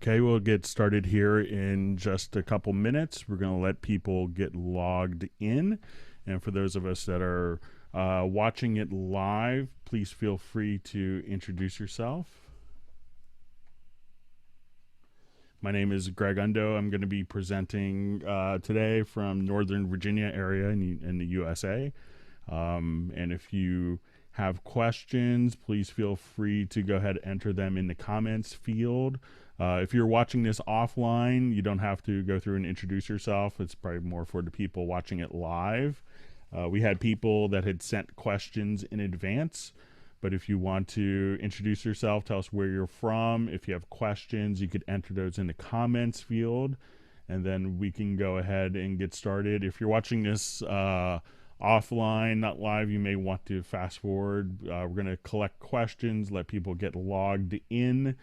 Okay, we'll get started here in just a couple minutes. We're going to let people get logged in. And for those of us that are watching it live, please feel free to introduce yourself. My name is Greg Ondo. I'm going to be presenting today from Northern Virginia area in the USA. And if you have questions, please feel free to go ahead and enter them in the comments field. If you're watching this offline, you don't have to go through and introduce yourself. It's probably more for the people watching it live. We had people that had sent questions in advance, but if you want to introduce yourself, tell us where you're from. If you have questions, you could enter those in the comments field, and then we can go ahead and get started. If you're watching this offline, not live, you may want to fast forward. We're going to collect questions, let people get logged in.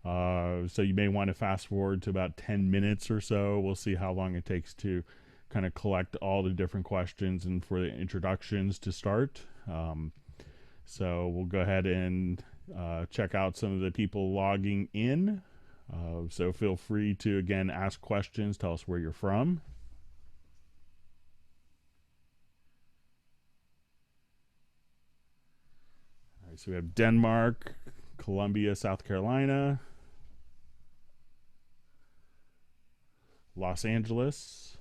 So you may want to fast forward to about 10 minutes or so. We'll see how long it takes to kind of collect all the different questions and for the introductions to start. So we'll go ahead and check out some of the people logging in. So feel free to, again, ask questions. Tell us where you're from. All right, so we have Denmark, Columbia, South Carolina, Los Angeles,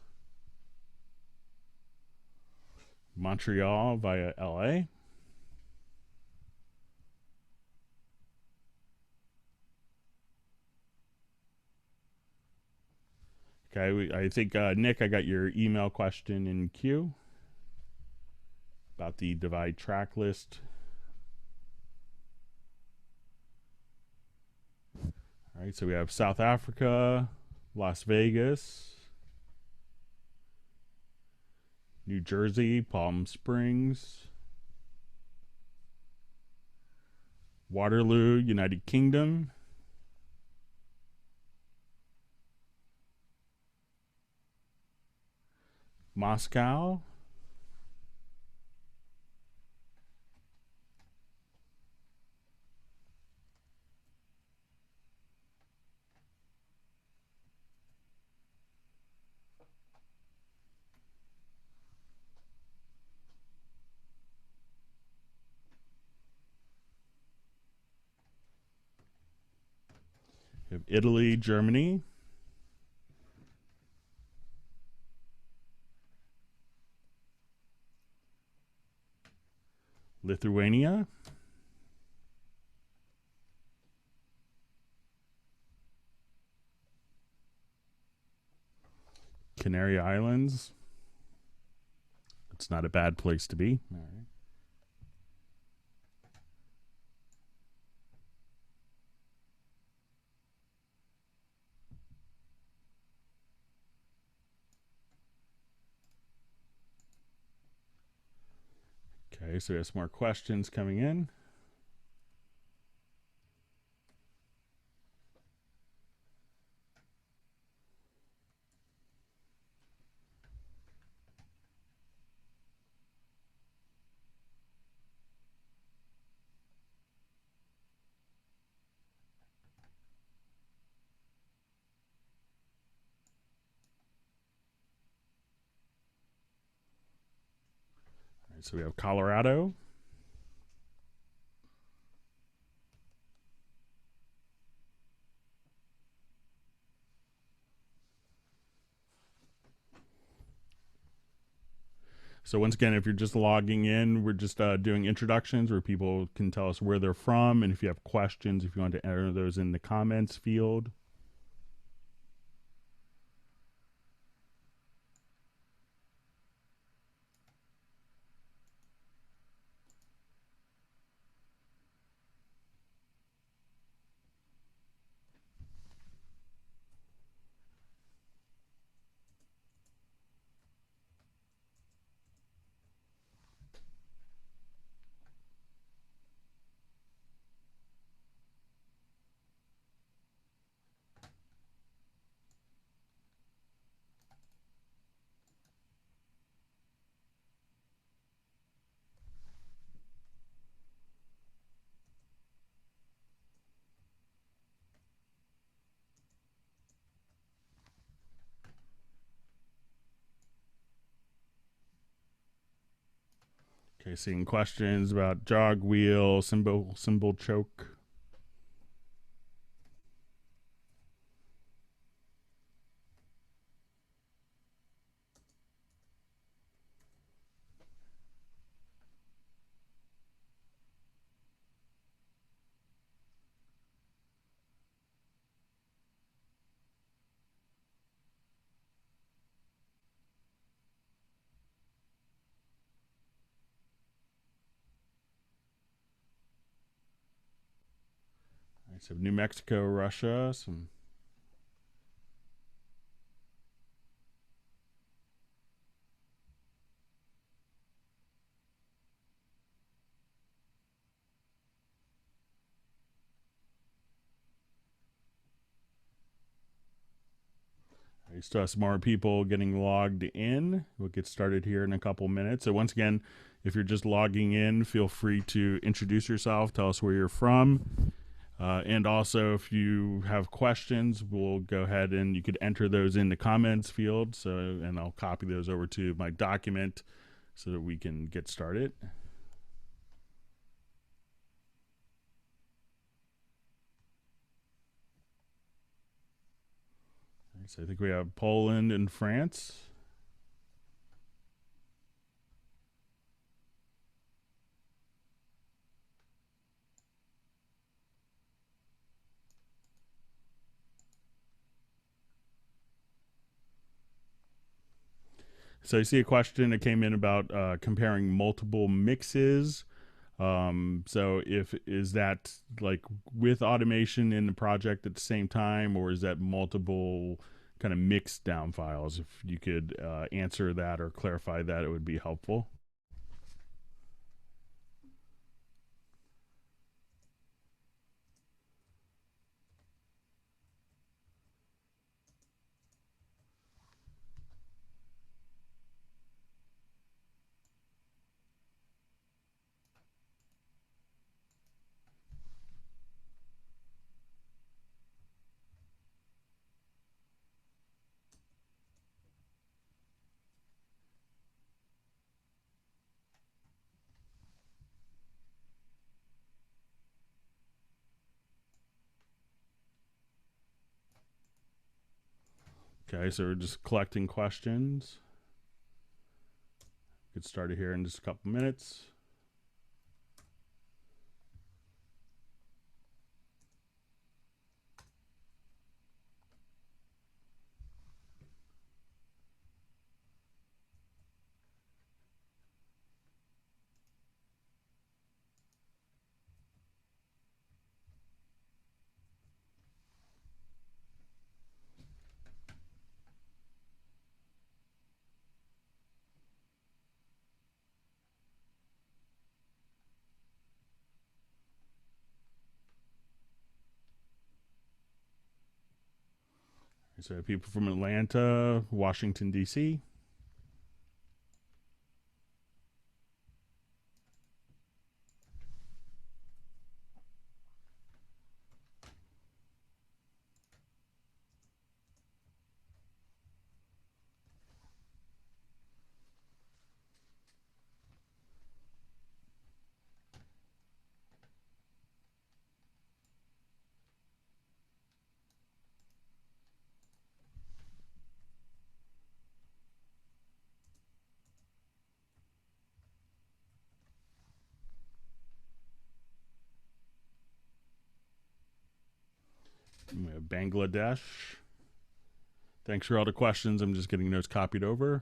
Montreal via LA, okay, I think, Nick, I got your email question in queue about the divide track list. All right, so we have South Africa, Las Vegas, New Jersey, Palm Springs, Waterloo, United Kingdom, Moscow, we have Italy, Germany, Lithuania, Canary Islands. It's not a bad place to be. All right. Okay, so we have some more questions coming in. All right, so we have Colorado, so once again, if you're just logging in, we're just doing introductions where people can tell us where they're from, and if you have questions, if you want to enter those in the comments field. Okay, seeing questions about jog wheel, cymbal choke. So New Mexico, Russia, some. We still have some more people getting logged in. We'll get started here in a couple minutes. So once again, if you're just logging in, feel free to introduce yourself, tell us where you're from. And also, if you have questions, we'll go ahead and you could enter those in the comments field. So, and I'll copy those over to my document so that we can get started. So I think we have Poland and France. So I see a question that came in about comparing multiple mixes. So if is that like with automation in the project at the same time, or is that multiple kind of mixed down files? If you could answer that or clarify that, it would be helpful. Okay, so we're just collecting questions. Get started here in just a couple minutes. So people from Atlanta, Washington, D.C. We have Bangladesh. Thanks for all the questions. I'm just getting those copied over.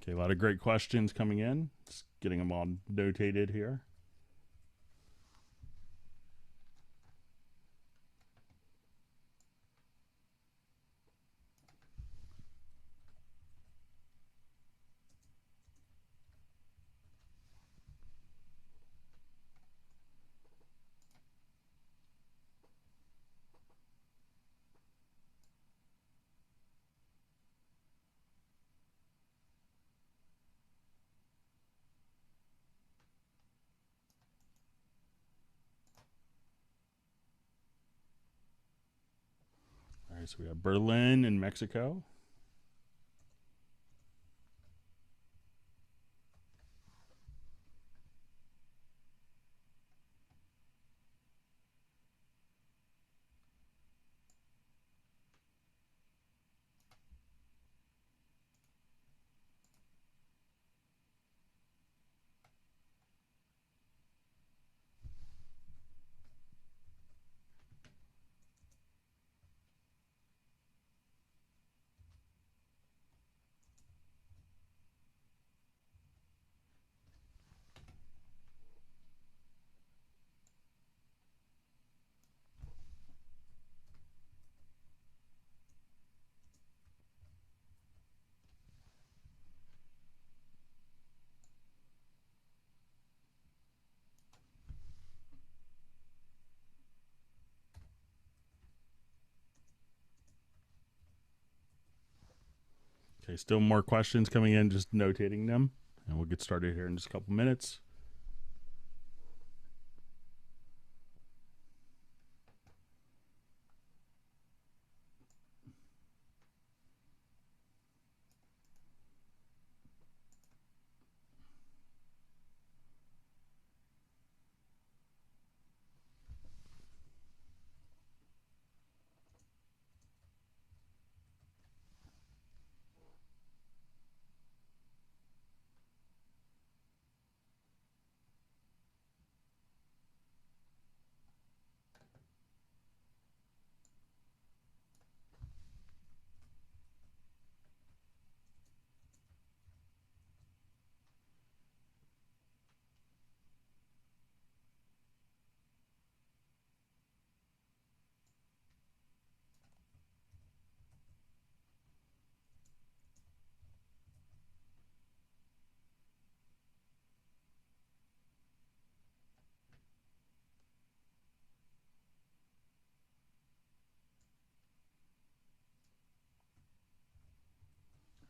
Okay, a lot of great questions coming in. Just getting them all notated here. All right, so we have Berlin in Mexico. Okay, still more questions coming in, just notating them. And we'll get started here in just a couple minutes.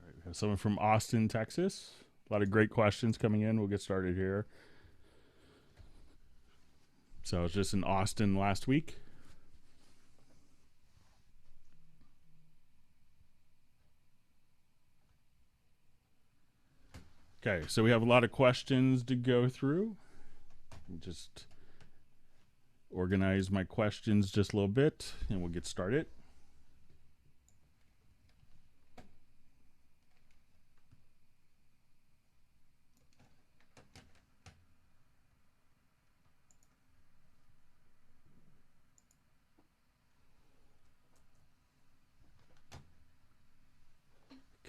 All right, we have someone from Austin, Texas. A lot of great questions coming in. We'll get started here. So I was just in Austin last week. Okay, so we have a lot of questions to go through. Just organize my questions just a little bit and we'll get started.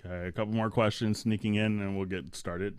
Okay, a couple more questions sneaking in and we'll get started.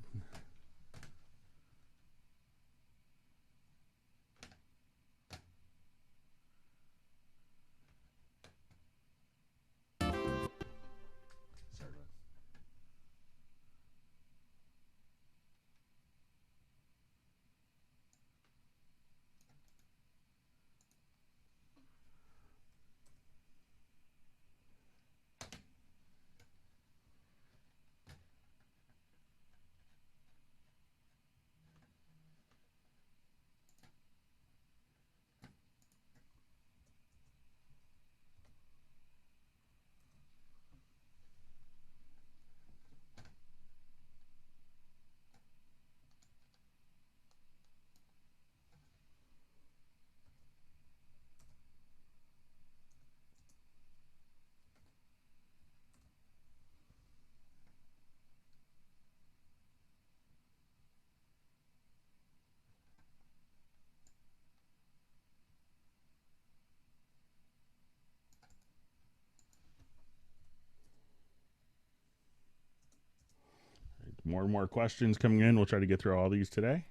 more and more questions coming in. We'll try to get through all these today.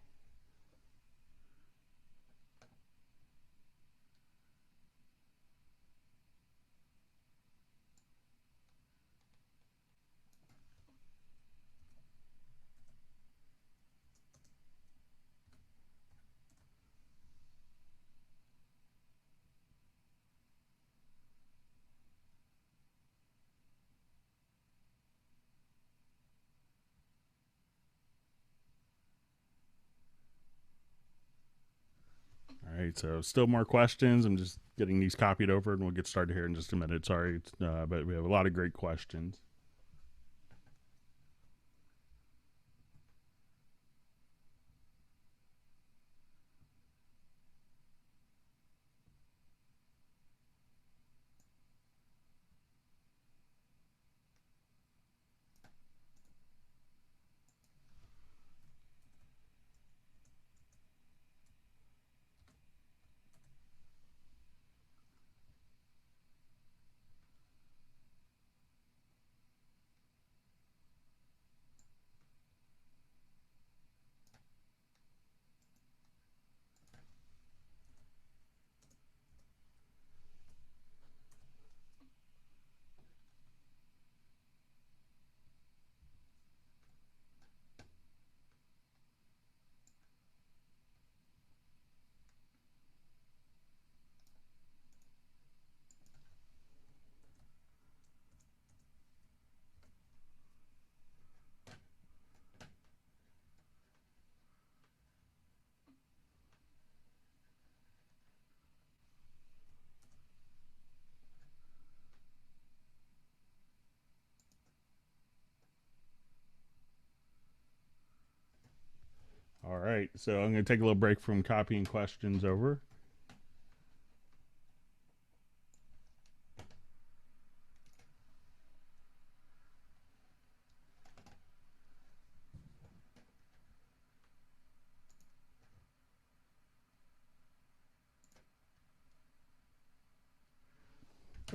All right, so still more questions. I'm just getting these copied over, and we'll get started here in just a minute. Sorry, but we have a lot of great questions. All right, so I'm going to take a little break from copying questions over.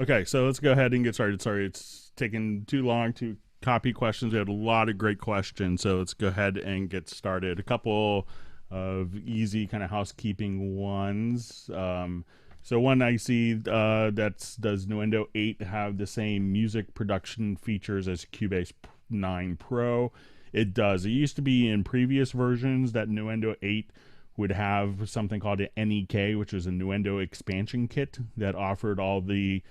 Okay, so let's go ahead and get started. Sorry, it's taken too long to copy questions. We had a lot of great questions, so let's go ahead and get started. A couple of easy kind of housekeeping ones. So one I see does Nuendo 8 have the same music production features as Cubase 9 Pro? It does. It used to be in previous versions that Nuendo 8 would have something called an NEK, which was a Nuendo expansion kit that offered all the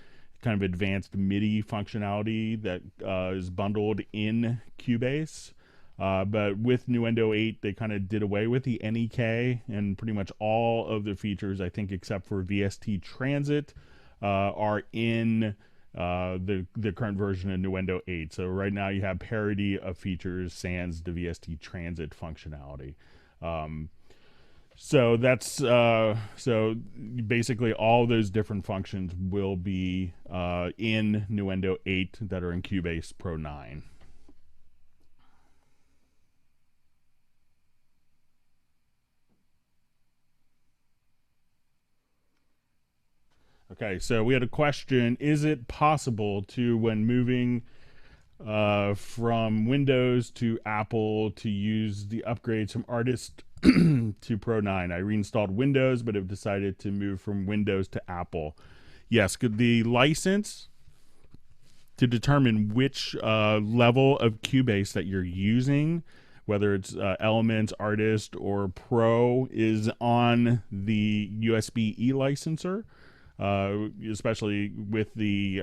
kind of advanced MIDI functionality that is bundled in Cubase. But with Nuendo 8, they kind of did away with the NEK, and pretty much all of the features, I think except for VST Transit, are in the current version of Nuendo 8. So right now you have parity of features sans the VST Transit functionality. So that's so basically all those different functions will be in Nuendo 8 that are in Cubase Pro 9. Okay, so we had a question: is it possible to, when moving from Windows to Apple, to use the upgrades from Artist to Pro 9? I reinstalled Windows, but have decided to move from Windows to Apple. Yes, the license to determine which level of Cubase that you're using, whether it's Elements, Artist, or Pro, is on the USB-E licenser. Especially with the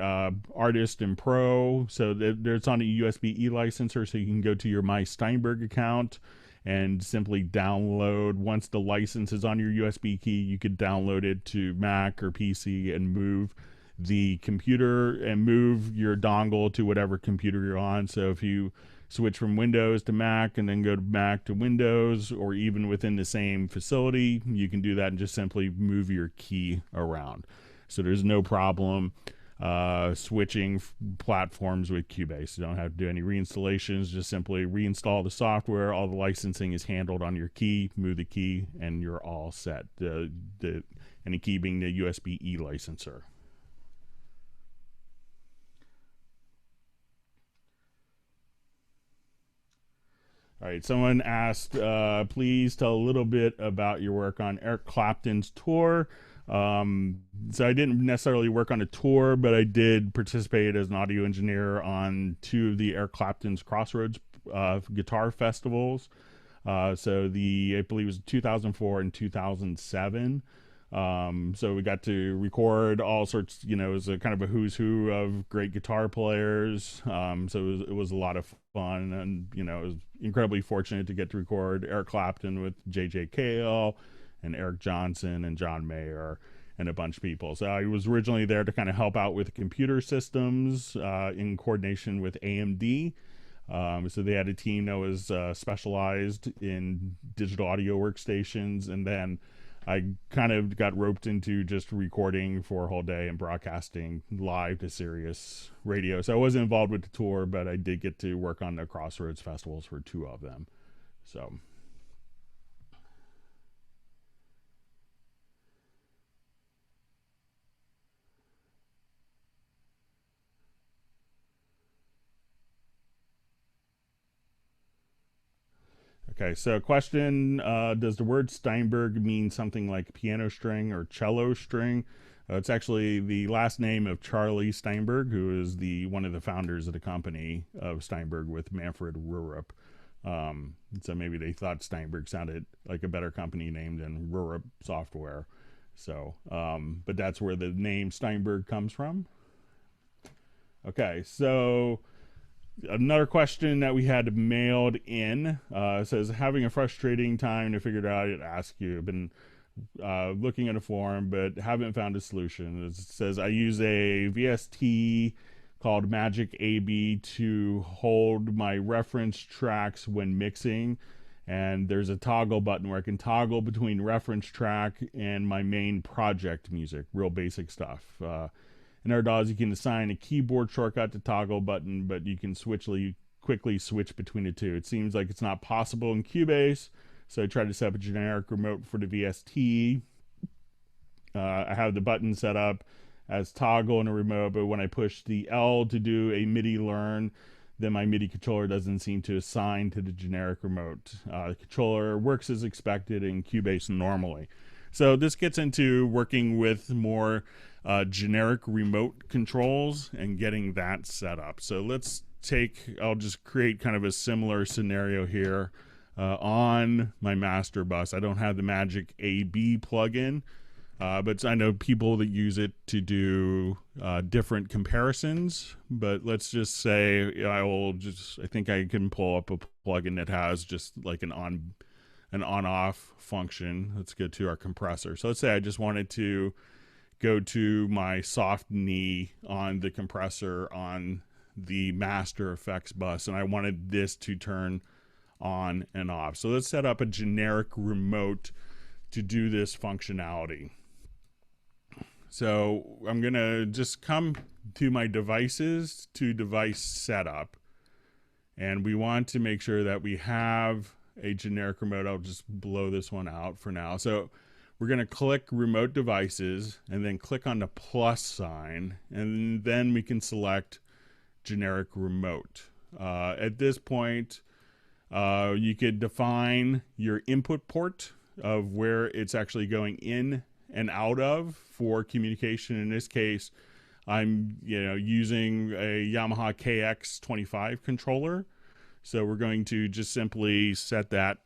Artist and Pro. So there's on a USB-E licenser, so you can go to your My Steinberg account and simply download. Once the license is on your USB key, you could download it to Mac or PC and move the computer and move your dongle to whatever computer you're on. So if you switch from Windows to Mac and then go to Mac to Windows, or even within the same facility, you can do that and just simply move your key around. So there's no problem switching platforms with Cubase. You don't have to do any reinstallations. Just simply reinstall the software. All the licensing is handled on your key. Move the key, and you're all set. Any key being the USB-E licenser. All right, someone asked, please tell a little bit about your work on Eric Clapton's tour. So I didn't necessarily work on a tour, but I did participate as an audio engineer on two of the Eric Clapton's Crossroads guitar festivals. So I believe it was 2004 and 2007. So we got to record all sorts, it was a kind of a who's who of great guitar players. So it was a lot of fun, and I was incredibly fortunate to get to record Eric Clapton with J.J. Cale and Eric Johnson and John Mayer and a bunch of people. So I was originally there to kind of help out with computer systems in coordination with AMD. So they had a team that was specialized in digital audio workstations, and then I kind of got roped into just recording for a whole day and broadcasting live to Sirius Radio. So I wasn't involved with the tour, but I did get to work on the Crossroads festivals for two of them. So. Okay, so question, does the word Steinberg mean something like piano string or cello string? It's actually the last name of Charlie Steinberg, who is one of the founders of the company of Steinberg with Manfred Rurup. So maybe they thought Steinberg sounded like a better company name than Rurup Software. So, but that's where the name Steinberg comes from. Okay, so another question that we had mailed in says, having a frustrating time to figure it out. It asks you, I've been looking at a forum, but haven't found a solution. It says, I use a VST called Magic AB to hold my reference tracks when mixing. And there's a toggle button where I can toggle between reference track and my main project music, real basic stuff. In our DAWs, you can assign a keyboard shortcut to toggle button, but you can quickly switch between the two. It seems like it's not possible in Cubase, so I tried to set up a generic remote for the VST. I have the button set up as toggle in a remote, but when I push the L to do a MIDI learn, then my MIDI controller doesn't seem to assign to the generic remote. The controller works as expected in Cubase normally. So this gets into working with more generic remote controls and getting that set up. So I'll just create kind of a similar scenario here on my master bus. I don't have the Magic AB plugin, but I know people that use it to do different comparisons. But let's just say I think I can pull up a plugin that has just like an on-off function. Let's go to our compressor. So let's say I just wanted to go to my soft knee on the compressor on the master effects bus, and I wanted this to turn on and off. So let's set up a generic remote to do this functionality. So I'm gonna just come to my devices to device setup, and we want to make sure that we have a generic remote. I'll just blow this one out for now. So we're going to click remote devices and then click on the plus sign, and then we can select generic remote. At this point, you could define your input port of where it's actually going in and out of for communication. In this case, I'm using a Yamaha KX25 controller. So we're going to just simply set that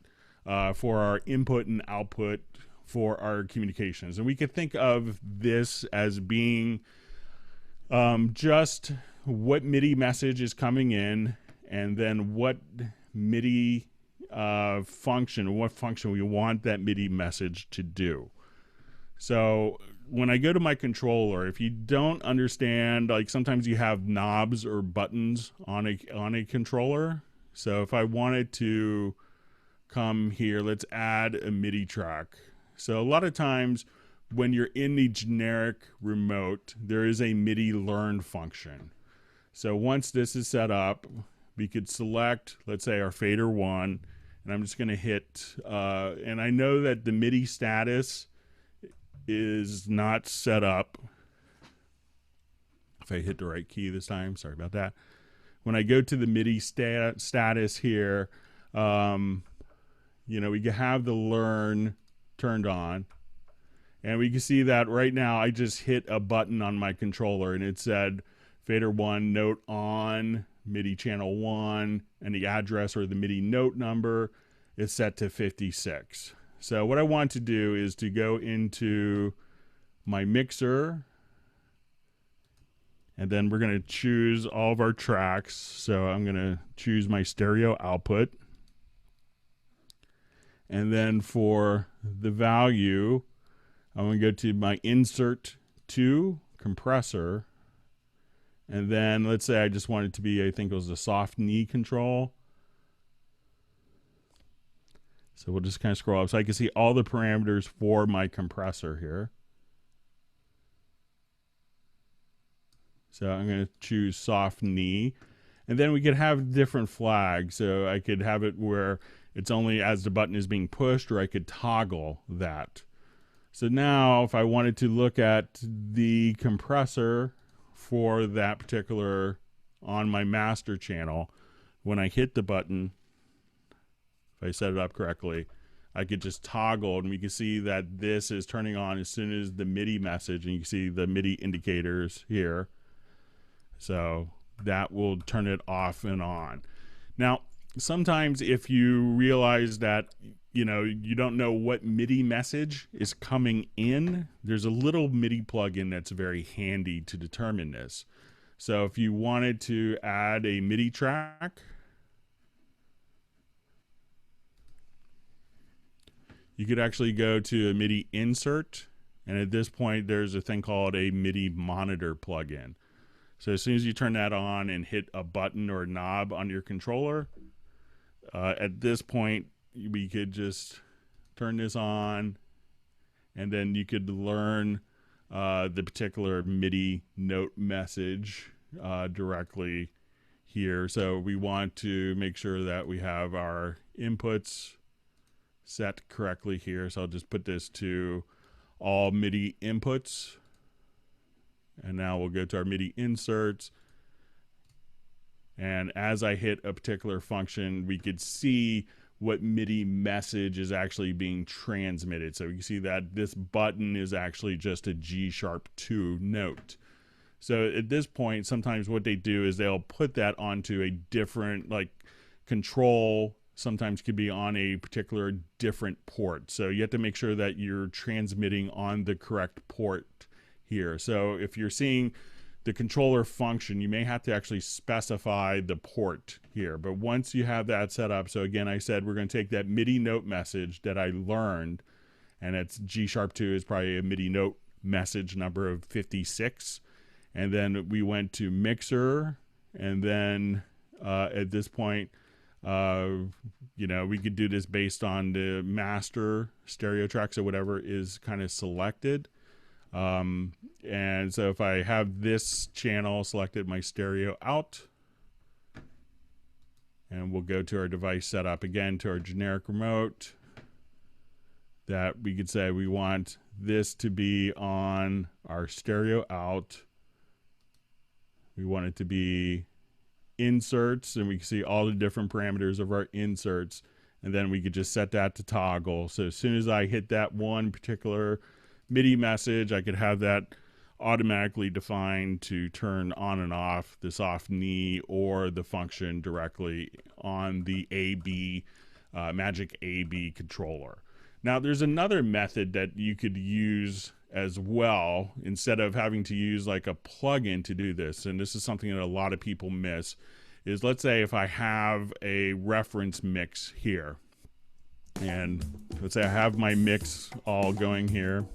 for our input and output for our communications. And we could think of this as being just what MIDI message is coming in, and then what MIDI function we want that MIDI message to do. So when I go to my controller, if you don't understand, like sometimes you have knobs or buttons on a controller. So if I wanted to come here, let's add a MIDI track. So a lot of times when you're in the generic remote, there is a MIDI learn function. So once this is set up, we could select, let's say, our fader 1, and I'm just going to hit, and I know that the MIDI status is not set up. If I hit the right key this time, sorry about that. When I go to the MIDI status here, We can have the learn turned on. And we can see that right now I just hit a button on my controller and it said fader 1 note on, MIDI channel 1, and the address or the MIDI note number is set to 56. So what I want to do is to go into my mixer, and then we're going to choose all of our tracks. So I'm going to choose my stereo output. And then for the value, I'm going to go to my insert to compressor. And then let's say I just want it to be, I think it was a soft knee control. So we'll just kind of scroll up so I can see all the parameters for my compressor here. So I'm going to choose soft knee. And then we could have different flags. So I could have it where it's only as the button is being pushed, or I could toggle that. So now if I wanted to look at the compressor for that particular on my master channel, when I hit the button, if I set it up correctly, I could just toggle, and we can see that this is turning on as soon as the MIDI message, and you can see the MIDI indicators here. So that will turn it off and on. Now, sometimes if you realize that you don't know what MIDI message is coming in, there's a little MIDI plugin that's very handy to determine this. So if you wanted to add a MIDI track, you could actually go to a MIDI insert, and at this point there's a thing called a MIDI monitor plugin. So as soon as you turn that on and hit a button or a knob on your controller, at this point we could just turn this on, and then you could learn the particular MIDI note message directly here. So we want to make sure that we have our inputs set correctly here. So I'll just put this to all MIDI inputs, and now we'll go to our MIDI inserts. And as I hit a particular function, we could see what MIDI message is actually being transmitted. So you can see that this button is actually just a G#2 note. So at this point, sometimes what they do is they'll put that onto a different, like, control sometimes could be on a particular different port. So you have to make sure that you're transmitting on the correct port here. So if you're seeing the controller function, you may have to actually specify the port here. But once you have that set up, so again, I said we're going to take that MIDI note message that I learned, and it's G#2 is probably a MIDI note message number of 56. And then we went to mixer, and then at this point, we could do this based on the master stereo track, so whatever is kind of selected. And so if I have this channel selected, my stereo out, and we'll go to our device setup again, to our generic remote, that we could say we want this to be on our stereo out. We want it to be inserts, and we can see all the different parameters of our inserts, and then we could just set that to toggle. So as soon as I hit that one particular MIDI message, I could have that automatically defined to turn on and off the soft knee or the function directly on the AB Magic AB controller. Now there's another method that you could use as well, instead of having to use like a plugin to do this, and this is something that a lot of people miss, is let's say if I have a reference mix here, and let's say I have my mix all going here,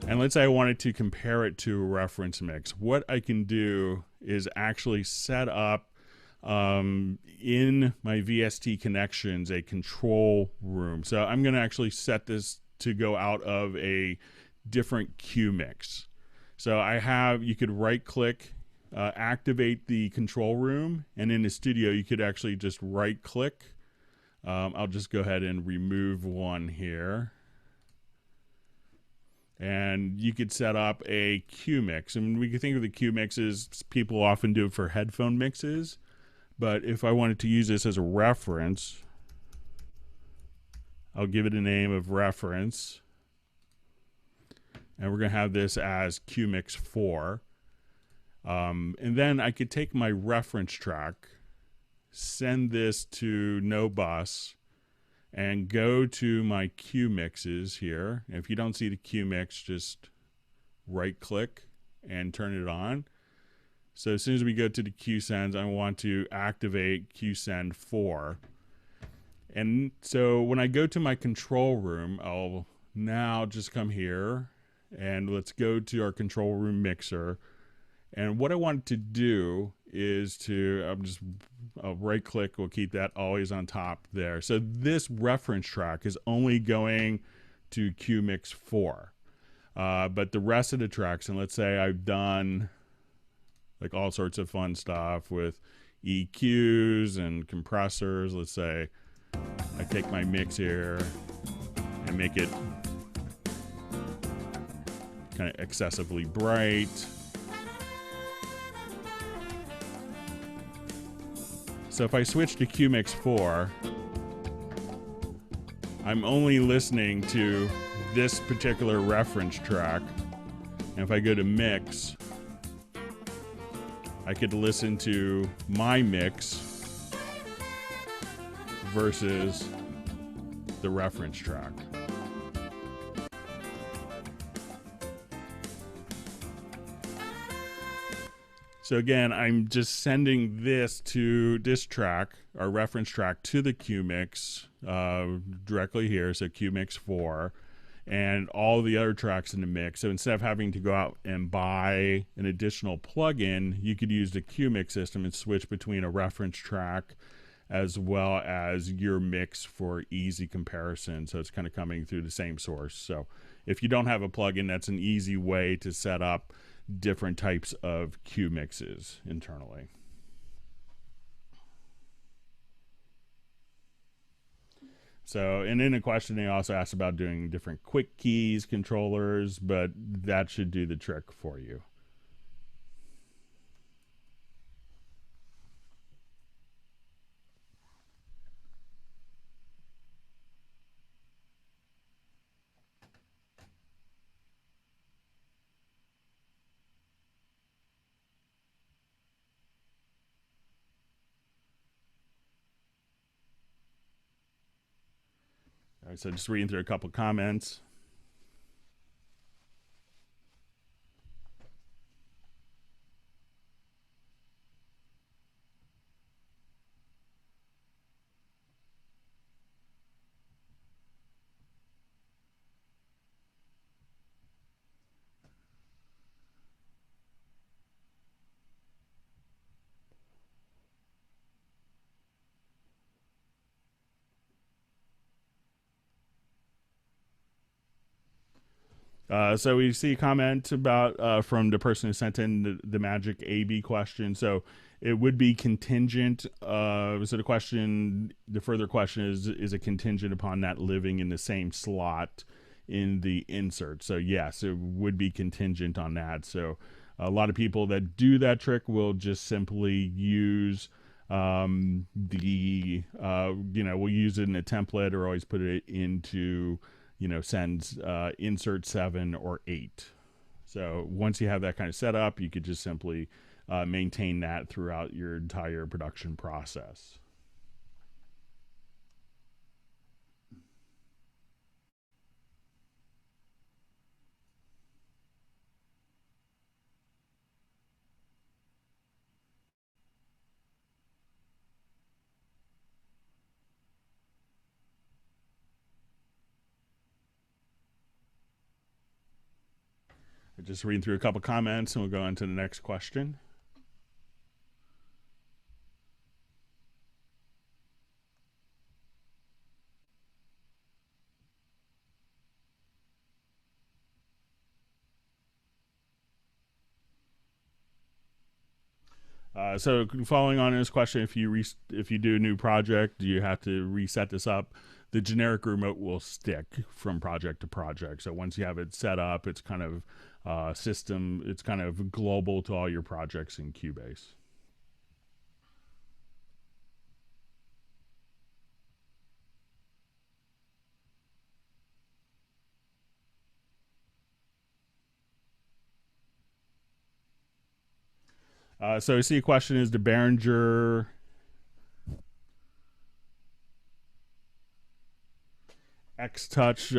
and let's say I wanted to compare it to a reference mix. What I can do is actually set up in my VST connections a control room. So I'm going to actually set this to go out of a different Q mix. So you could right click, activate the control room, and in the studio you could actually just right click. I'll just go ahead and remove one here. And you could set up a Q mix. And we could think of the Q mixes, people often do it for headphone mixes. But if I wanted to use this as a reference, I'll give it a name of reference. And we're going to have this as Q mix 4. And then I could take my reference track, send this to no bus, and go to my Q mixes here. If you don't see the Q mix, just right click and turn it on. So as soon as we go to the Q sends, I want to activate Q send 4. And so when I go to my control room, I'll now just come here and let's go to our control room mixer. And what I want to do is I'll right click, we'll keep that always on top there. So this reference track is only going to Q mix 4. But the rest of the tracks, and let's say I've done like all sorts of fun stuff with EQs and compressors. Let's say I take my mix here and make it kind of excessively bright. So if I switch to Q mix 4, I'm only listening to this particular reference track. And if I go to mix, I could listen to my mix versus the reference track. So again, I'm just sending this track, our reference track, to the Q mix directly here, so Q mix 4, and all the other tracks in the mix. So instead of having to go out and buy an additional plugin, you could use the Q mix system and switch between a reference track as well as your mix for easy comparison. So it's kind of coming through the same source. So if you don't have a plugin, that's an easy way to set up different types of Q mixes internally. So, and in the question, they also asked about doing different quick keys controllers, but that should do the trick for you. All right, so just reading through a couple comments. So we see a comment about from the person who sent in the Magic AB question. So it would be contingent. So the further question is it contingent upon that living in the same slot in the insert? So yes, it would be contingent on that. So a lot of people that do that trick will just simply use we'll use it in a template or always put it into sends insert 7 or 8. So once you have that kind of set up, you could just simply maintain that throughout your entire production process. Just reading through a couple comments and we'll go on to the next question. So following on this question, if you do a new project, do you have to reset this up? The generic remote will stick from project to project. So once you have it set up, it's kind of it's kind of global to all your projects in Cubase. So I see a question: is the Behringer X Touch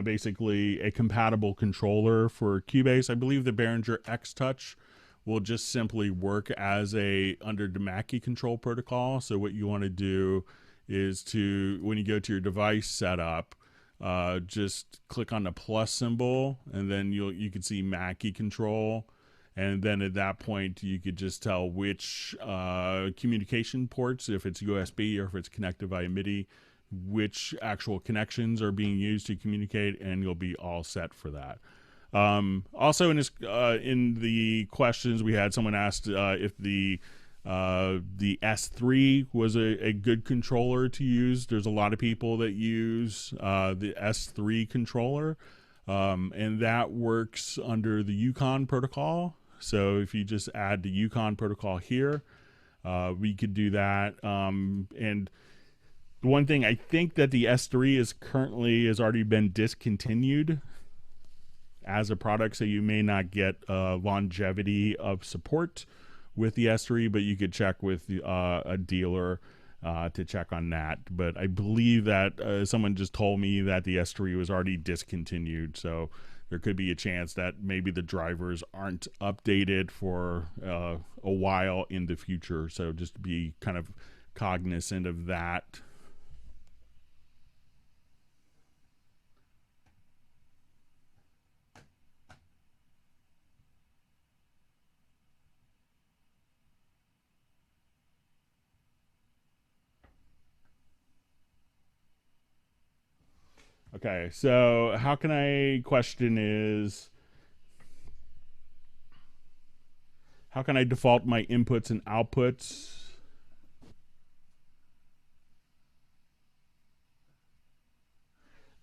basically a compatible controller for Cubase? I believe the Behringer X Touch will just simply work as under the Mackie Control protocol. So what you want to do is when you go to your device setup, just click on the plus symbol, and then you can see Mackie Control. And then at that point, you could just tell which communication ports, if it's USB or if it's connected via MIDI, which actual connections are being used to communicate, and you'll be all set for that. Also, in the questions we had, someone asked if the S3 was a good controller to use. There's a lot of people that use the S3 controller, and that works under the Yukon protocol. So if you just add the Yukon protocol here, we could do that. And the one thing, I think that the S3 has already been discontinued as a product, so you may not get longevity of support with the S3, but you could check with a dealer to check on that. But I believe that someone just told me that the S3 was already discontinued, so there could be a chance that maybe the drivers aren't updated for a while in the future. So just be kind of cognizant of that. Okay, so question is, how can I default my inputs and outputs?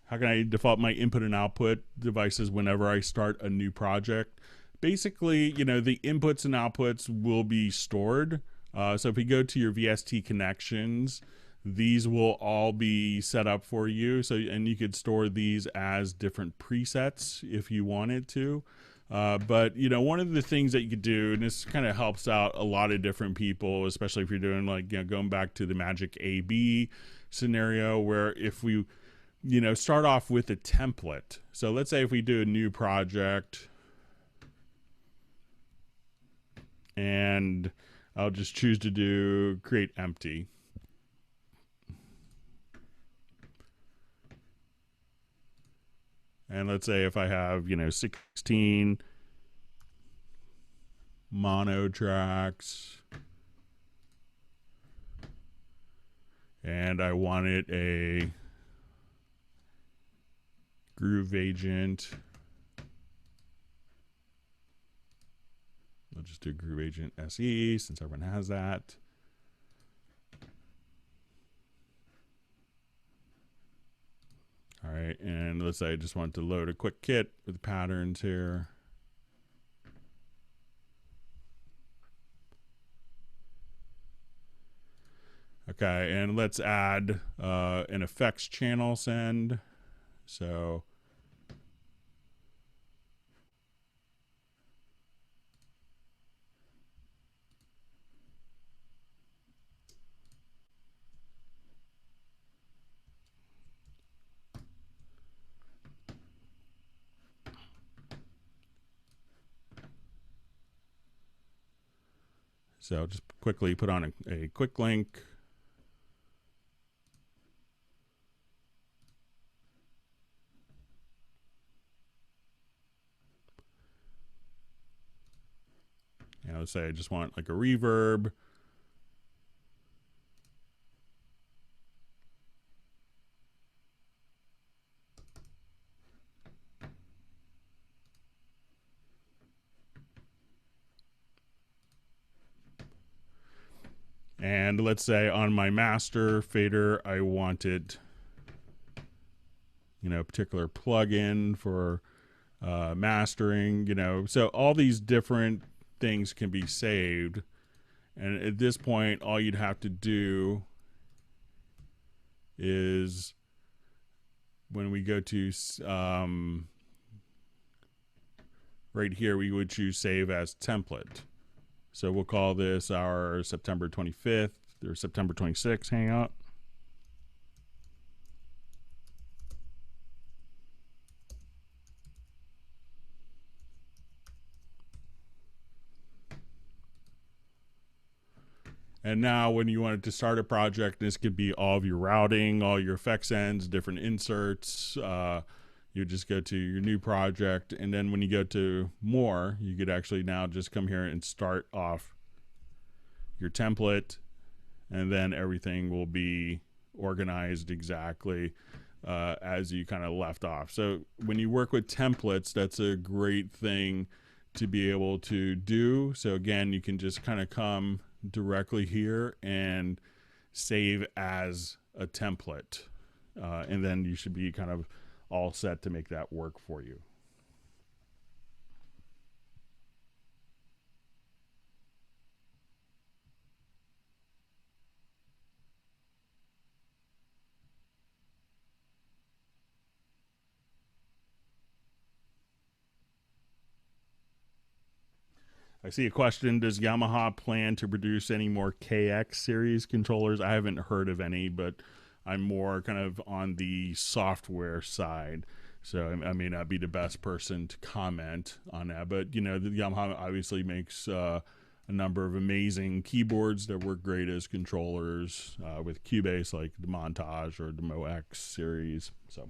How can I default my input and output devices whenever I start a new project? Basically, the inputs and outputs will be stored. So if you go to your VST connections, these will all be set up for you. And you could store these as different presets if you wanted to. But one of the things that you could do, and this kind of helps out a lot of different people, especially if you're doing going back to the Magic AB scenario, where if we start off with a template. So let's say if we do a new project, and I'll just choose to create empty. And let's say if I have, 16 mono tracks, and I wanted a groove agent. I'll just do groove agent SE since everyone has that. All right, and let's say I just want to load a quick kit with patterns here. Okay, and let's add an effects channel send. So just quickly put on a quick link. Let's say I just want like a reverb. And let's say on my master fader, I wanted, a particular plugin for mastering, so all these different things can be saved. And at this point, all you'd have to do is when we go to right here, we would choose save as template. So we'll call this our September 25th or September 26th hangout. And now when you wanted to start a project, this could be all of your routing, all your effects ends, different inserts. You just go to your new project. And then when you go to more, you could actually now just come here and start off your template. And then everything will be organized exactly as you kind of left off. So when you work with templates, that's a great thing to be able to do. So again, you can just kind of come directly here and save as a template. And then you should be kind of all set to make that work for you. I see a question. Does Yamaha plan to produce any more KX series controllers? I haven't heard of any, but I'm more kind of on the software side. So I may not be the best person to comment on that. But, the Yamaha obviously makes a number of amazing keyboards that work great as controllers with Cubase, like the Montage or the MoX series. So.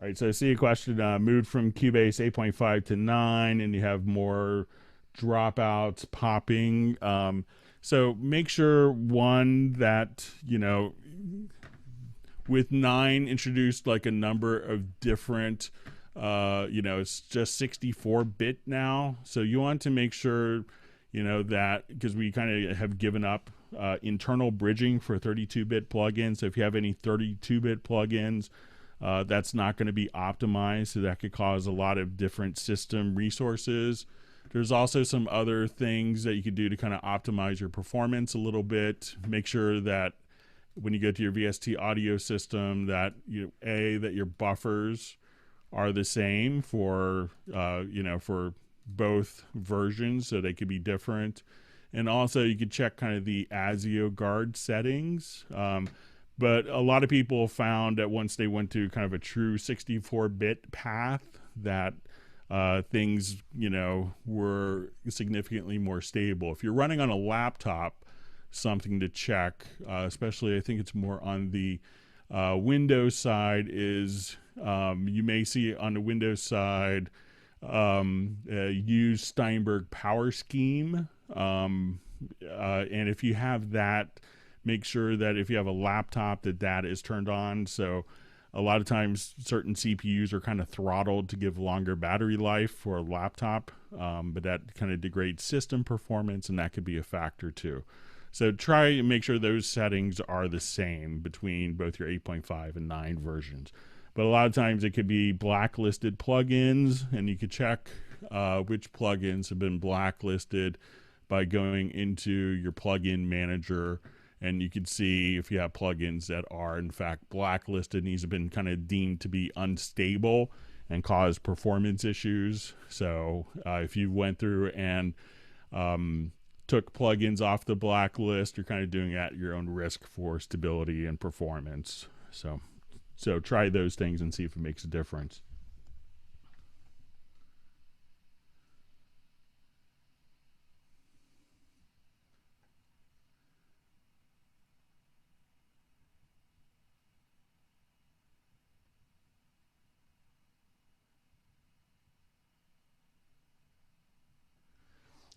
All right, so I see a question, moved from Cubase 8.5 to 9, and you have more dropouts popping. So make sure, one, that, with 9 introduced like a number of different, it's just 64-bit now. So you want to make sure, that, because we kind of have given up internal bridging for 32-bit plugins. So if you have any 32-bit plugins, that's not going to be optimized, so that could cause a lot of different system resources. There's also some other things that you could do to kind of optimize your performance a little bit. Make sure that when you go to your VST audio system that that your buffers are the same for for both versions, so they could be different. And also you could check kind of the ASIO guard settings. But a lot of people found that once they went to kind of a true 64-bit path, that things, were significantly more stable. If you're running on a laptop, something to check, especially I think it's more on the Windows side, is you may see on the Windows side use Steinberg power scheme. And if you have that, make sure that if you have a laptop that is turned on. So a lot of times certain CPUs are kind of throttled to give longer battery life for a laptop, but that kind of degrades system performance, and that could be a factor too. So try and make sure those settings are the same between both your 8.5 and 9 versions. But a lot of times it could be blacklisted plugins, and you could check which plugins have been blacklisted by going into your plugin manager. And you can see if you have plugins that are in fact blacklisted, and these have been kind of deemed to be unstable and cause performance issues. So if you went through and took plugins off the blacklist, you're kind of doing at your own risk for stability and performance. So try those things and see if it makes a difference.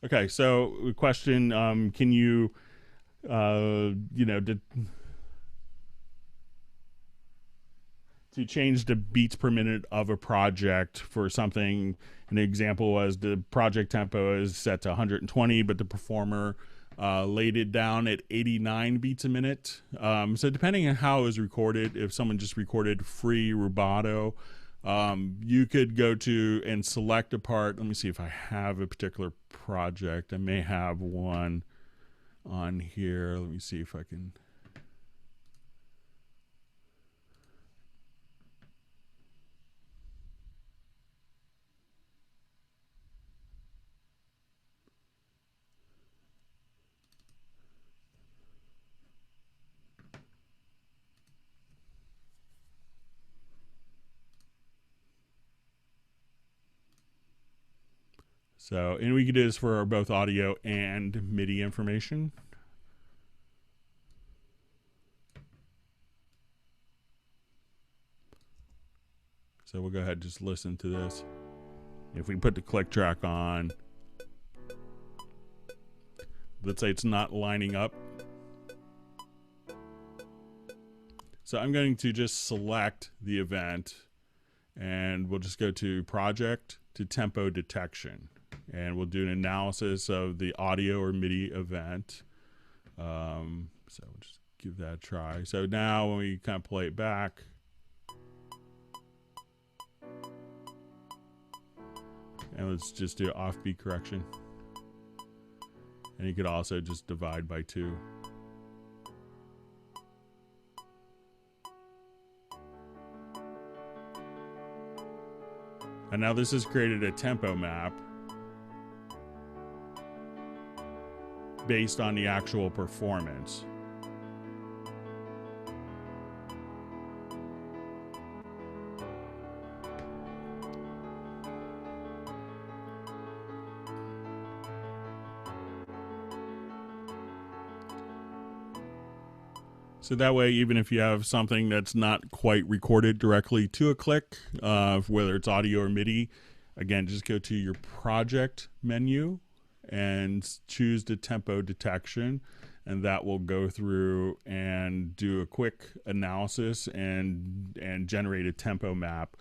Okay, so question, can you, to change the beats per minute of a project for something. An example was the project tempo is set to 120, but the performer laid it down at 89 beats a minute. So depending on how it was recorded, if someone just recorded free rubato, you could go to and select a part. Let me see if I have a particular project. I may have one on here. Let me see if I can. So, and we can do this for both audio and MIDI information. So we'll go ahead and just listen to this. If we put the click track on, let's say it's not lining up. So I'm going to just select the event, and we'll just go to project to tempo detection. And we'll do an analysis of the audio or MIDI event. So we'll just give that a try. So now when we kind of play it back, and let's just do offbeat correction. And you could also just divide by 2. And now this has created a tempo map based on the actual performance. So that way, even if you have something that's not quite recorded directly to a click, whether it's audio or MIDI, again, just go to your project menu and choose the tempo detection, and that will go through and do a quick analysis and generate a tempo map.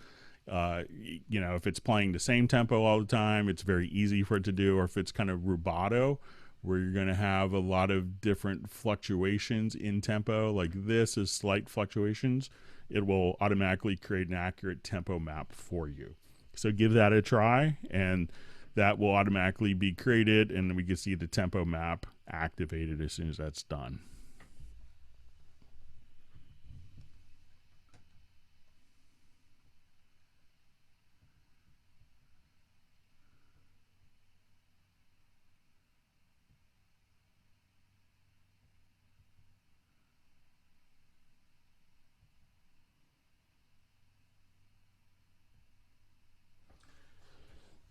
You know, if it's playing the same tempo all the time, it's very easy for it to do, or if it's kind of rubato, where you're going to have a lot of different fluctuations in tempo, like this is slight fluctuations, it will automatically create an accurate tempo map for you. So give that a try, and that will automatically be created, and we can see the tempo map activated as soon as that's done.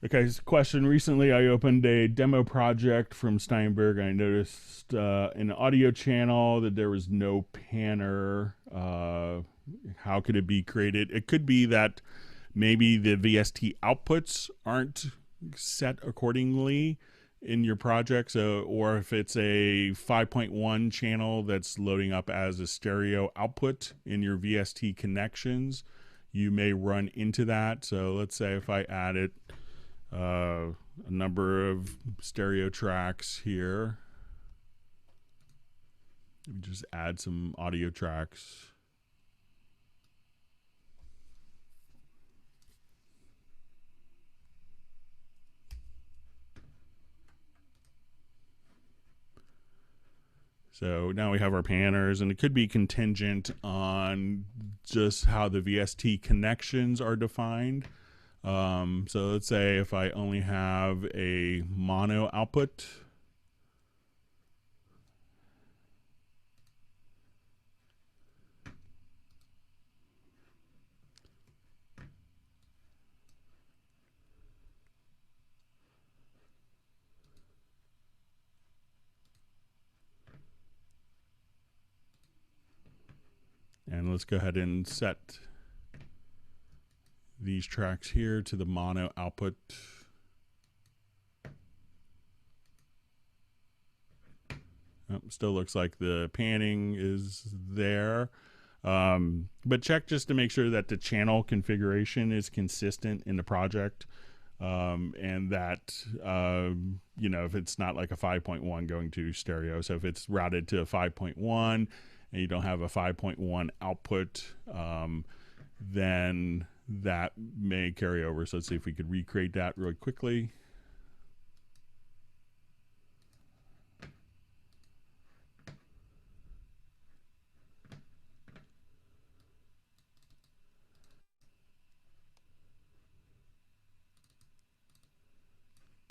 Okay, question. Recently, I opened a demo project from Steinberg. I noticed in the audio channel that there was no panner. How could it be created? It could be that maybe the VST outputs aren't set accordingly in your project. So, or if it's a 5.1 channel that's loading up as a stereo output in your VST connections, you may run into that. So let's say if I added a number of stereo tracks here. Let me just add some audio tracks. So now we have our panners, and it could be contingent on just how the VST connections are defined. So let's say if I only have a mono output, and let's go ahead and set these tracks here to the mono output. Still looks like the panning is there. But check just to make sure that the channel configuration is consistent in the project, and that if it's not like a 5.1 going to stereo. So if it's routed to a 5.1 and you don't have a 5.1 output, then that may carry over. So let's see if we could recreate that really quickly.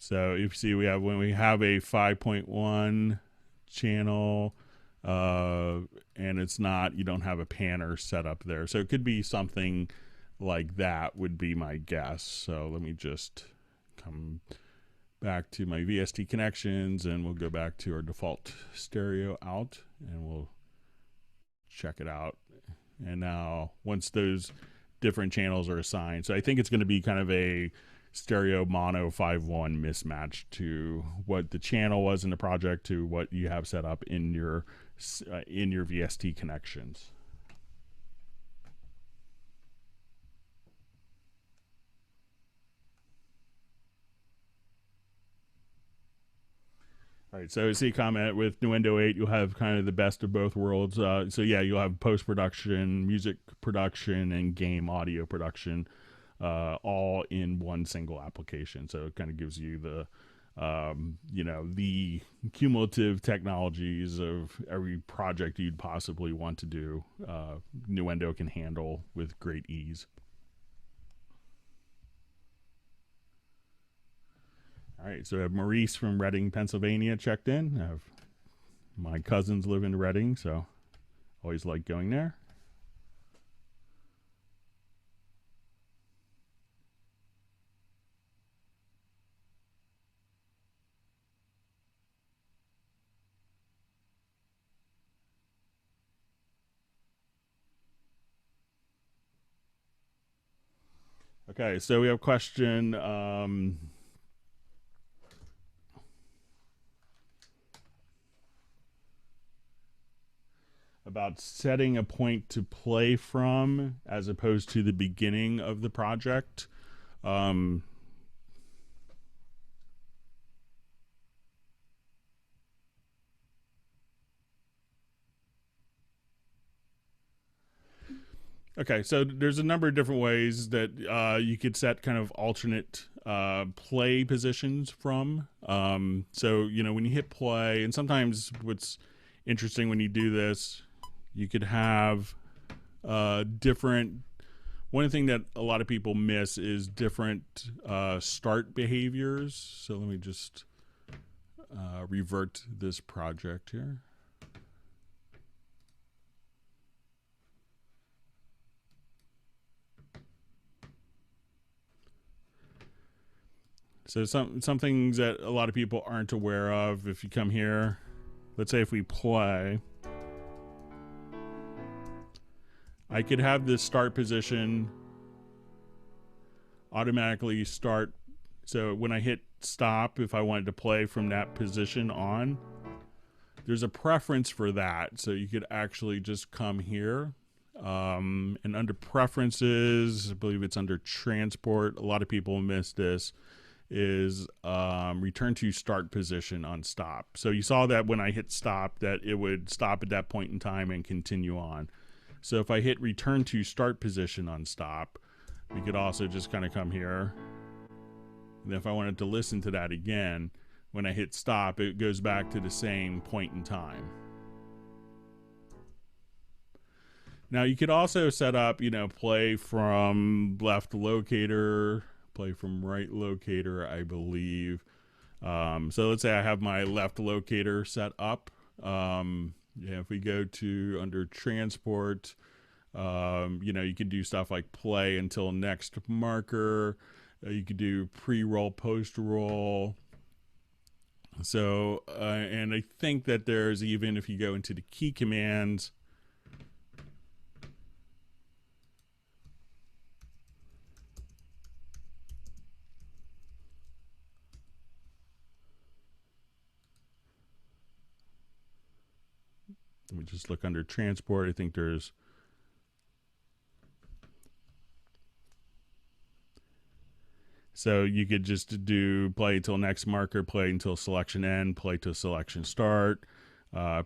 So if you see, when we have a 5.1 channel, and it's not, you don't have a panner set up there. So it could be something like that would be my guess. So let me just come back to my VST connections, and we'll go back to our default stereo out, and we'll check it out. And now once those different channels are assigned, so I think it's going to be kind of a stereo mono 5.1 mismatch to what the channel was in the project to what you have set up in your VST connections. All right, so see comment with Nuendo 8, you'll have kind of the best of both worlds. So yeah, you'll have post-production, music production, and game audio production, all in one single application. So it kind of gives you the, the cumulative technologies of every project you'd possibly want to do. Nuendo can handle with great ease. All right, so I have Maurice from Reading, Pennsylvania checked in. I have my cousins live in Reading, so always like going there. Okay, so we have a question. About setting a point to play from as opposed to the beginning of the project. Okay, so there's a number of different ways that you could set kind of alternate play positions from. So, when you hit play, and sometimes what's interesting when you do this, you could have different. One thing that a lot of people miss is different start behaviors. So let me just revert this project here. So some things that a lot of people aren't aware of. If you come here, let's say if we play, I could have this start position automatically start. So when I hit stop, if I wanted to play from that position on, there's a preference for that. So you could actually just come here, and under preferences, I believe it's under transport. A lot of people miss this, is return to start position on stop. So you saw that when I hit stop, that it would stop at that point in time and continue on. So if I hit return to start position on stop, we could also just kind of come here. And if I wanted to listen to that again, when I hit stop, it goes back to the same point in time. Now you could also set up, play from left locator, play from right locator, I believe. So let's say I have my left locator set up. If we go to under transport, you can do stuff like play until next marker. You could do pre-roll, post-roll. So, and I think that there's even, if you go into the key commands, let me just look under transport. I think there's So you could just do play until next marker, play until selection end, play till selection start,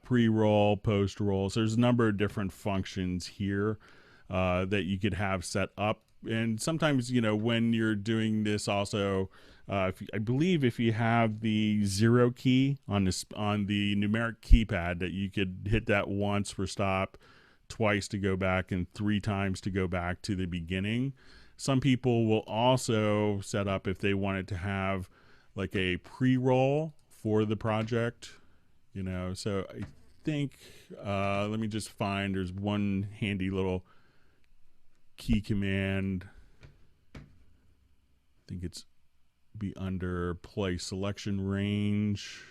pre-roll, post-roll. So there's a number of different functions here that you could have set up. And sometimes, you know, when you're doing this also, I believe if you have the 0 key on this on the numeric keypad, that you could hit that once for stop, twice to go back, and 3 times to go back to the beginning. Some people will also set up, if they wanted to have like a pre-roll for the project, you know. So I think let me just find, there's one handy little key command. I think it's be under play selection range.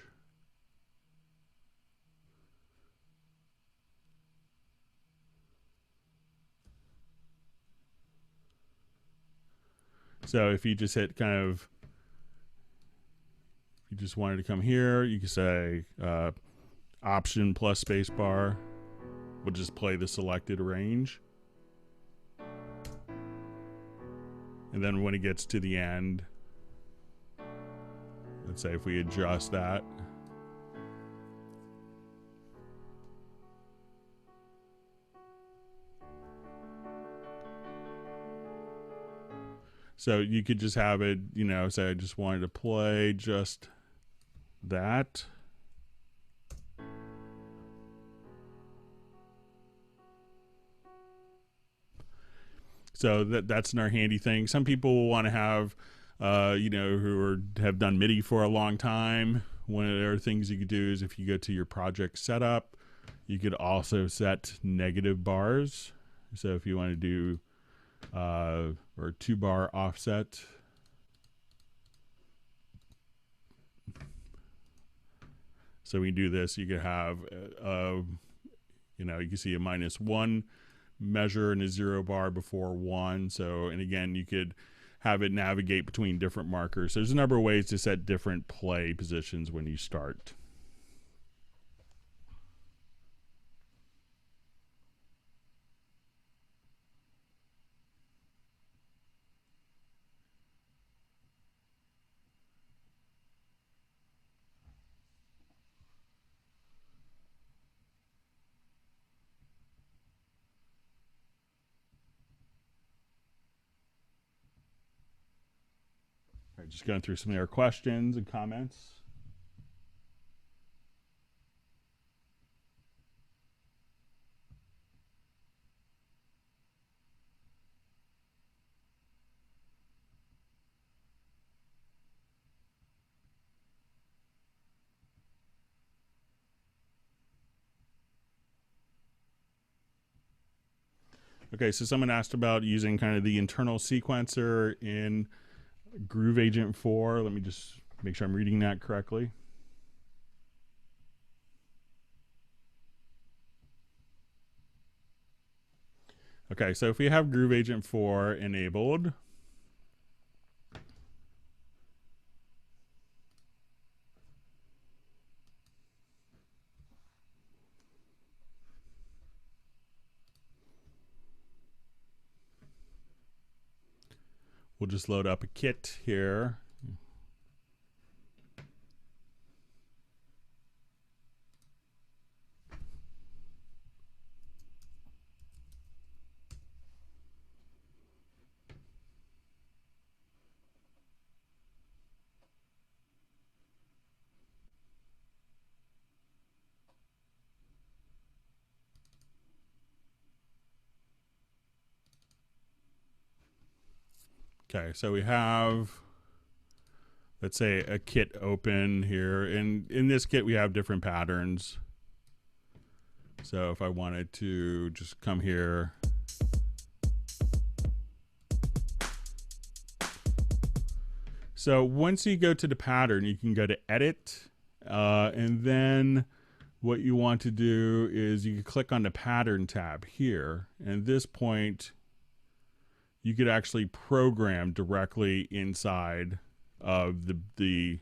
So if you just hit kind of, if you just wanted to come here, you could say option plus space bar will just play the selected range. And then when it gets to the end, let's say if we adjust that, so you could just have it, you know, say I just wanted to play just that. So that's another handy thing. Some people will want to have, you know, have done MIDI for a long time. One of the other things you could do is, if you go to your project setup, you could also set negative bars. So if you want to do or 2-bar offset, so we do this, you could have you know, you can see a -1 measure and a 0 bar before 1. So, and again, you could have it navigate between different markers. There's a number of ways to set different play positions when you start. All right, just going through some of your questions and comments. Okay, so someone asked about using kind of the internal sequencer in Groove Agent 4. Let me just make sure I'm reading that correctly. Okay, so if we have Groove Agent 4 enabled, we'll just load up a kit here. Okay, so we have, let's say, a kit open here, and in this kit we have different patterns. So if I wanted to just come here, so once you go to the pattern, you can go to edit, and then what you want to do is you can click on the pattern tab here, and at this point you could actually program directly inside of the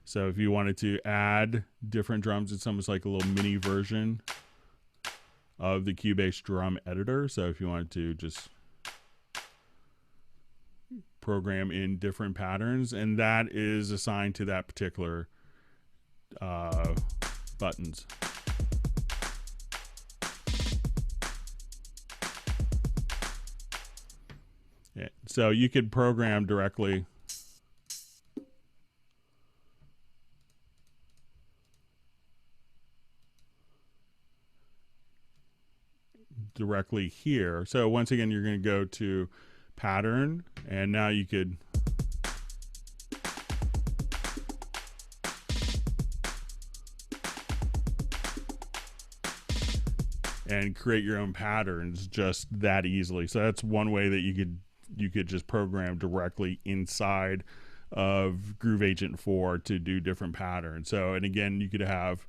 so if you wanted to add different drums, it's almost like a little mini version of the Cubase drum editor. So if you wanted to just program in different patterns, and that is assigned to that particular buttons. Yeah. So you could program directly here. So once again, you're going to go to pattern, and now you could and create your own patterns just that easily. So that's one way that you could just program directly inside of Groove Agent 4 to do different patterns. So, and again, you could have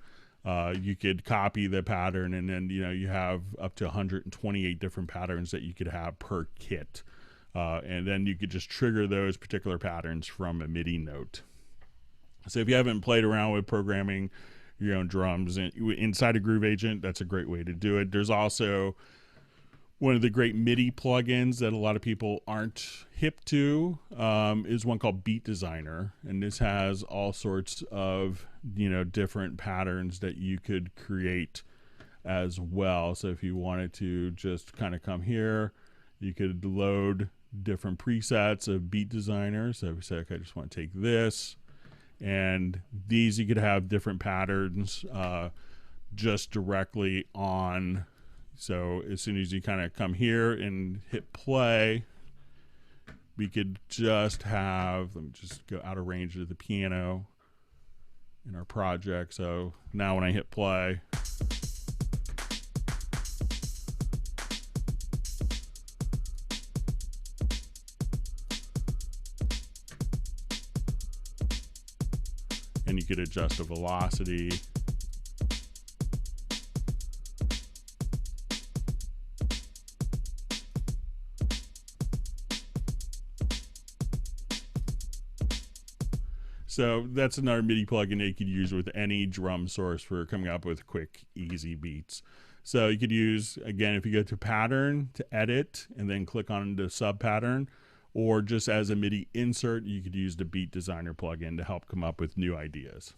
you could copy the pattern, and then you have up to 128 different patterns that you could have per kit, and then you could just trigger those particular patterns from a MIDI note. So if you haven't played around with programming your own drums inside a Groove Agent, that's a great way to do it. There's also one of the great MIDI plugins that a lot of people aren't hip to, is one called Beat Designer, and this has all sorts of different patterns that you could create as well. So if you wanted to just kind of come here, you could load different presets of Beat Designer. So if you say, okay, I just want to take this, and these you could have different patterns just directly on. So as soon as you kind of come here and hit play, we could just have, let me just go out of range of the piano in our project. So now when I hit play, and you could adjust the velocity. So that's another MIDI plugin that you could use with any drum source for coming up with quick, easy beats. So you could use, again, if you go to pattern to edit and then click on the sub pattern, or just as a MIDI insert, you could use the Beat Designer plugin to help come up with new ideas.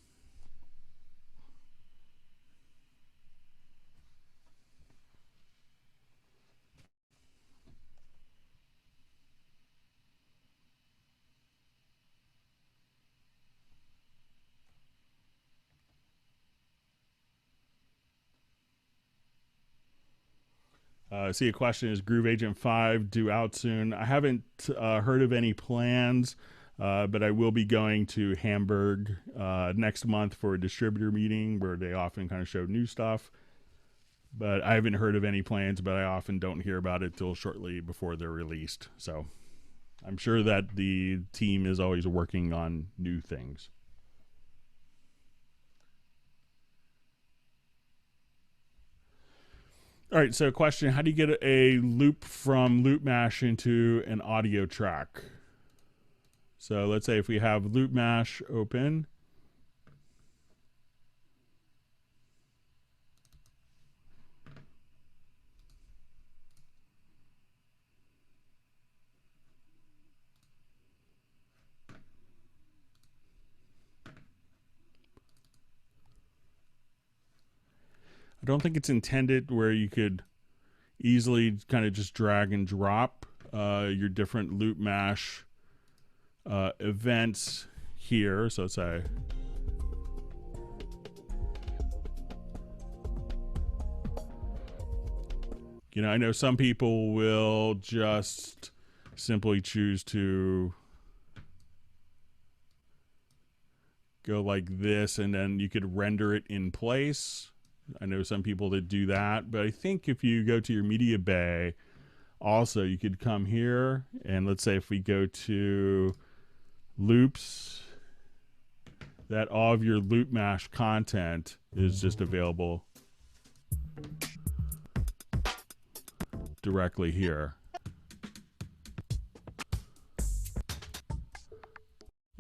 See, a question is Groove Agent 5 due out soon? I haven't heard of any plans, but I will be going to Hamburg next month for a distributor meeting where they often kind of show new stuff. But I haven't heard of any plans, but I often don't hear about it till shortly before they're released. So I'm sure that the team is always working on new things. All right, so question, how do you get a loop from Loop Mash into an audio track? So let's say if we have Loop Mash open. I don't think it's intended where you could easily kind of just drag and drop your different Loop Mash events here. So say, I know some people will just simply choose to go like this, and then you could render it in place. I know some people that do that, but I think if you go to your media bay, also you could come here, and let's say if we go to loops, that all of your Loop Mash content is just available directly here.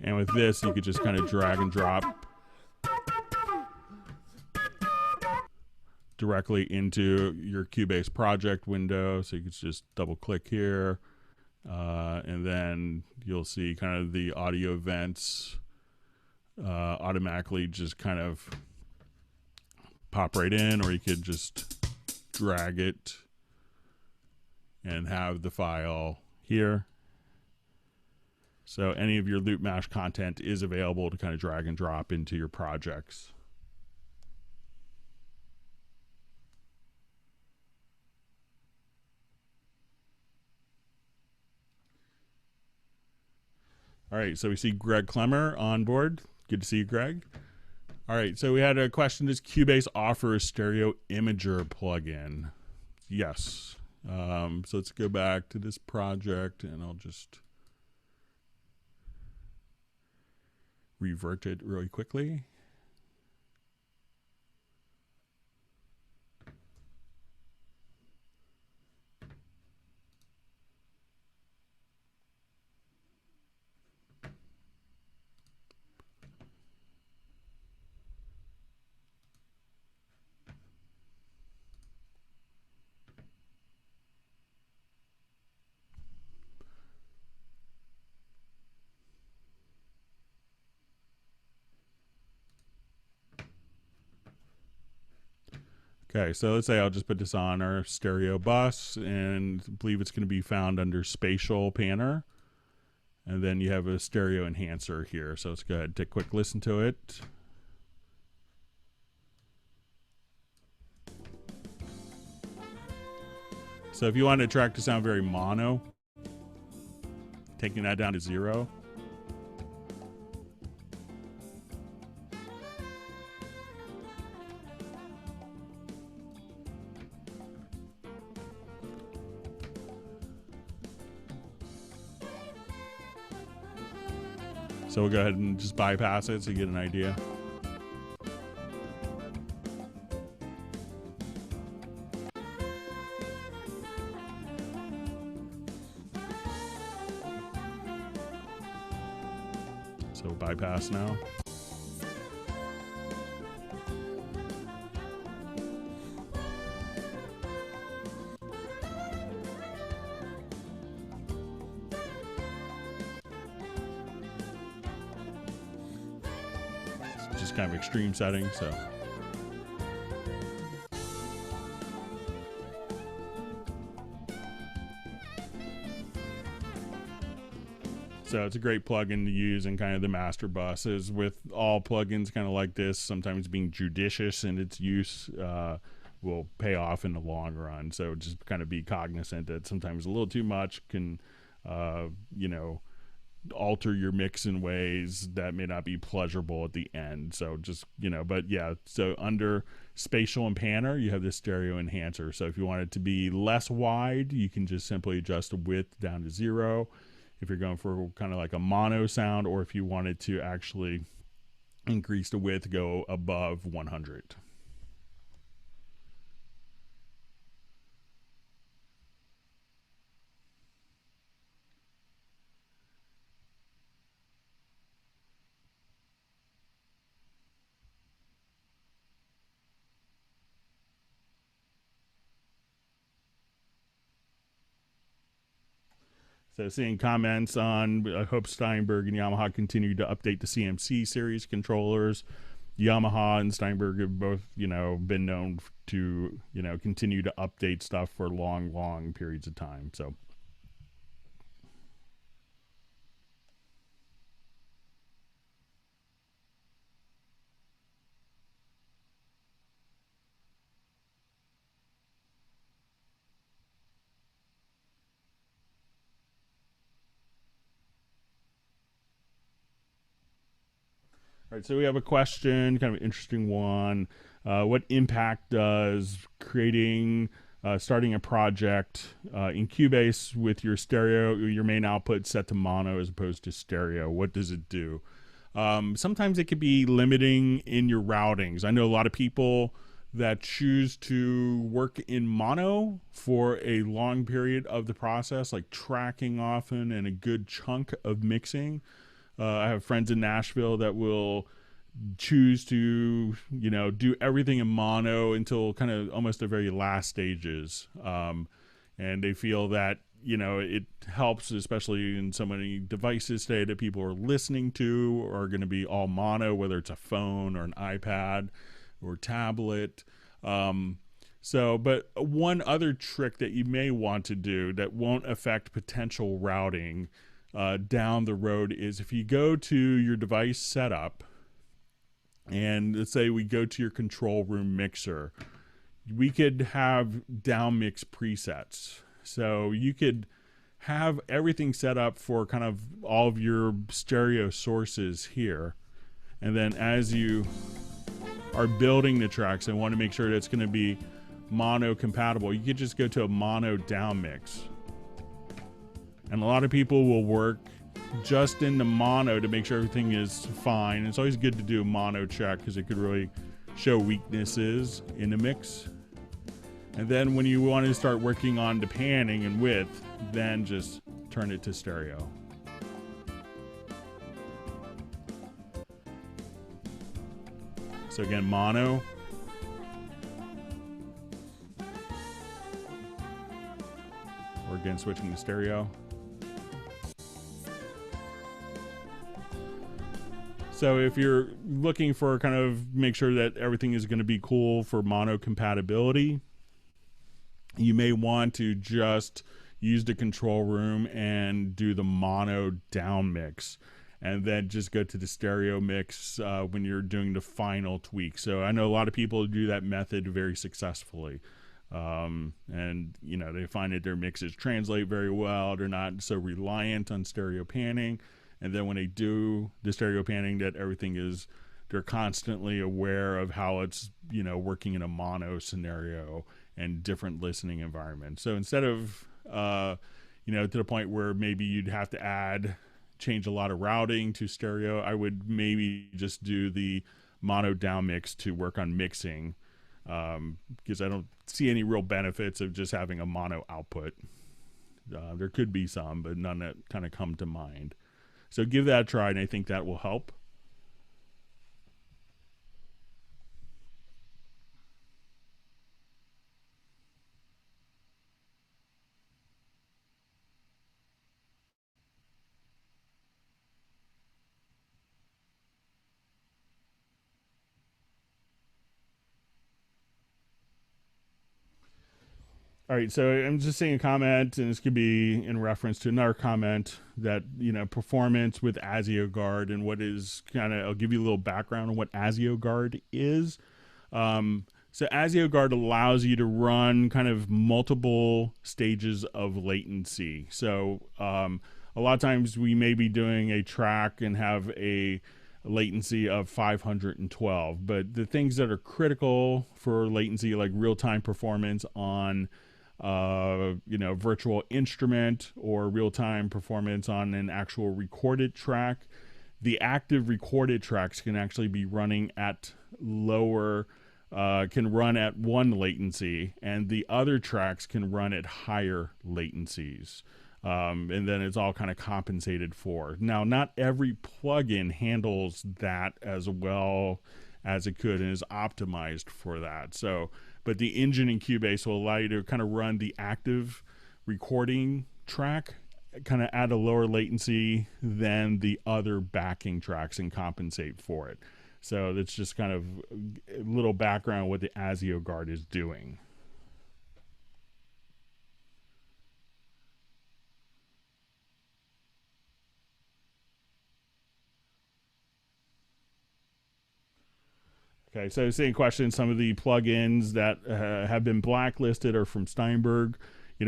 And with this, you could just kind of drag and drop directly into your Cubase project window. So you could just double click here, And then you'll see kind of the audio vents automatically just kind of pop right in, or you could just drag it and have the file here. So any of your loop mash content is available to kind of drag and drop into your projects. All right, so we see Greg Clemmer on board. Good to see you, Greg. All right, so we had a question. Does Cubase offer a stereo imager plugin? Yes. So let's go back to this project, and I'll just revert it really quickly. Okay, so let's say I'll just put this on our stereo bus, and I believe it's going to be found under spatial panner. And then you have a stereo enhancer here. So let's go ahead and take a quick listen to it. So if you want a track to sound very mono, taking that down to 0. So we'll go ahead and just bypass it so you get an idea. So bypass now. Just kind of extreme setting, so. So it's a great plugin to use in kind of the master buses. With all plugins kind of like this, sometimes being judicious in its use will pay off in the long run. So just kind of be cognizant that sometimes a little too much can, you know, alter your mix in ways that may not be pleasurable at the end. So just, you know, but yeah, so under spatial and panner, you have this stereo enhancer. So if you want it to be less wide, you can just simply adjust the width down to 0. If you're going for kind of like a mono sound, or if you wanted to actually increase the width, go above 100. So seeing comments on, I hope Steinberg and Yamaha continue to update the CMC series controllers. Yamaha and Steinberg have both, you know, been known to, you know, continue to update stuff for long periods of time. So. All right, so we have a question, kind of an interesting one. What impact does starting a project in Cubase with your stereo, your main output set to mono as opposed to stereo? What does it do? Sometimes it could be limiting in your routings. I know a lot of people that choose to work in mono for a long period of the process, like tracking often and a good chunk of mixing. I have friends in Nashville that will choose to, you know, do everything in mono until kind of almost the very last stages. And they feel that, it helps, especially in so many devices today that people are listening to are going to be all mono, whether it's a phone or an iPad or tablet. But one other trick that you may want to do that won't affect potential routing down the road is if you go to your device setup, and let's say we go to your control room mixer, we could have down mix presets. So you could have everything set up for kind of all of your stereo sources here. And then as you are building the tracks and want to make sure that it's going to be mono compatible, you could just go to a mono down mix. And a lot of people will work just in the mono to make sure everything is fine. It's always good to do a mono check because it could really show weaknesses in the mix. And then when you want to start working on the panning and width, then just turn it to stereo. So again, mono. Or again, switching to stereo. So if you're looking for kind of make sure that everything is going to be cool for mono compatibility, you may want to just use the control room and do the mono down mix, and then just go to the stereo mix when you're doing the final tweak. So I know a lot of people do that method very successfully. And they find that their mixes translate very well. They're not so reliant on stereo panning. And then when they do the stereo panning, that they're constantly aware of how it's, working in a mono scenario and different listening environments. So instead of, to the point where maybe you'd have to change a lot of routing to stereo, I would maybe just do the mono down mix to work on mixing, because I don't see any real benefits of just having a mono output. There could be some, but none that kind of come to mind. So give that a try, and I think that will help. All right, so I'm just seeing a comment, and this could be in reference to another comment that, performance with ASIO Guard and what is I'll give you a little background on what ASIO Guard is. So ASIO Guard allows you to run kind of multiple stages of latency. So a lot of times we may be doing a track and have a latency of 512, but the things that are critical for latency, like real-time performance on virtual instrument or real-time performance on an actual recorded track, the active recorded tracks can actually be running at can run at 1 latency, and the other tracks can run at higher latencies. And then it's all kind of compensated for. Now, not every plugin handles that as well as it could and is optimized for that. So, but the engine in Cubase will allow you to kind of run the active recording track kind of at a lower latency than the other backing tracks and compensate for it. So that's just kind of a little background on what the ASIO Guard is doing. Okay, so seeing questions, some of the plugins that have been blacklisted are from Steinberg.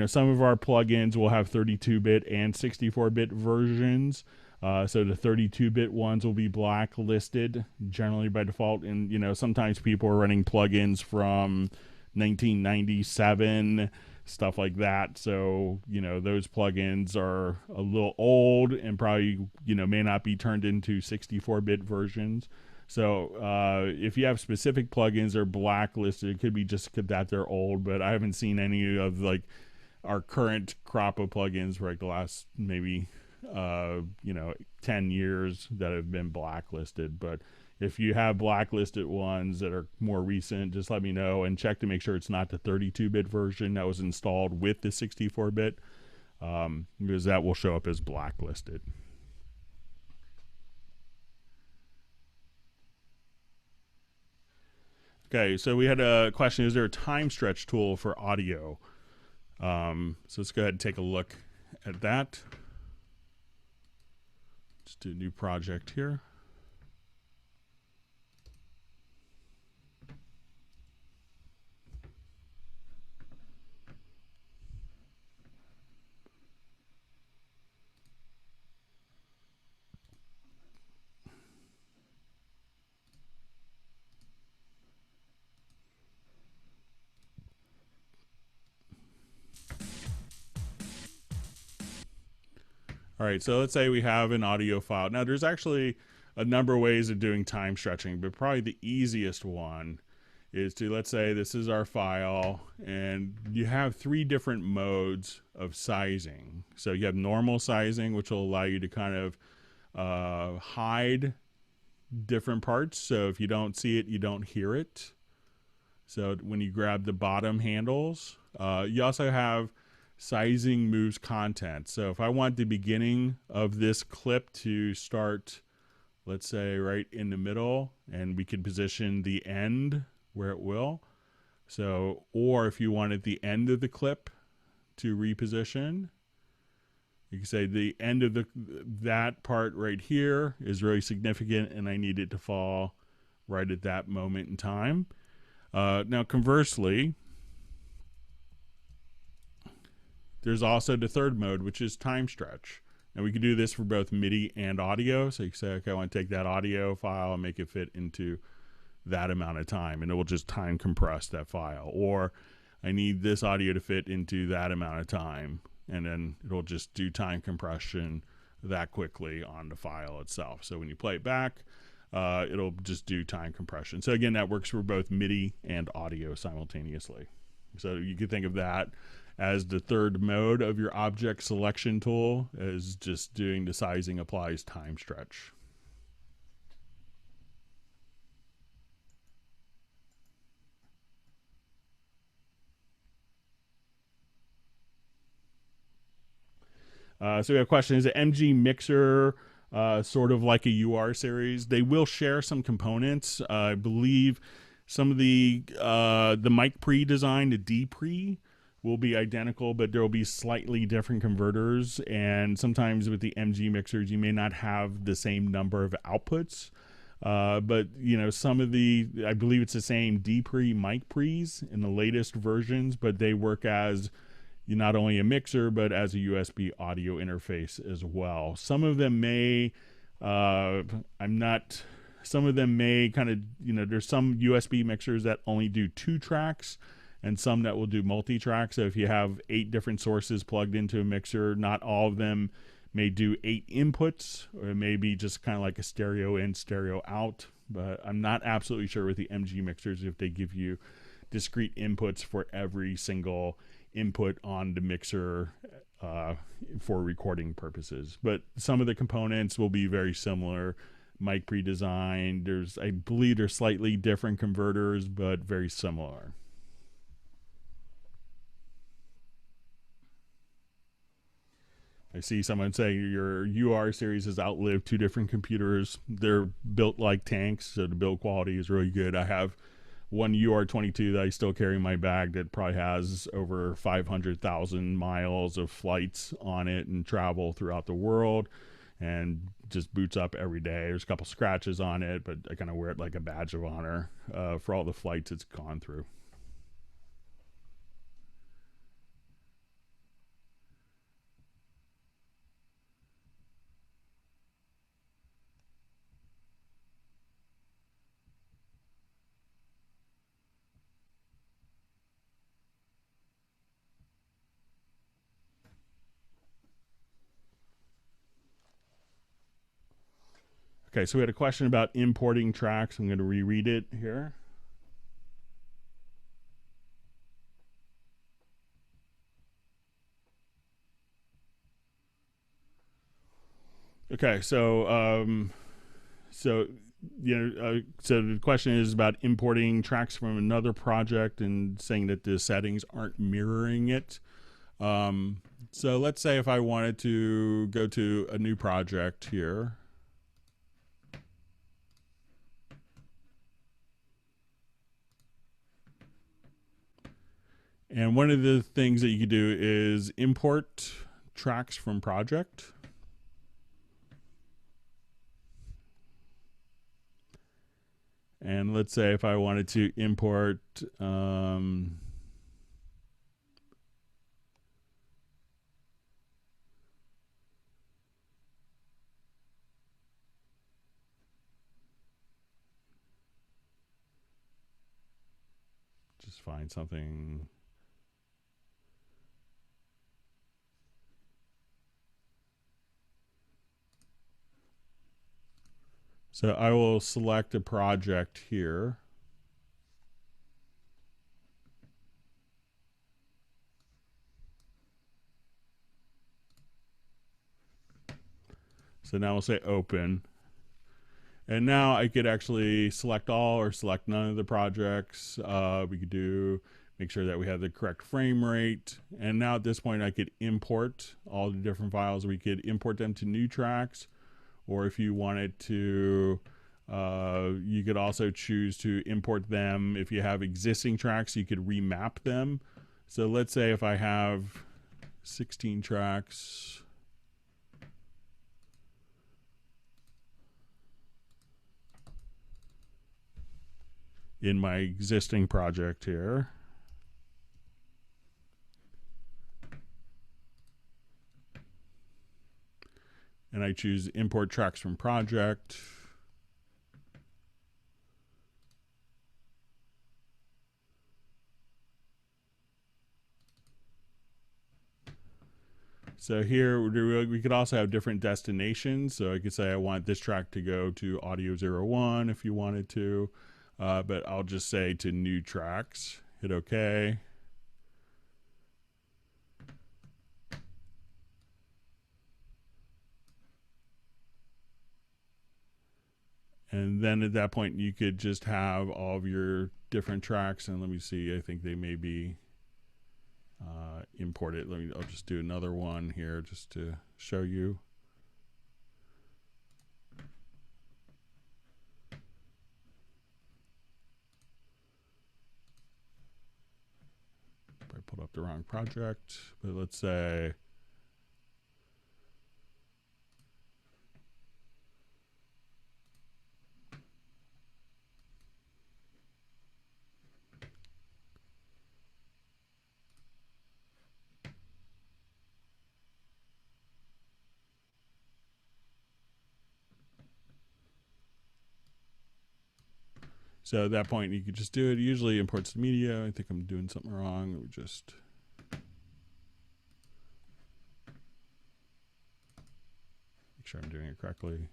Some of our plugins will have 32-bit and 64-bit versions. So the 32-bit ones will be blacklisted generally by default. And, sometimes people are running plugins from 1997, stuff like that. So, those plugins are a little old and probably, may not be turned into 64-bit versions. So if you have specific plugins that are blacklisted, it could be just that they're old, but I haven't seen any of our current crop of plugins for the last maybe 10 years that have been blacklisted. But if you have blacklisted ones that are more recent, just let me know and check to make sure it's not the 32-bit version that was installed with the 64-bit. because that will show up as blacklisted. Okay, so we had a question, is there a time stretch tool for audio? So let's go ahead and take a look at that. Let's do a new project here. All right, so let's say we have an audio file. Now, there's actually a number of ways of doing time stretching, but probably the easiest one is to, let's say this is our file, and you have 3 different modes of sizing. So you have normal sizing, which will allow you to kind of hide different parts. So if you don't see it, you don't hear it. So when you grab the bottom handles, you also have sizing moves content. So if I want the beginning of this clip to start, let's say right in the middle, and we can position the end where it will. So, or if you wanted the end of the clip to reposition, you can say the end of that part right here is really significant and I need it to fall right at that moment in time. Now conversely, there's also the third mode, which is time stretch. And we can do this for both MIDI and audio. So you can say, okay, I want to take that audio file and make it fit into that amount of time. And it will just time compress that file. Or I need this audio to fit into that amount of time. And then it'll just do time compression that quickly on the file itself. So when you play it back, it'll just do time compression. So again, that works for both MIDI and audio simultaneously. So you can think of that as the third mode of your object selection tool, is just doing the sizing applies time stretch. So we have a question, is the MG Mixer sort of like a UR series? They will share some components. I believe some of the mic pre-design, the D pre, will be identical, but there will be slightly different converters. And sometimes with the MG mixers, you may not have the same number of outputs. But you know, some of the, I believe it's the same D pre mic pre's in the latest versions, but they work as not only a mixer, but as a USB audio interface as well. Some of them may, some of them may kind of, you know, there's some USB mixers that only do 2 tracks and some that will do multi-track. So if you have 8 different sources plugged into a mixer, not all of them may do 8 inputs, or it may be just kind of like a stereo in, stereo out. But I'm not absolutely sure with the MG mixers if they give you discrete inputs for every single input on the mixer for recording purposes. But some of the components will be very similar. Mic pre-designed. I believe there's slightly different converters, but very similar. I see someone saying your UR series has outlived 2 different computers. They're built like tanks, so the build quality is really good. I have one UR22 that I still carry in my bag that probably has over 500,000 miles of flights on it and travel throughout the world, and just boots up every day. There's a couple scratches on it, but I kind of wear it like a badge of honor for all the flights it's gone through. Okay, so we had a question about importing tracks. I'm going to reread it here. Okay, so so the question is about importing tracks from another project and saying that the settings aren't mirroring it. So So let's say if I wanted to go to a new project here. And one of the things that you could do is import tracks from project. And let's say if I wanted to import just find something. So I will select a project here. So now we'll say open. And now I could actually select all or select none of the projects. We could make sure that we have the correct frame rate. And now at this point I could import all the different files. We could import them to new tracks, or if you wanted to, you could also choose to import them. If you have existing tracks, you could remap them. So let's say if I have 16 tracks, in my existing project here, and I choose import tracks from project. So here we could also have different destinations. So I could say I want this track to go to audio 01 if you wanted to, but I'll just say to new tracks, hit OK. And then at that point, you could just have all of your different tracks. And let me see, I think they may be imported. I'll just do another one here just to show you. I pulled up the wrong project, but let's say so at that point you could just do it. It usually imports the media. I think I'm doing something wrong. Let me just make sure I'm doing it correctly.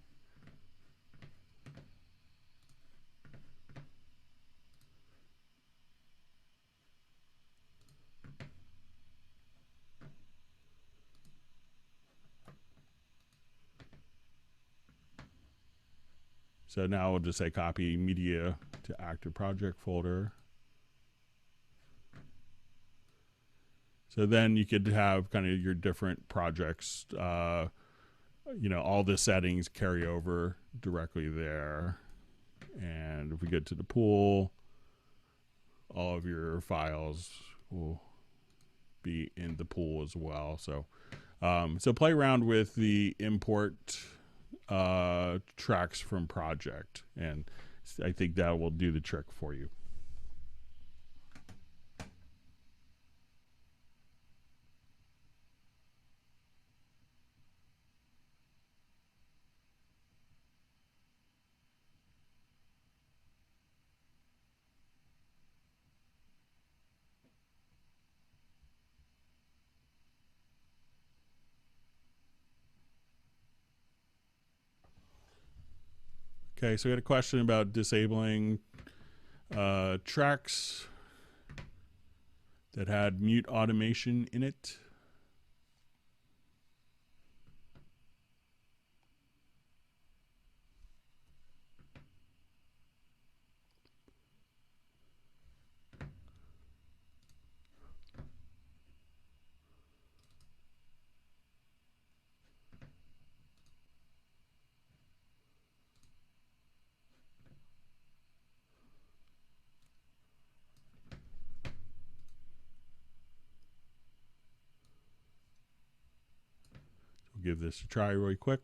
So now we'll just say copy media to active project folder. So then you could have kind of your different projects, you know, all the settings carry over directly there. And if we get to the pool, all of your files will be in the pool as well. So, so play around with the import tracks from project, and I think that will do the trick for you. Okay, so we had a question about disabling tracks that had mute automation in it. give this a try really quick.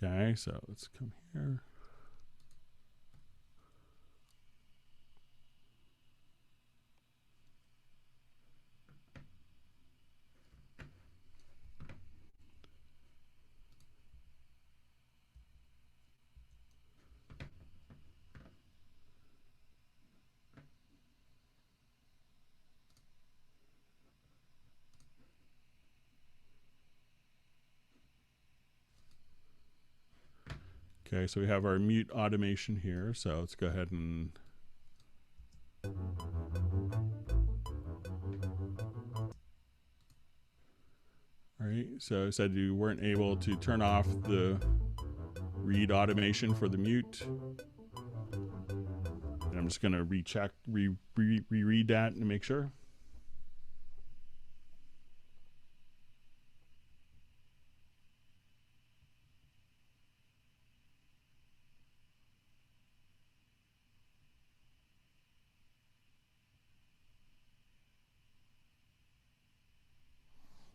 Okay, so let's come here. Okay, so we have our mute automation here. So let's go ahead and all right. So I said you weren't able to turn off the read automation for the mute. And I'm just going to recheck, reread that and make sure.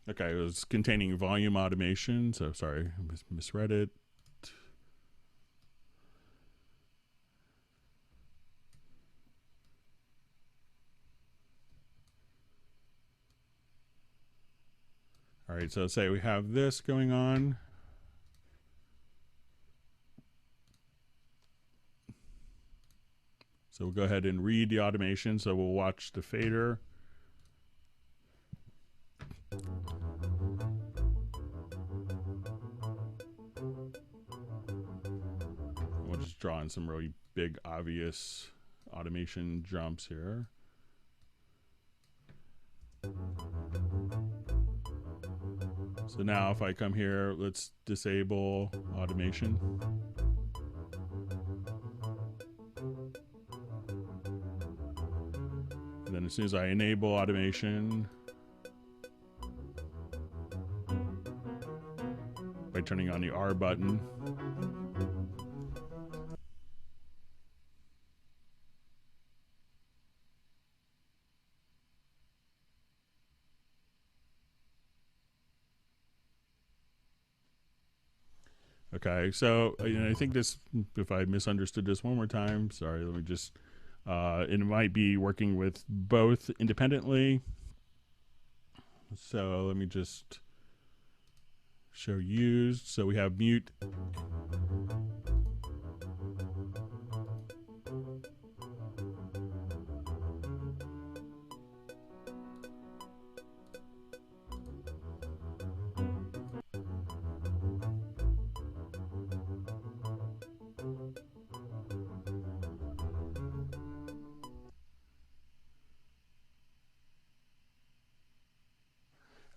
Okay, it was containing volume automation. So sorry, I misread it. All right, so say we have this going on. So we'll go ahead and read the automation. So we'll watch the fader. We'll just draw in some really big, obvious automation jumps here. So now if I come here, let's disable automation. And then as soon as I enable automation, by turning on the R button, okay, so I think this, if I misunderstood this one more time, sorry, let me just, it might be working with both independently. So let me just show used. So we have mute.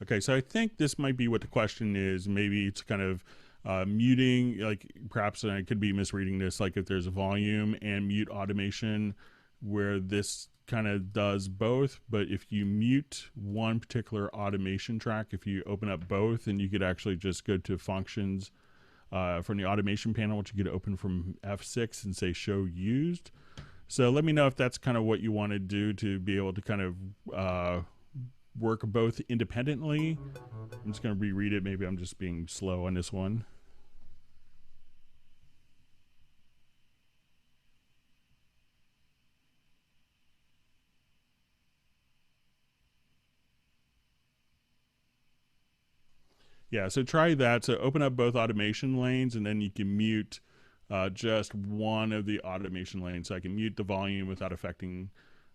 Okay, so I think this might be what the question is. Maybe it's kind of muting, like perhaps I could be misreading this, like if there's a volume and mute automation where this kind of does both, but if you mute one particular automation track, if you open up both, and you could actually just go to functions from the automation panel, which you could open from F6 and say show used. So let me know if that's kind of what you want to do to be able to kind of work both independently. I'm just going to reread it. Maybe I'm just being slow on this one. Yeah, so try that. So open up both automation lanes, and then you can mute just one of the automation lanes. So I can mute the volume without affecting,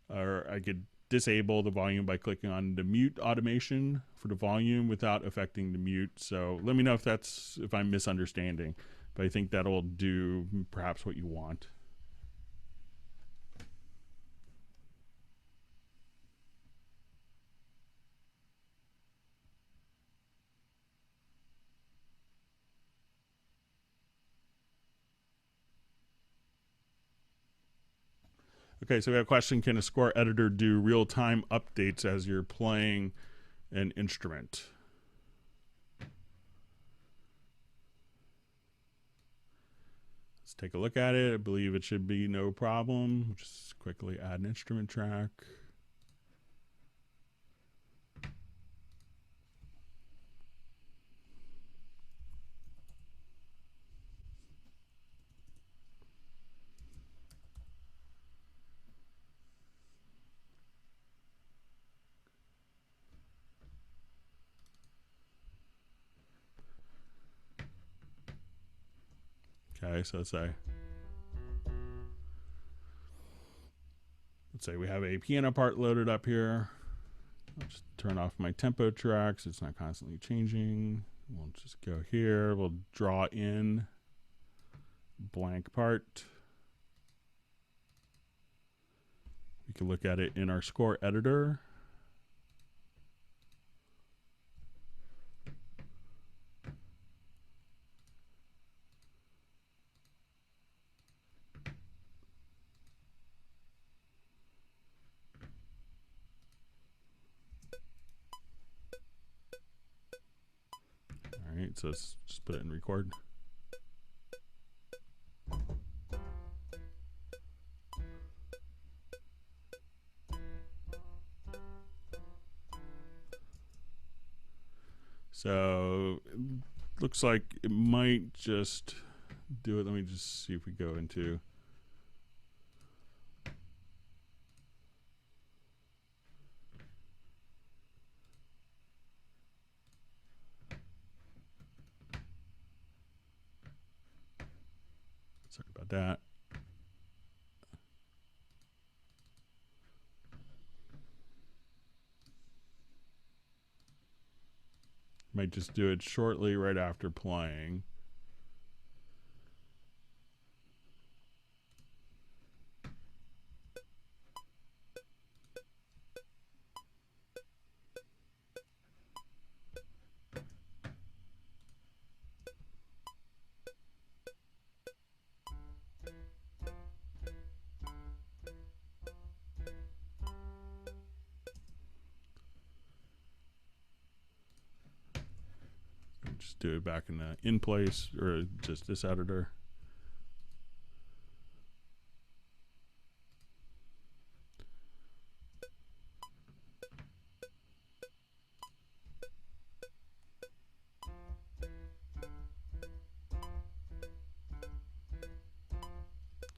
or I could disable the volume by clicking on the mute automation for the volume without affecting the mute. So let me know if I'm misunderstanding, but I think that'll do perhaps what you want. Okay, so we have a question: can a score editor do real-time updates as you're playing an instrument? Let's take a look at it. I believe it should be no problem. Just quickly add an instrument track. Okay, so let's say we have a piano part loaded up here. I'll just turn off my tempo tracks. It's not constantly changing. We'll just go here. We'll draw in blank part. We can look at it in our score editor. All right, so let's just put it in record. So it looks like it might just do it. Let me just see if we go into. Sorry about that. Might just do it shortly right after playing. Just do it back in the in place, or just this editor.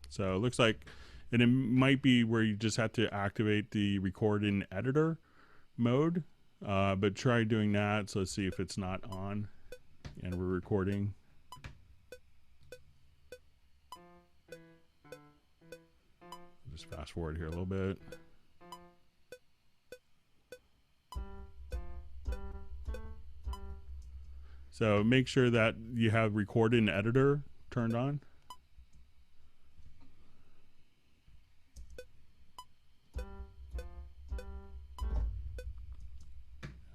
So it looks like, and it might be where you just have to activate the record in editor mode, but try doing that. So let's see if it's not on and we're recording. I'll just fast forward here a little bit. So make sure that you have record in editor turned on.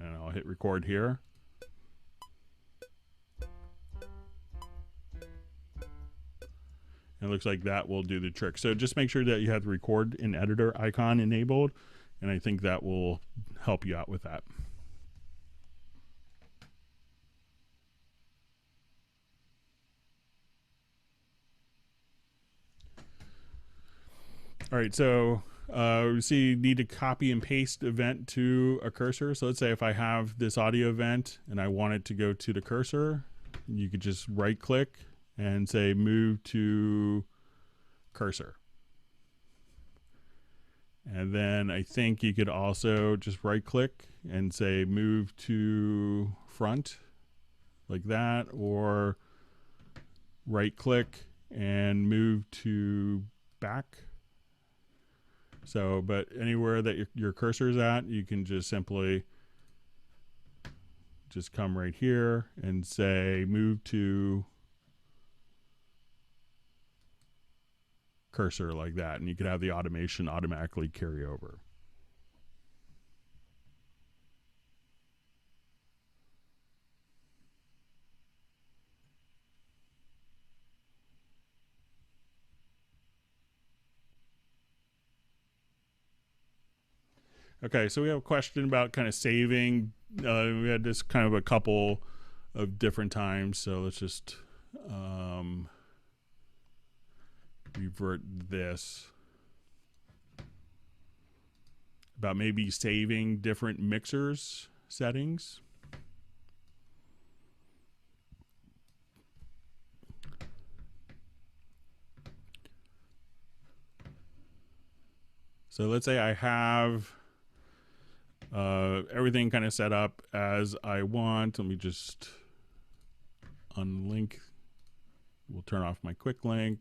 And I'll hit record here. And it looks like that will do the trick. So just make sure that you have the record in editor icon enabled, and I think that will help you out with that. All right, so we see need to copy and paste event to a cursor. So let's say if I have this audio event and I want it to go to the cursor, you could just right click and say move to cursor. And then I think you could also just right click and say move to front, like that, or right click and move to back. So, but anywhere that your cursor is at, you can just simply just come right here and say move to cursor, like that, and you could have the automation automatically carry over. Okay, so we have a question about kind of saving. We had this kind of a couple of different times, so let's just revert this about maybe saving different mixers settings. So let's say I have everything kind of set up as I want. Let me just unlink. We'll turn off my quick link.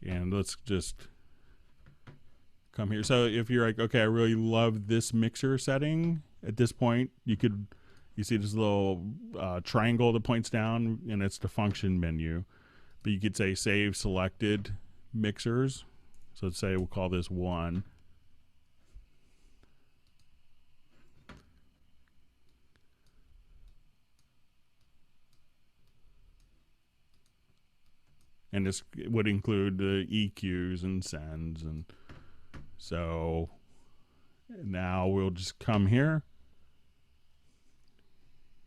And let's just come here. So if you're like, okay, I really love this mixer setting, at this point, you see this little triangle that points down, and it's the function menu. But you could say save selected mixers. So let's say we'll call this 1. And this would include the EQs and sends. And so now we'll just come here,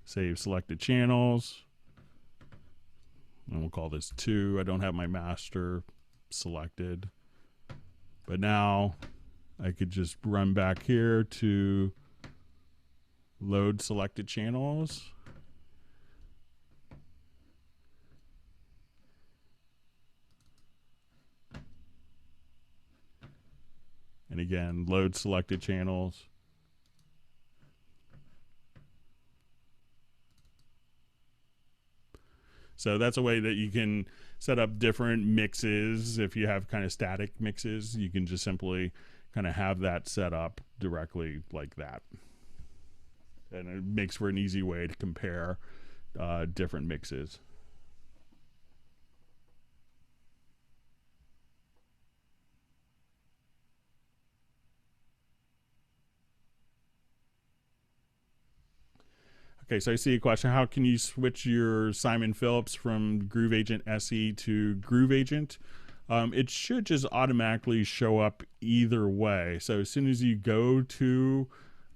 save selected channels, and we'll call this 2. I don't have my master selected, but now I could just run back here to load selected channels. And again, load selected channels. So that's a way that you can set up different mixes. If you have kind of static mixes, you can just simply kind of have that set up directly like that. And it makes for an easy way to compare different mixes. Okay, so I see a question. How can you switch your Simon Phillips from Groove Agent SE to Groove Agent? It should just automatically show up either way. So as soon as you go to,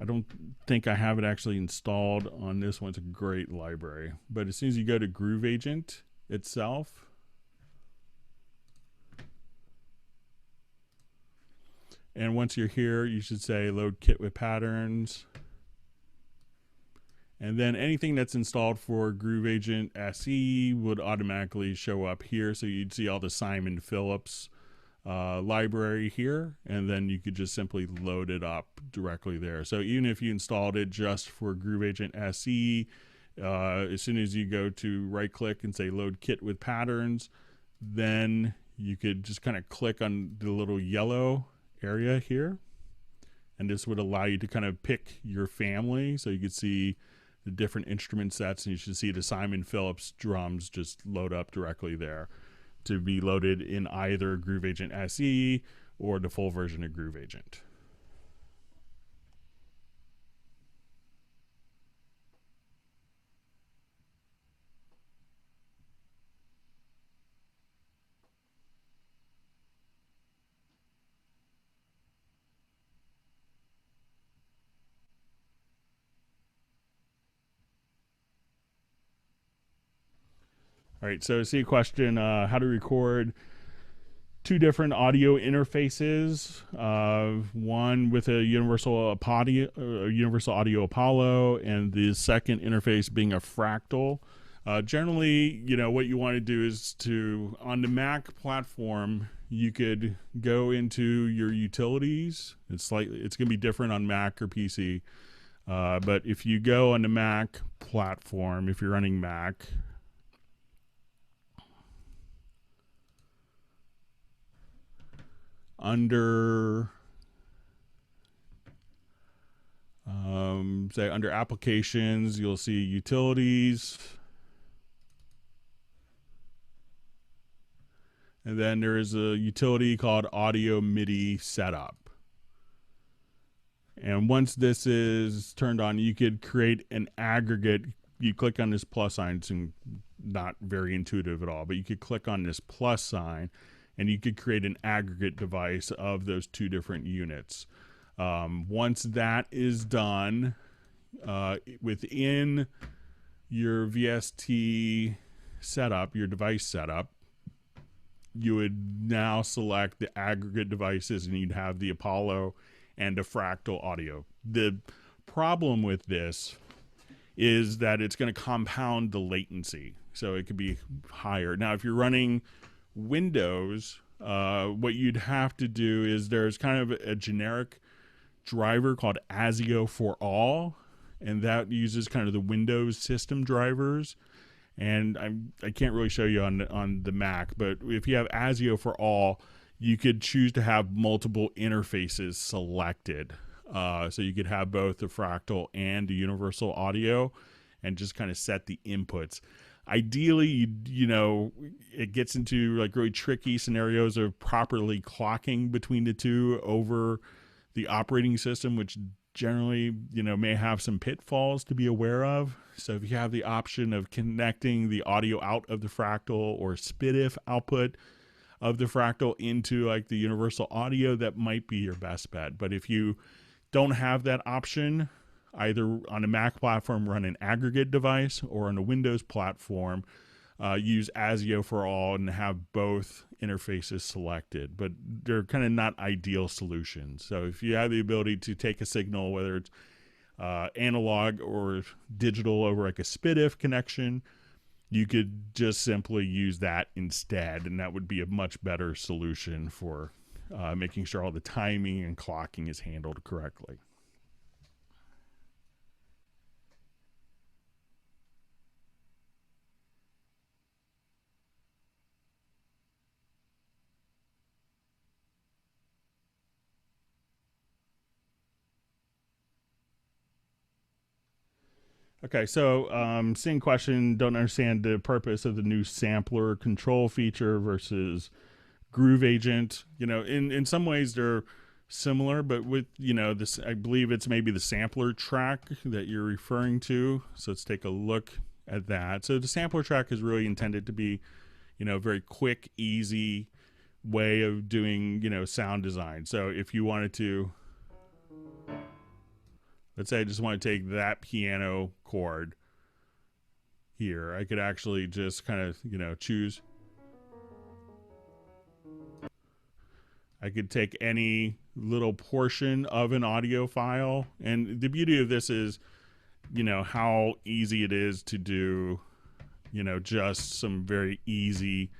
I don't think I have it actually installed on this one. It's a great library. But as soon as you go to Groove Agent itself, and once you're here, you should say load kit with patterns. And then anything that's installed for Groove Agent SE would automatically show up here. So you'd see all the Simon Phillips library here, and then you could just simply load it up directly there. So even if you installed it just for Groove Agent SE, as soon as you go to right click and say load kit with patterns, then you could just kind of click on the little yellow area here. And this would allow you to kind of pick your family. So you could see the different instrument sets, and you should see the Simon Phillips drums just load up directly there to be loaded in either Groove Agent SE or the full version of Groove Agent. All right, so I see a question, how to record 2 different audio interfaces, one with a universal audio Apollo, and the second interface being a fractal. Generally, you know, what you want to do is on the Mac platform, you could go into your utilities. It's going to be different on Mac or PC. But if you go on the Mac platform, if you're running Mac, under say under applications, you'll see utilities, and then there is a utility called audio MIDI setup. And once this is turned on, you could create an aggregate. You click on this plus sign. It's not very intuitive at all, but you could click on this plus sign and you could create an aggregate device of those 2 different units. Once that is done, within your VST setup, your device setup, you would now select the aggregate devices, and you'd have the Apollo and a Fractal audio. The problem with this is that it's going to compound the latency, so it could be higher. Now, if you're running Windows, what you'd have to do is there's kind of a generic driver called ASIO for all, and that uses kind of the Windows system drivers. And I can't really show you on the Mac, but if you have ASIO for all, you could choose to have multiple interfaces selected. So you could have both the Fractal and the universal audio, and just kind of set the inputs. Ideally, you know, it gets into like really tricky scenarios of properly clocking between the two over the operating system, which generally, you know, may have some pitfalls to be aware of. So if you have the option of connecting the audio out of the Fractal or SPDIF output of the Fractal into like the universal audio, that might be your best bet. But if you don't have that option, either on a Mac platform, run an aggregate device, or on a Windows platform, use ASIO for all and have both interfaces selected. But they're kind of not ideal solutions. So if you have the ability to take a signal, whether it's analog or digital, over like a SPDIF connection, you could just simply use that instead, and that would be a much better solution for making sure all the timing and clocking is handled correctly. Okay, so same question. Don't understand the purpose of the new sampler control feature versus Groove Agent. You know, in some ways they're similar, but with, you know, this, I believe it's maybe the sampler track that you're referring to. So let's take a look at that. So the sampler track is really intended to be, you know, a very quick, easy way of doing, you know, sound design. So if you wanted to, let's say I just want to take that piano chord here, I could actually just kind of, you know, choose. I could take any little portion of an audio file. And the beauty of this is, you know, how easy it is to do, you know, just some very easy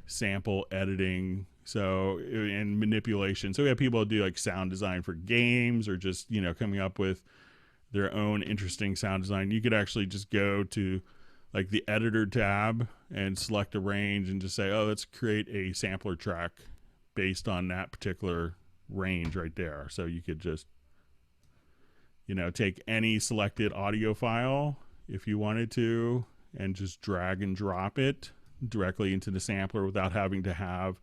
sample editing. So, and manipulation. So we have people who do like sound design for games, or just, you know, coming up with their own interesting sound design. You could actually just go to like the editor tab and select a range and just say, oh, let's create a sampler track based on that particular range right there. So you could just, you know, take any selected audio file if you wanted to, and just drag and drop it directly into the sampler without having to have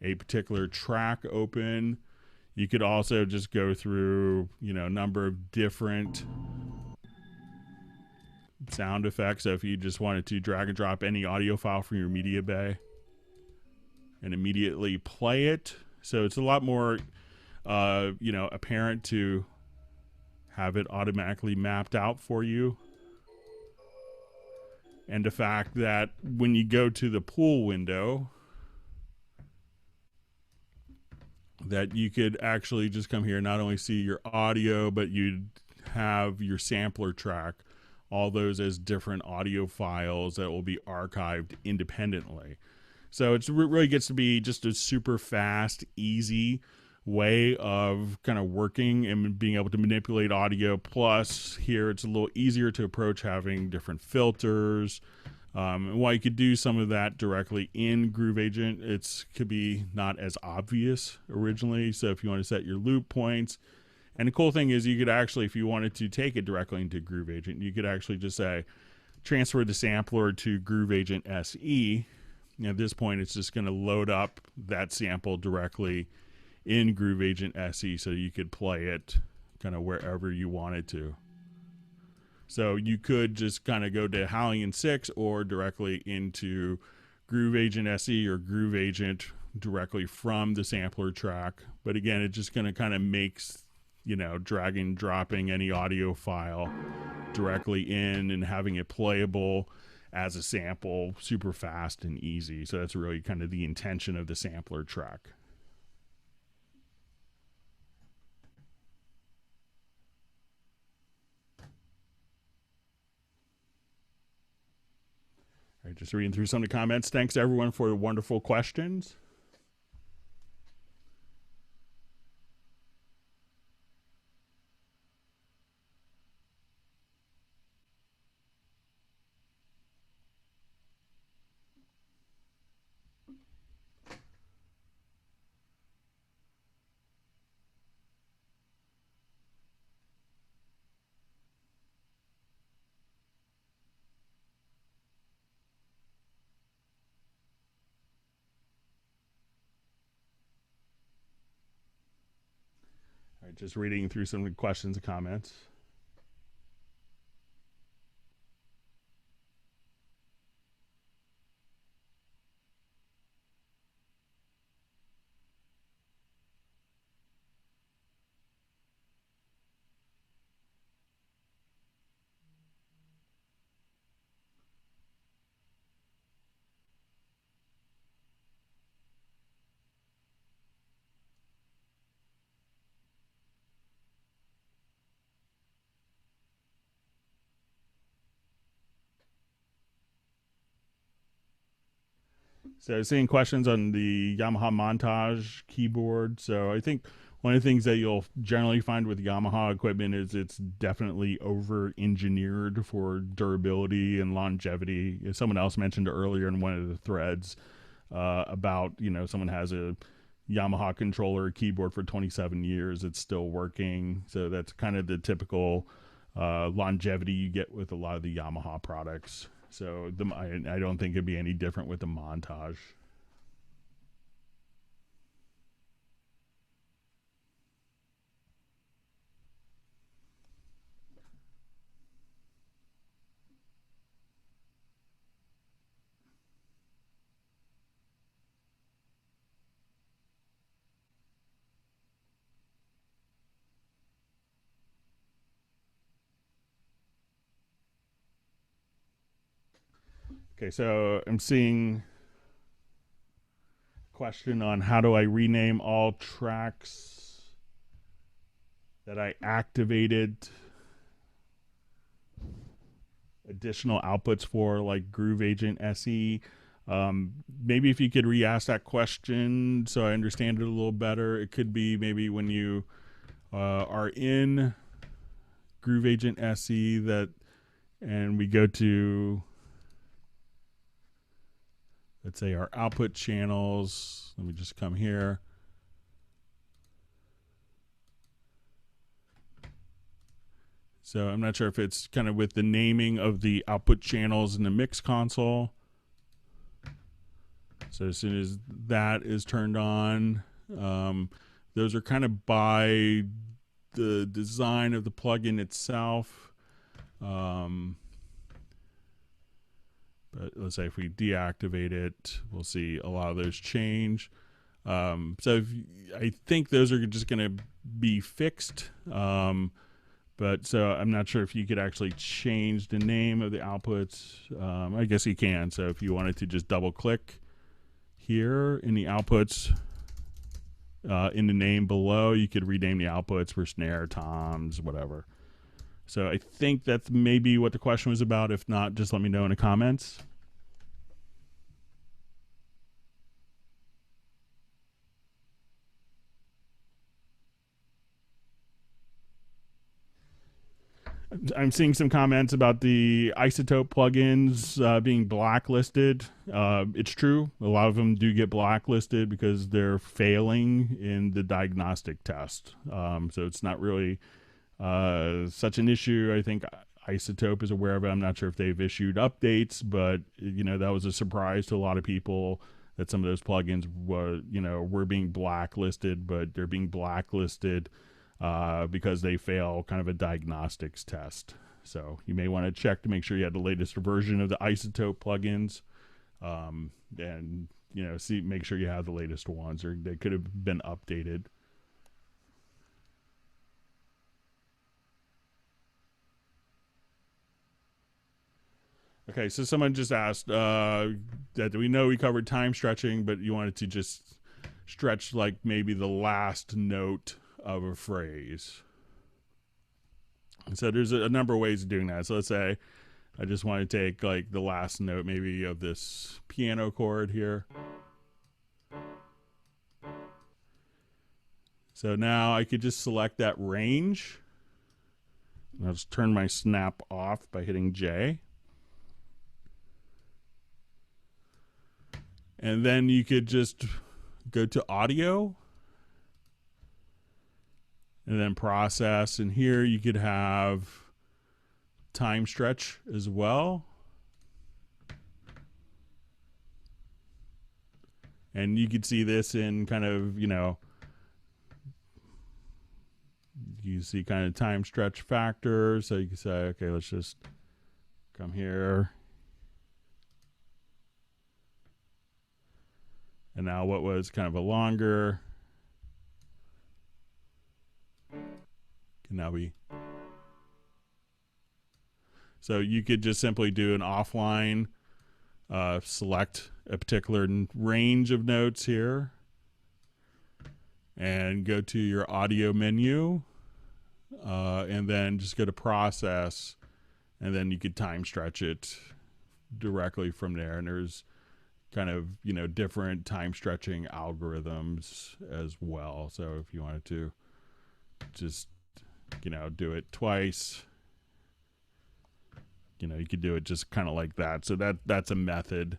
a particular track open. You could also just go through, you know, a number of different sound effects. So if you just wanted to drag and drop any audio file from your media bay and immediately play it. So it's a lot more, you know, apparent to have it automatically mapped out for you. And the fact that when you go to the pool window, that you could actually just come here and not only see your audio, but you'd have your sampler track, all those as different audio files that will be archived independently. So it really gets to be just a super fast, easy way of kind of working and being able to manipulate audio. Plus here it's a little easier to approach having different filters. While you could do some of that directly in Groove Agent, it could be not as obvious originally. So if you want to set your loop points, and the cool thing is you could actually, if you wanted to take it directly into Groove Agent, you could actually just say, transfer the sampler to Groove Agent SE. At this point, it's just going to load up that sample directly in Groove Agent SE, so you could play it kind of wherever you wanted to. So you could just kind of go to Halion 6 or directly into Groove Agent SE or Groove Agent directly from the sampler track. But again, it's just going to kind of makes, dragging, dropping any audio file directly in and having it playable as a sample super fast and easy. So that's really kind of the intention of the sampler track. All right, just reading through some of the comments. Thanks everyone for the wonderful questions. All right, just reading through some questions and comments. So seeing questions on the Yamaha Montage keyboard. So I think one of the things that you'll generally find with Yamaha equipment is it's definitely over engineered for durability and longevity. Someone else mentioned earlier in one of the threads about, someone has a Yamaha controller keyboard for 27 years. It's still working. So that's kind of the typical longevity you get with a lot of the Yamaha products. So I don't think it'd be any different with the Montage. Okay, so I'm seeing a question on how do I rename all tracks that I activated additional outputs for, like Groove Agent SE. Maybe if you could re-ask that question so I understand it a little better. It could be maybe when you are in Groove Agent SE and we go to, let's say, our output channels. Let me just come here. So I'm not sure if it's kind of with the naming of the output channels in the MixConsole. So as soon as that is turned on, those are kind of by the design of the plugin itself. But let's say if we deactivate it, we'll see a lot of those change. So I think those are just going to be fixed. But so I'm not sure if you could actually change the name of the outputs. I guess you can. So if you wanted to just double click here in the outputs, in the name below, you could rename the outputs for snare, toms, whatever. So I think that's maybe what the question was about. If not, just let me know in the comments. I'm seeing some comments about the isotope plugins being blacklisted. It's true. A lot of them do get blacklisted because they're failing in the diagnostic test. So it's not really such an issue. I think Isotope is aware of it. I'm not sure if they've issued updates, but that was a surprise to a lot of people that some of those plugins were being blacklisted, but they're being blacklisted because they fail kind of a diagnostics test. So you may want to check to make sure you have the latest version of the Isotope plugins, and make sure you have the latest ones, or they could have been updated. Okay, so someone just asked that we know we covered time stretching, but you wanted to just stretch like maybe the last note of a phrase. And so there's a number of ways of doing that. So let's say I just want to take like the last note maybe of this piano chord here. So now I could just select that range. I'll just turn my snap off by hitting J. And then you could just go to audio and then process. And here you could have time stretch as well. And you could see this in kind of, you know, you see kind of time stretch factor. So you can say, okay, let's just come here. And now what was kind of a longer can now be. So you could just simply do an offline, select a particular range of notes here and go to your audio menu and then just go to process, and then you could time stretch it directly from there. And there's kind of, you know, different time stretching algorithms as well. So if you wanted to just, you know, do it twice, you know, you could do it just kind of like that. So that's a method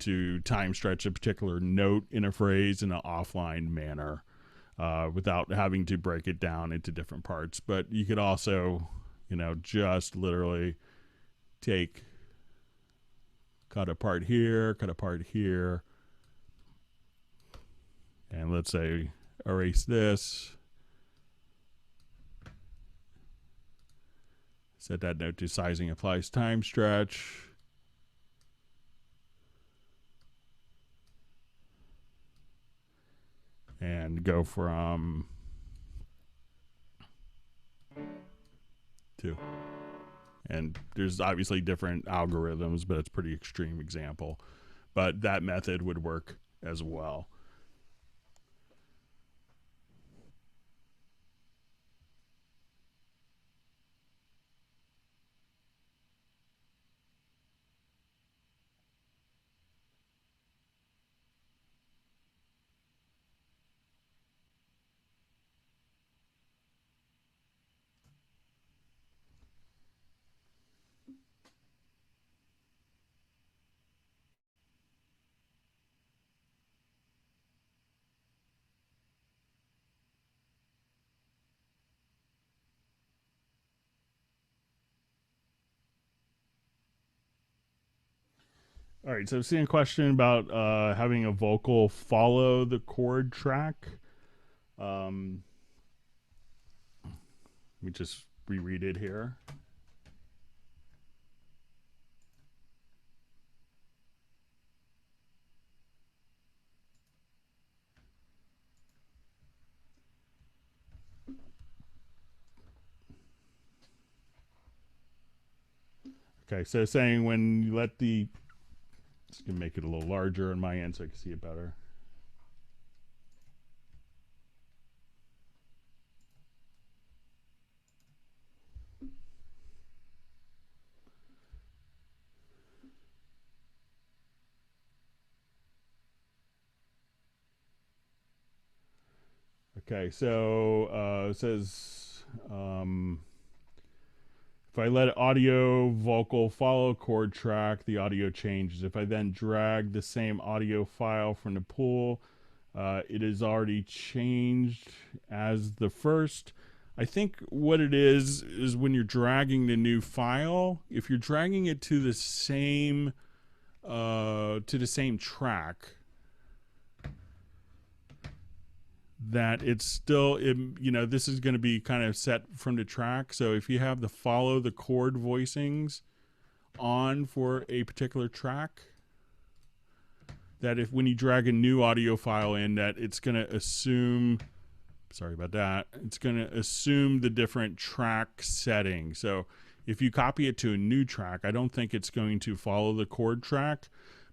to time stretch a particular note in a phrase in an offline manner without having to break it down into different parts. But you could also, you know, just literally cut a part here, and let's say erase this. Set that note to sizing applies time stretch. And go from 2. And there's obviously different algorithms, but it's a pretty extreme example. But that method would work as well. All right, so I've seen a question about having a vocal follow the chord track. Let me just reread it here. Okay, so saying when you let the, just gonna make it a little larger on my end so I can see it better. Okay, so it says if I let audio vocal follow chord track, the audio changes. If I then drag the same audio file from the pool, it is already changed as the first. I think what it is when you're dragging the new file, if you're dragging it to the same track, that it's still, you know, this is going to be kind of set from the track. So if you have the follow the chord voicings on for a particular track, that if when you drag a new audio file in, that it's going to assume, sorry about that, it's going to assume the different track settings. So If you copy it to a new track, I don't think it's going to follow the chord track.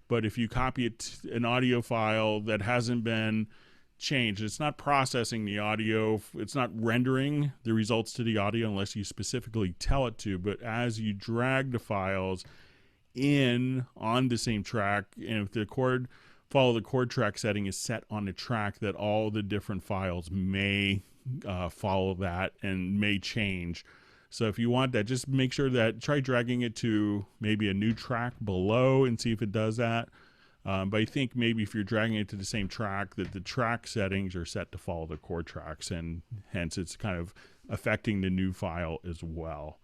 But if you copy it an audio file that hasn't been changed, it's not processing the audio, it's not rendering the results to the audio unless you specifically tell it to. But as you drag the files in on the same track, and if the chord follow the chord track setting is set on the track, that all the different files may follow that and may change. So if you want that, just make sure that try dragging it to maybe a new track below and see if it does that. But I think maybe if you're dragging it to the same track, that the track settings are set to follow the chord tracks, and hence it's kind of affecting the new file as well.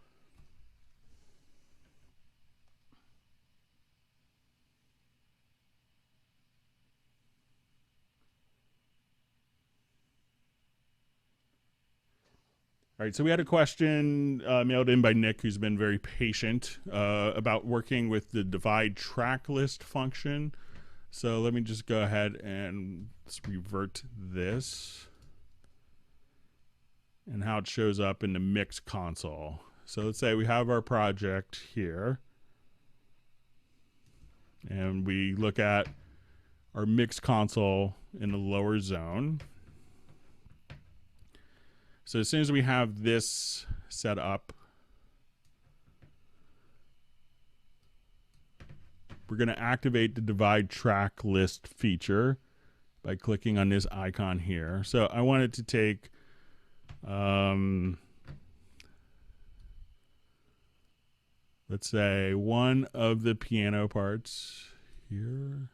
All right, so we had a question mailed in by Nick, who's been very patient, about working with the divide track list function. So let me just go ahead and let's revert this and how it shows up in the MixConsole. So let's say we have our project here, and we look at our MixConsole in the lower zone. So as soon as we have this set up, we're going to activate the divide track list feature by clicking on this icon here. So I wanted to take let's say one of the piano parts here.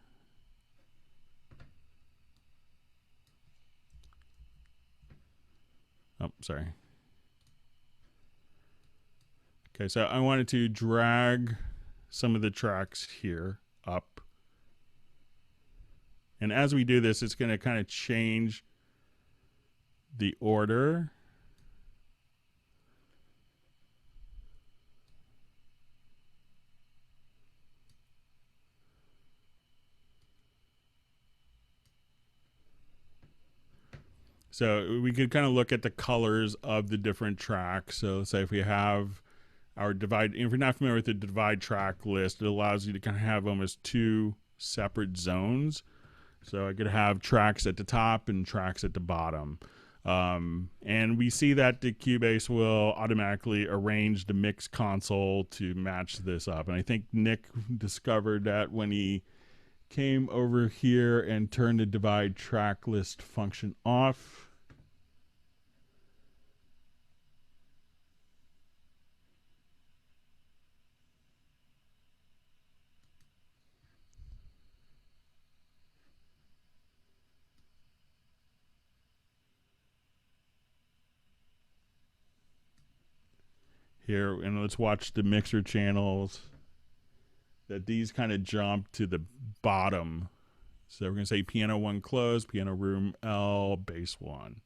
Oh, sorry. Okay, so I wanted to drag some of the tracks here up. And as we do this, it's going to kind of change the order. So we could kind of look at the colors of the different tracks. So let's say if we have our divide, if you're not familiar with the divide track list, it allows you to kind of have almost two separate zones. So I could have tracks at the top and tracks at the bottom. And we see that the Cubase will automatically arrange the MixConsole to match this up. And I think Nick discovered that when he came over here and turned the divide track list function off. Here, and let's watch the mixer channels, that these kind of jump to the bottom. So we're going to say piano 1 closed, piano room L, bass 1.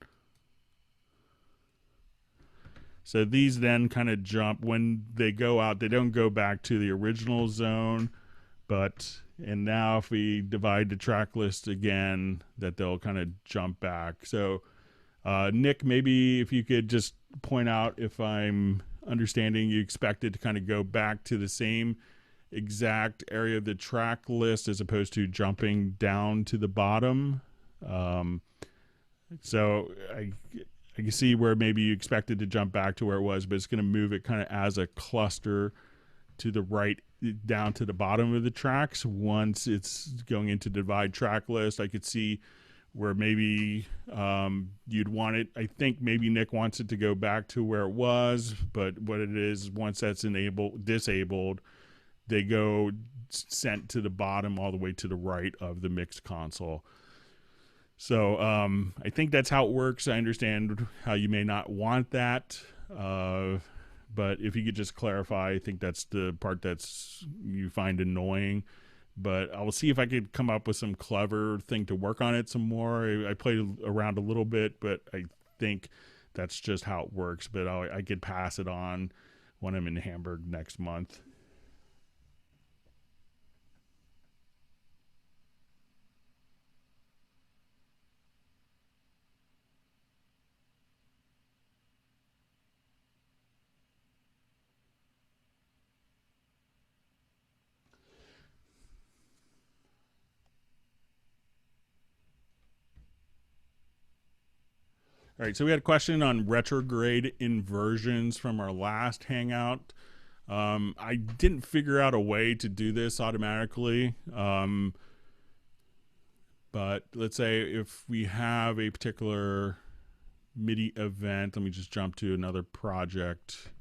So these then kind of jump when they go out. They don't go back to the original zone, and now if we divide the track list again, that they'll kind of jump back. So Nick, maybe if you could just point out if I'm understanding, you expect it to kind of go back to the same exact area of the track list as opposed to jumping down to the bottom. So I can see where maybe you expected to jump back to where it was, but it's going to move it kind of as a cluster to the right down to the bottom of the tracks. Once it's going into divide track list, I could see where maybe you'd want it. I think maybe Nick wants it to go back to where it was, but what it is, once that's disabled, they go sent to the bottom all the way to the right of the MixConsole. So I think that's how it works. I understand how you may not want that, but if you could just clarify, I think that's the part that's you find annoying. But I will see if I could come up with some clever thing to work on it some more. I played around a little bit, but I think that's just how it works. But I could pass it on when I'm in Hamburg next month. All right, so we had a question on retrograde inversions from our last Hangout. I didn't figure out a way to do this automatically, but let's say if we have a particular MIDI event, let me just jump to another project.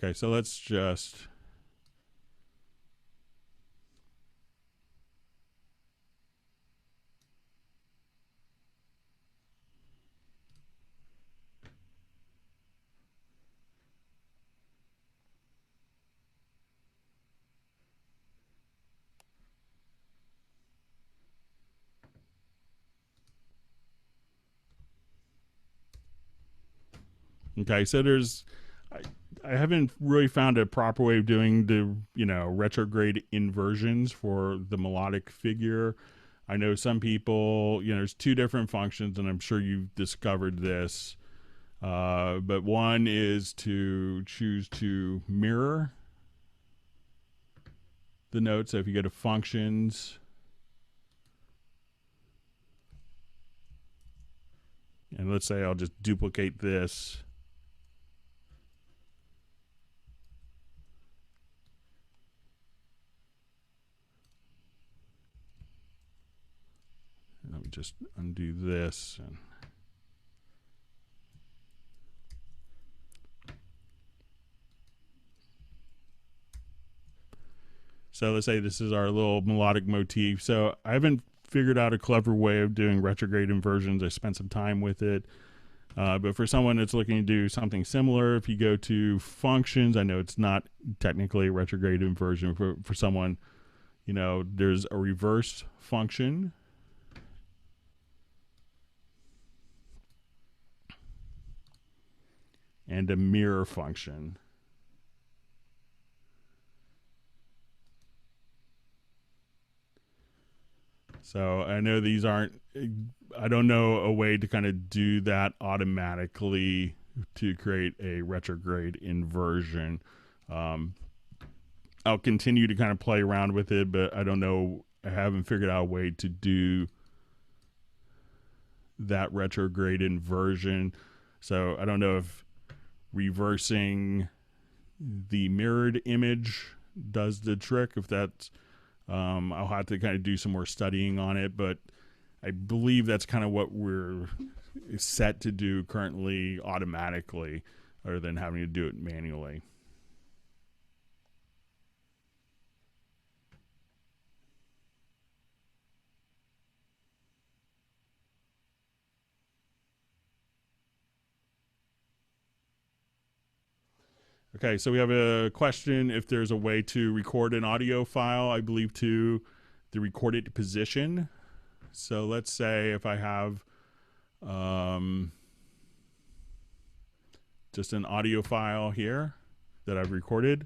Okay, so let's just okay, so I haven't really found a proper way of doing the retrograde inversions for the melodic figure. I know some people, there's two different functions, and I'm sure you've discovered this. But one is to choose to mirror the note. So if you go to functions, and let's say I'll just duplicate this. Let me just undo this. And so let's say this is our little melodic motif. So I haven't figured out a clever way of doing retrograde inversions. I spent some time with it. But for someone that's looking to do something similar, if you go to functions, I know it's not technically a retrograde inversion. For someone, there's a reverse function. And a mirror function. So I know these aren't, I don't know a way to kind of do that automatically to create a retrograde inversion. I'll continue to kind of play around with it, but I don't know, I haven't figured out a way to do that retrograde inversion. So I don't know if reversing the mirrored image does the trick. If that's, I'll have to kind of do some more studying on it, but I believe that's kind of what we're set to do currently automatically, other than having to do it manually. Okay, so we have a question if there's a way to record an audio file, I believe, to the recorded position. So let's say if I have just an audio file here that I've recorded.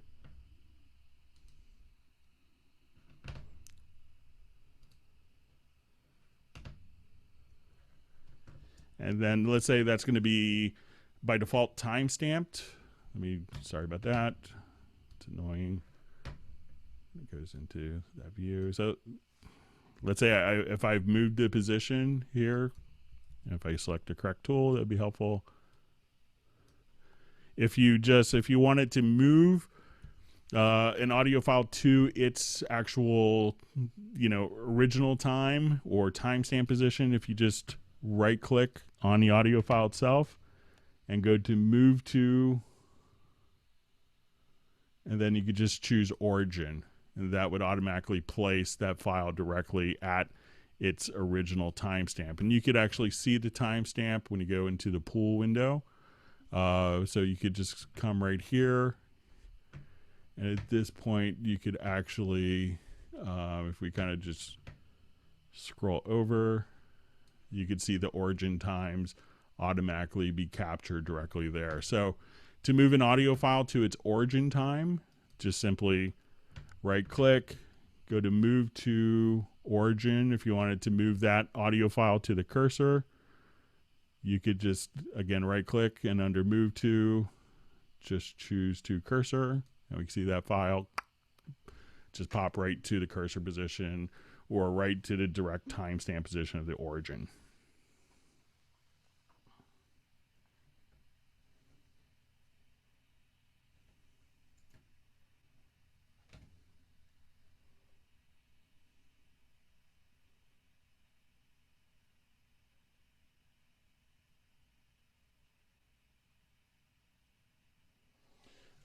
And then let's say that's going to be by default time stamped. Sorry about that. It's annoying. It goes into that view. So let's say if I've moved the position here, and if I select the correct tool, that'd be helpful. If you want it to move an audio file to its actual, original time or timestamp position, if you just right click on the audio file itself and go to move to, and then you could just choose origin, and that would automatically place that file directly at its original timestamp. And you could actually see the timestamp when you go into the pool window. So you could just come right here, and at this point you could actually, if we kind of just scroll over, you could see the origin times automatically be captured directly there. So to move an audio file to its origin time, just simply right click, go to move to origin. If you wanted to move that audio file to the cursor, you could just, again, right click and under move to, just choose to cursor. And we can see that file just pop right to the cursor position or right to the direct timestamp position of the origin.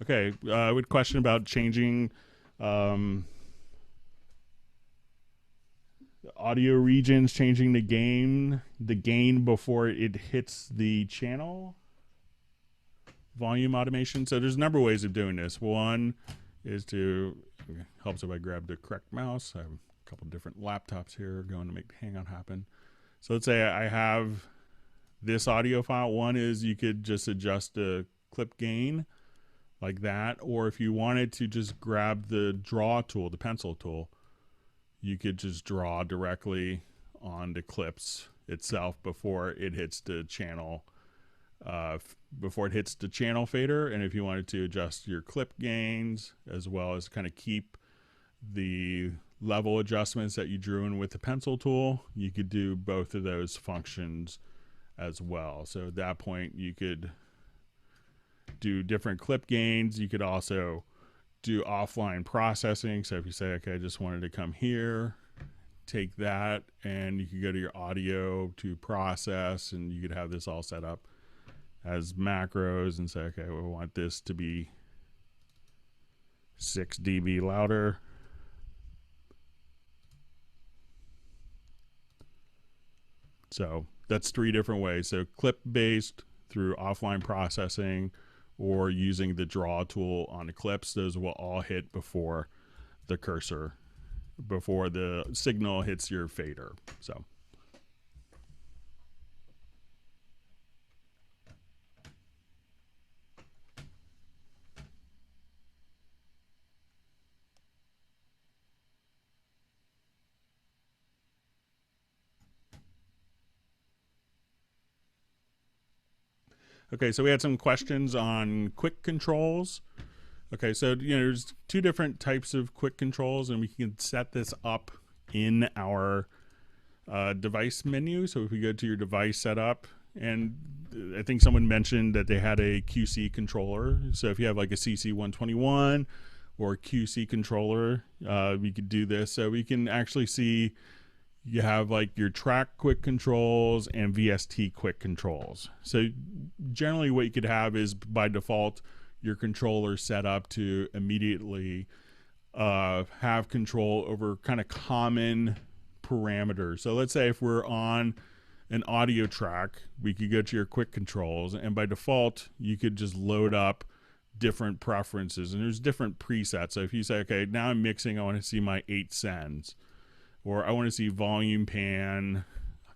Okay, I would question about changing audio regions, changing the gain before it hits the channel. Volume automation. So there's a number of ways of doing this. One is to, helps if I grab the correct mouse. I have a couple different laptops here going to make the Hangout happen. So let's say I have this audio file. One is you could just adjust the clip gain like that, or if you wanted to just grab the draw tool, the pencil tool, you could just draw directly on the clips itself before it hits the channel, fader. And if you wanted to adjust your clip gains as well as kind of keep the level adjustments that you drew in with the pencil tool, you could do both of those functions as well. So at that point you could do different clip gains. You could also do offline processing. So if you say, okay, I just wanted to come here, take that, and you could go to your audio to process, and you could have this all set up as macros and say, okay, we want this to be 6 dB louder. So that's 3 different ways. So clip based, through offline processing, or using the draw tool on the clips. Those will all hit before the cursor, before the signal hits your fader. So okay, so we had some questions on quick controls. Okay, so there's 2 different types of quick controls, and we can set this up in our device menu. So if we go to your device setup, and I think someone mentioned that they had a QC controller. So if you have like a CC121 or a QC controller, we could do this. So we can actually see you have like your track quick controls and VST quick controls. So generally what you could have is by default your controller set up to immediately have control over kind of common parameters. So let's say if we're on an audio track, we could go to your quick controls, and by default you could just load up different preferences, and there's different presets. So if you say, okay, now I'm mixing, I want to see my 8 sends, or I want to see volume pan,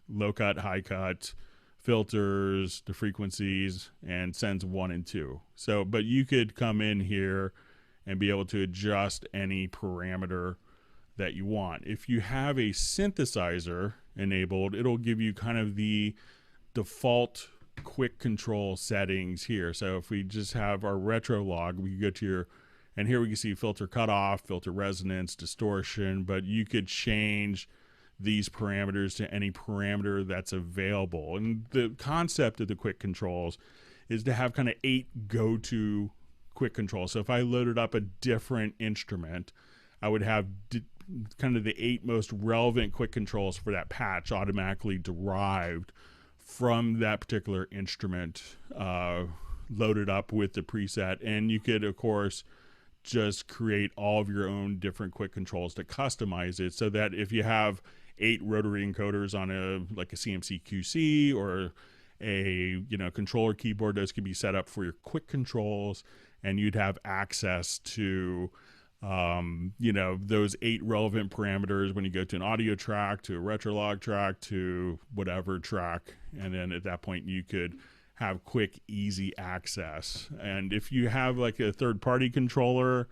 low cut, high cut, filters, the frequencies, and sends 1 and 2. So, but you could come in here and be able to adjust any parameter that you want. If you have a synthesizer enabled, it'll give you kind of the default quick control settings here. So if we just have our retro log, we can go to your, and here we can see filter cutoff, filter resonance, distortion, but you could change these parameters to any parameter that's available. And the concept of the quick controls is to have kind of 8 go-to quick controls. So if I loaded up a different instrument, I would have kind of the 8 most relevant quick controls for that patch automatically derived from that particular instrument, loaded up with the preset. And you could, of course, just create all of your own different quick controls to customize it, so that if you have 8 rotary encoders on a like a CMC QC or a controller keyboard, those could be set up for your quick controls, and you'd have access to those 8 relevant parameters when you go to an audio track, to a retrolog track, to whatever track, and then at that point you could have quick, easy access. And if you have like a third-party controller,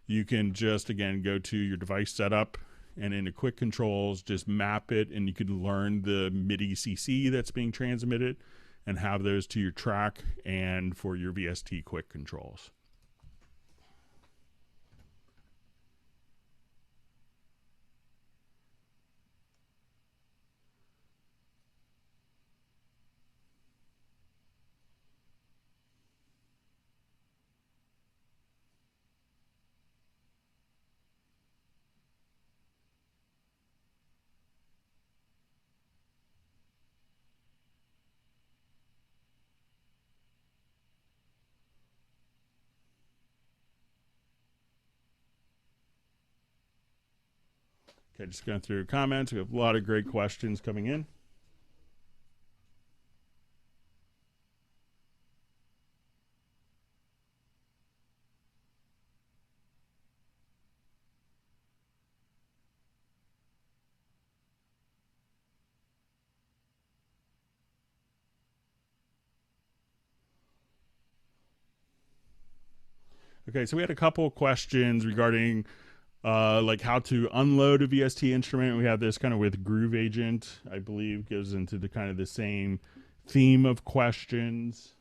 you can just, again, go to your device setup and into quick controls, just map it, and you can learn the MIDI CC that's being transmitted and have those to your track and for your VST quick controls. Okay, just going through comments. We have a lot of great questions coming in. Okay, so we had a couple of questions regarding like how to unload a VST instrument. We have this kind of with Groove Agent, I believe, goes into the kind of the same theme of questions.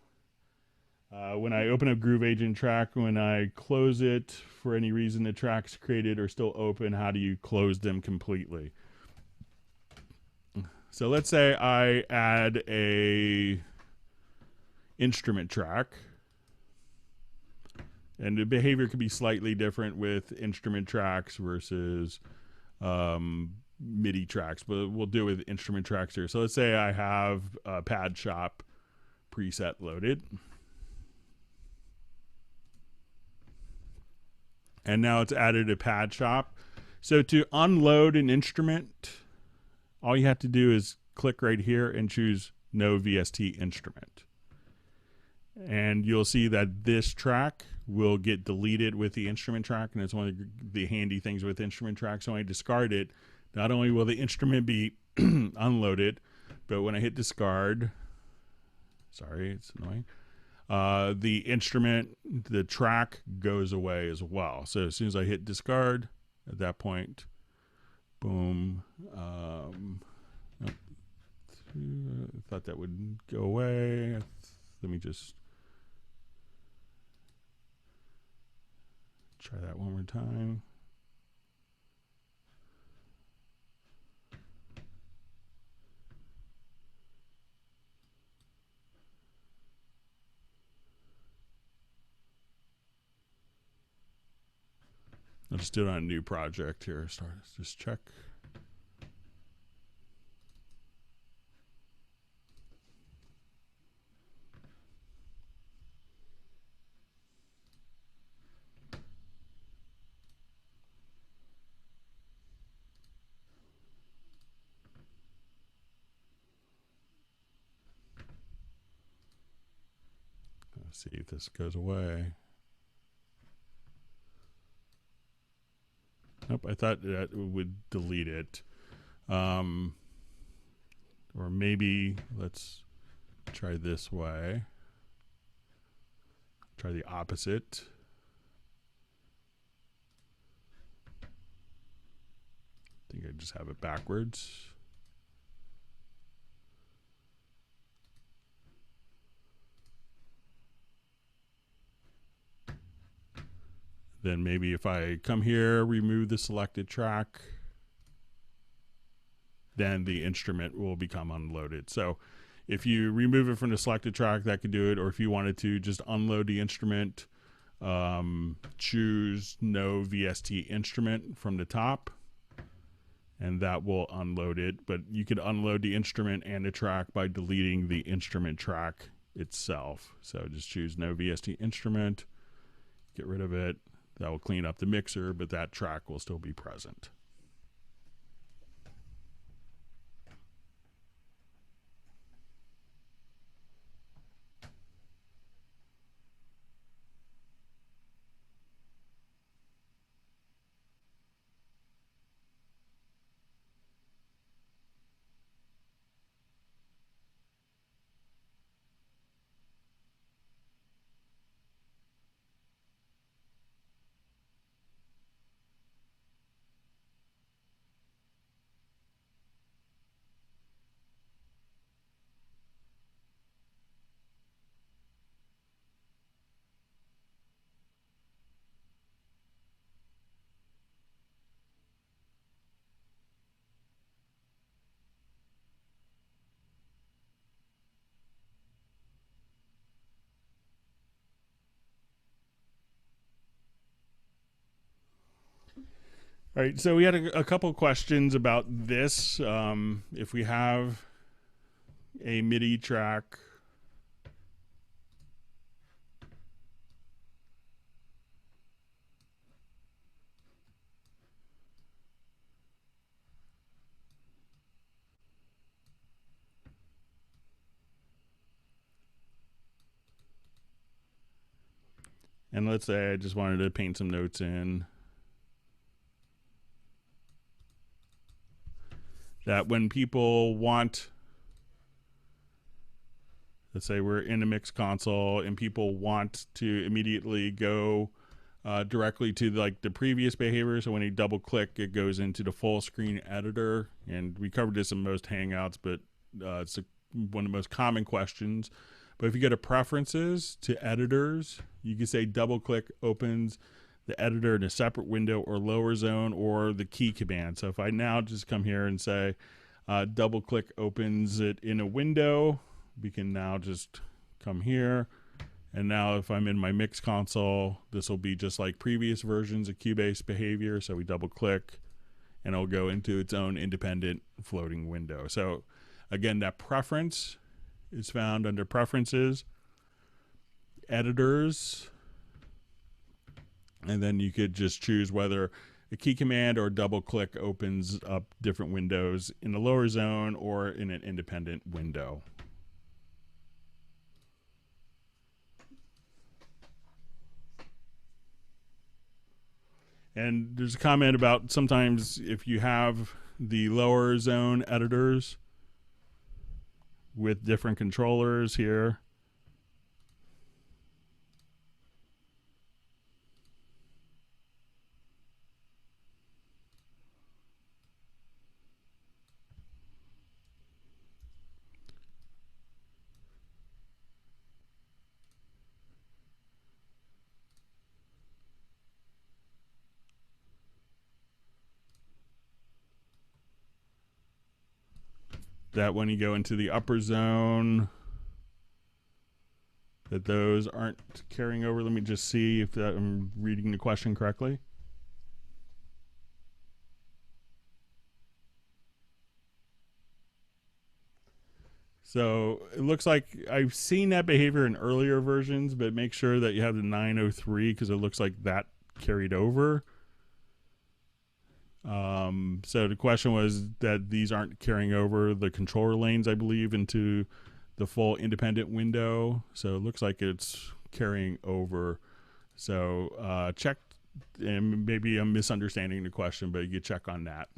When I open up Groove Agent track, when I close it for any reason, the tracks created are still open. How do you close them completely? So let's say I add a instrument track. And the behavior could be slightly different with instrument tracks versus MIDI tracks, but we'll deal with instrument tracks here. So let's say I have a Pad Shop preset loaded. And now it's added a Pad Shop. So to unload an instrument, all you have to do is click right here and choose No VST Instrument. And you'll see that this track will get deleted with the instrument track, and it's one of the handy things with instrument tracks. So when I discard it, not only will the instrument be unloaded, but when I hit discard, sorry, it's annoying, the instrument, the track goes away as well. So as soon as I hit discard, at that point, boom. I thought that would go away. Let me just try that one more time. I'll just do it on a new project here. Just check. Let's see if this goes away. Nope, I thought that would delete it. Or maybe let's try this way. Try the opposite. I think I just have it backwards. Then maybe if I come here, remove the selected track, then the instrument will become unloaded. So if you remove it from the selected track, that could do it. Or if you wanted to just unload the instrument, choose No VST Instrument from the top, and that will unload it. But you could unload the instrument and the track by deleting the instrument track itself. So just choose No VST Instrument, get rid of it. That will clean up the mixer, but that track will still be present. All right, so we had a couple questions about this. If we have a MIDI track, and let's say I just wanted to paint some notes in, that when people want, let's say we're in a MixConsole and people want to immediately go directly to like the previous behavior. So when you double click, it goes into the full screen editor. And we covered this in most Hangouts, but it's one of the most common questions. But if you go to preferences to editors, you can say double click opens the editor in a separate window or lower zone or the key command. So if I now just come here and say double click opens it in a window, we can now just come here. And now if I'm in my MixConsole, this will be just like previous versions of Cubase behavior. So we double click and it'll go into its own independent floating window. So again, that preference is found under preferences, editors, and then you could just choose whether a key command or double click opens up different windows in the lower zone or in an independent window. And there's a comment about sometimes if you have the lower zone editors with different controllers here, that when you go into the upper zone, that those aren't carrying over. Let me just see if I'm reading the question correctly. So it looks like I've seen that behavior in earlier versions, but make sure that you have the 903 because it looks like that carried over. So the question was that these aren't carrying over the controller lanes, I believe, into the full independent window. So it looks like it's carrying over. So check, and maybe I'm misunderstanding the question, but you check on that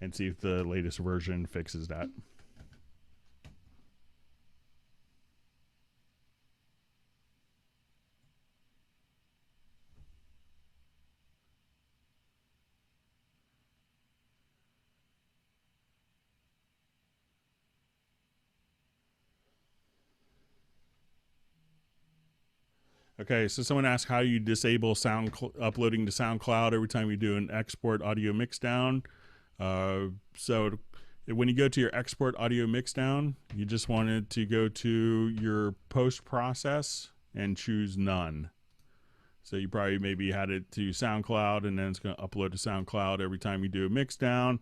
and see if the latest version fixes that. Okay, so someone asked how you disable uploading to SoundCloud every time you do an export audio mixdown. So when you go to your export audio mixdown, you just wanted to go to your post process and choose none. So you probably maybe had it to SoundCloud and then it's going to upload to SoundCloud every time you do a mixdown.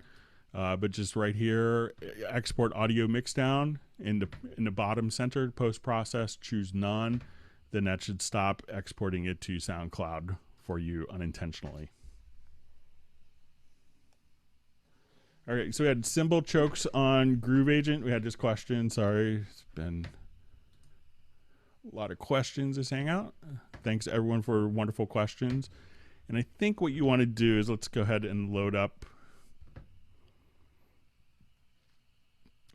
But just right here, export audio mixdown in the bottom center, post process, choose none. Then that should stop exporting it to SoundCloud for you unintentionally. All right, so we had cymbal chokes on Groove Agent. We had this question. Sorry, it's been a lot of questions this Hangout. Thanks everyone for wonderful questions. And I think what you want to do is let's go ahead and load up.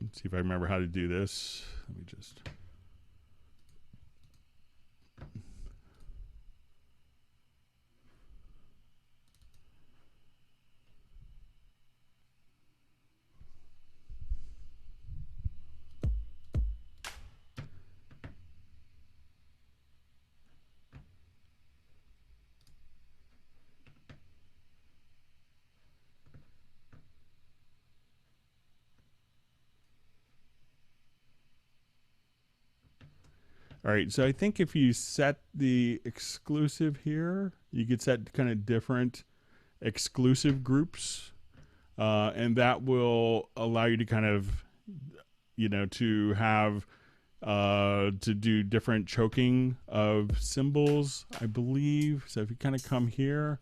Let's see if I remember how to do this. Let me just... All right, so I think if you set the exclusive here, you could set kind of different exclusive groups, and that will allow you to kind of, to have to do different choking of cymbals, I believe. So if you kind of come here,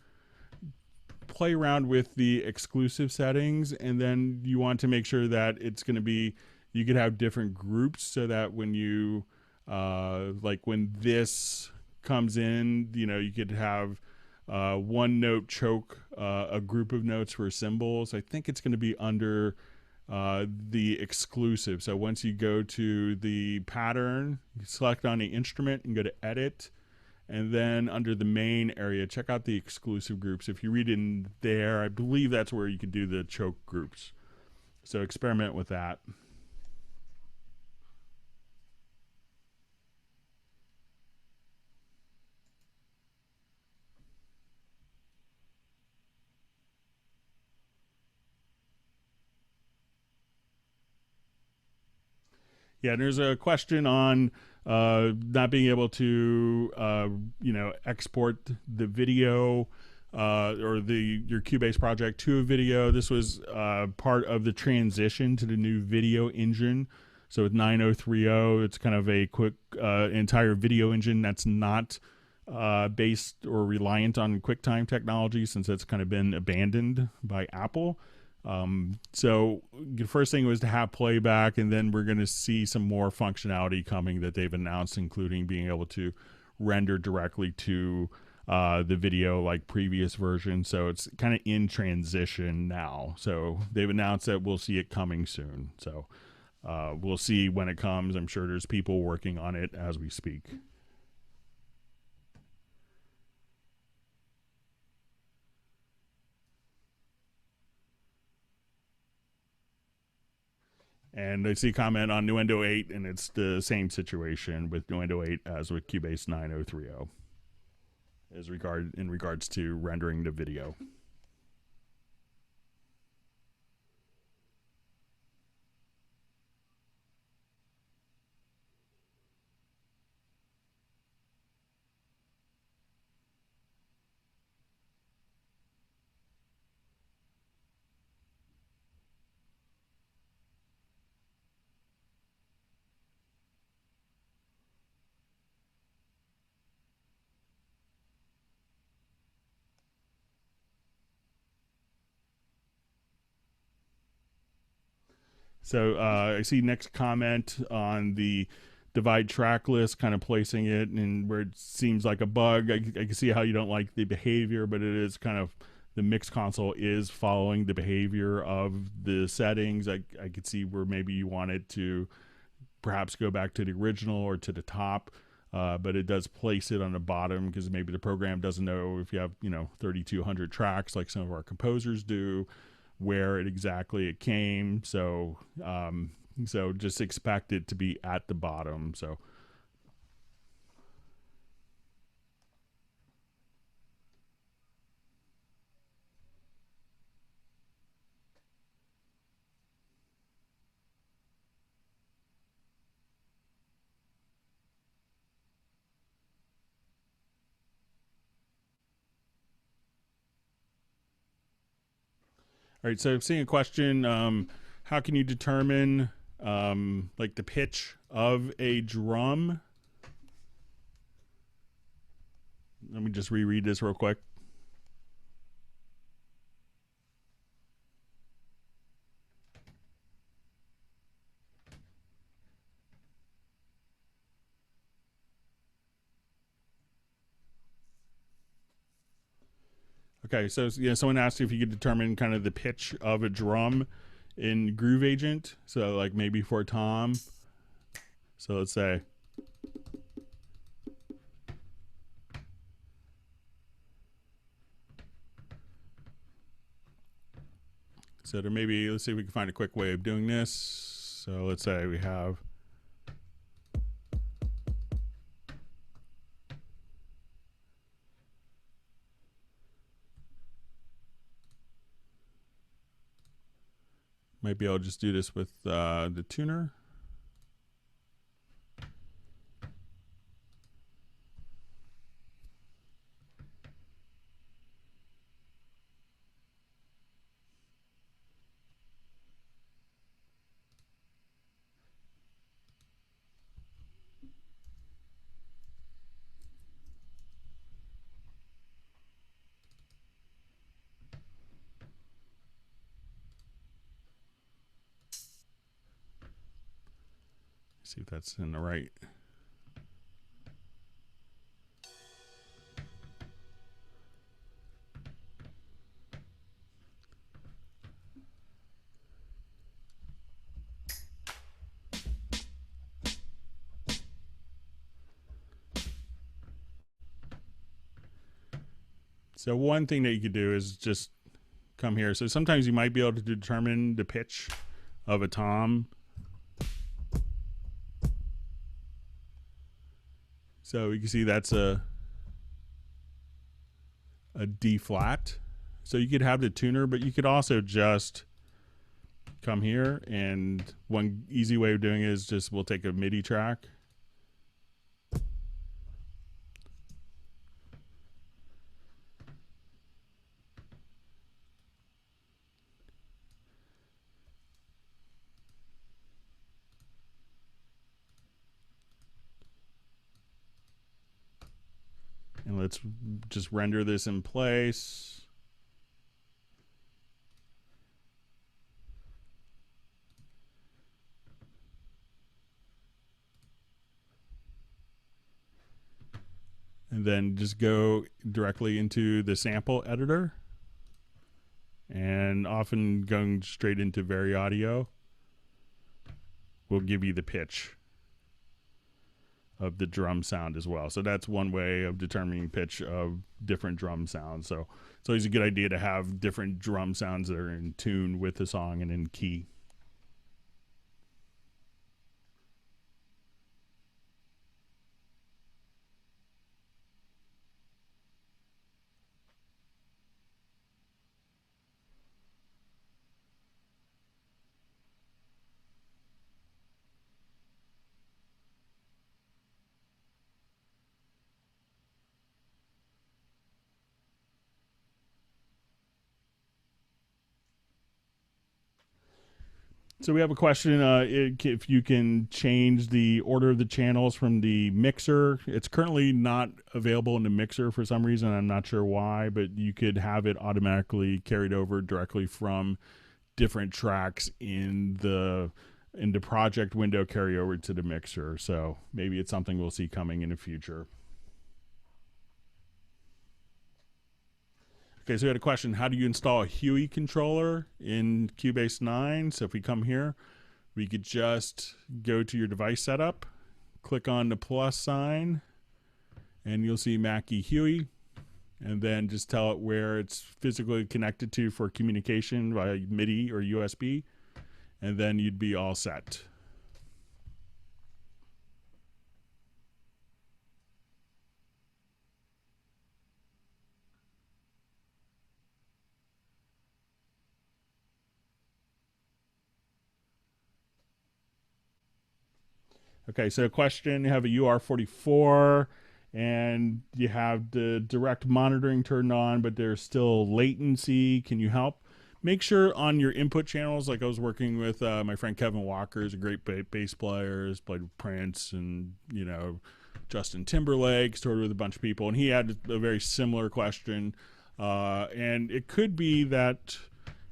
play around with the exclusive settings, and then you want to make sure that it's going to be, you could have different groups so that when you like when this comes in, you could have one note choke a group of notes for cymbals. I think it's going to be under the exclusive. So once you go to the pattern, you select on the instrument and go to edit, and then under the main area, check out the exclusive groups. If you read in there, I believe that's where you can do the choke groups. So experiment with that. Yeah, there's a question on not being able to, export the video or your Cubase project to a video. This was part of the transition to the new video engine. So with 9030, it's kind of a quick entire video engine that's not based or reliant on QuickTime technology, since it's kind of been abandoned by Apple. So the first thing was to have playback, and then we're going to see some more functionality coming that they've announced, including being able to render directly to the video like previous versions. So it's kind of in transition now. So they've announced that we'll see it coming soon. So we'll see when it comes. I'm sure there's people working on it as we speak. And I see a comment on Nuendo 8, and it's the same situation with Nuendo 8 as with Cubase 9030 in regards to rendering the video. So I see next comment on the divide track list, kind of placing it and where it seems like a bug. I can see how you don't like the behavior, but it is kind of, the MixConsole is following the behavior of the settings. I could see where maybe you wanted to perhaps go back to the original or to the top, but it does place it on the bottom because maybe the program doesn't know if you have 3,200 tracks like some of our composers do, where exactly it came. So so just expect it to be at the bottom. So all right, so I'm seeing a question. How can you determine like the pitch of a drum? Let me just reread this real quick. Okay, so someone asked if you could determine kind of the pitch of a drum in Groove Agent. So like maybe for Tom. So let's say. So there may be, let's see if we can find a quick way of doing this. So let's say we have. Maybe I'll just do this with the tuner. See if that's in the right. So one thing that you could do is just come here. So sometimes you might be able to determine the pitch of a tom. So you can see that's a D flat. So you could have the tuner, but you could also just come here, and one easy way of doing it is just we'll take a MIDI track. And let's just render this in place. And then just go directly into the sample editor. And often going straight into Vari Audio will give you the pitch of the drum sound as well. So that's one way of determining pitch of different drum sounds. So it's always a good idea to have different drum sounds that are in tune with the song and in key. So we have a question, if you can change the order of the channels from the mixer. It's currently not available in the mixer for some reason. I'm not sure why, but you could have it automatically carried over directly from different tracks in the project window, carry over to the mixer. So maybe it's something we'll see coming in the future. Okay, so we had a question, how do you install a Huey controller in Cubase 9? So if we come here, we could just go to your device setup, click on the plus sign, and you'll see Mackie Huey, and then just tell it where it's physically connected to for communication via MIDI or USB, and then you'd be all set. Okay, so question, you have a UR44 and you have the direct monitoring turned on, but there's still latency. Can you help? Make sure on your input channels, like I was working with my friend Kevin Walker, is a great bass player, has played with Prince and, you know, Justin Timberlake, toured with a bunch of people, and he had a very similar question. And it could be that,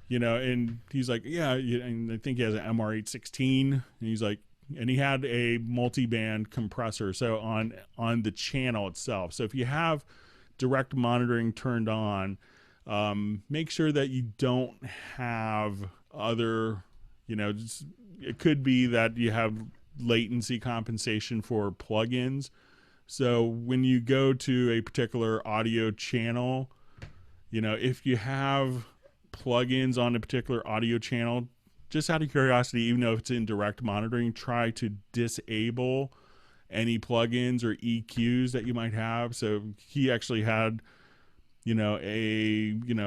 you know, and he's like, yeah, and I think he has an MR816, and he's like, and he had a multi-band compressor, so on the channel itself. So if you have direct monitoring turned on, make sure that you don't have other, you know, it could be that you have latency compensation for plugins. So when you go to a particular audio channel, you know, if you have plugins on a particular audio channel, just out of curiosity, even though it's in direct monitoring, try to disable any plugins or EQs that you might have. So he actually had, you know,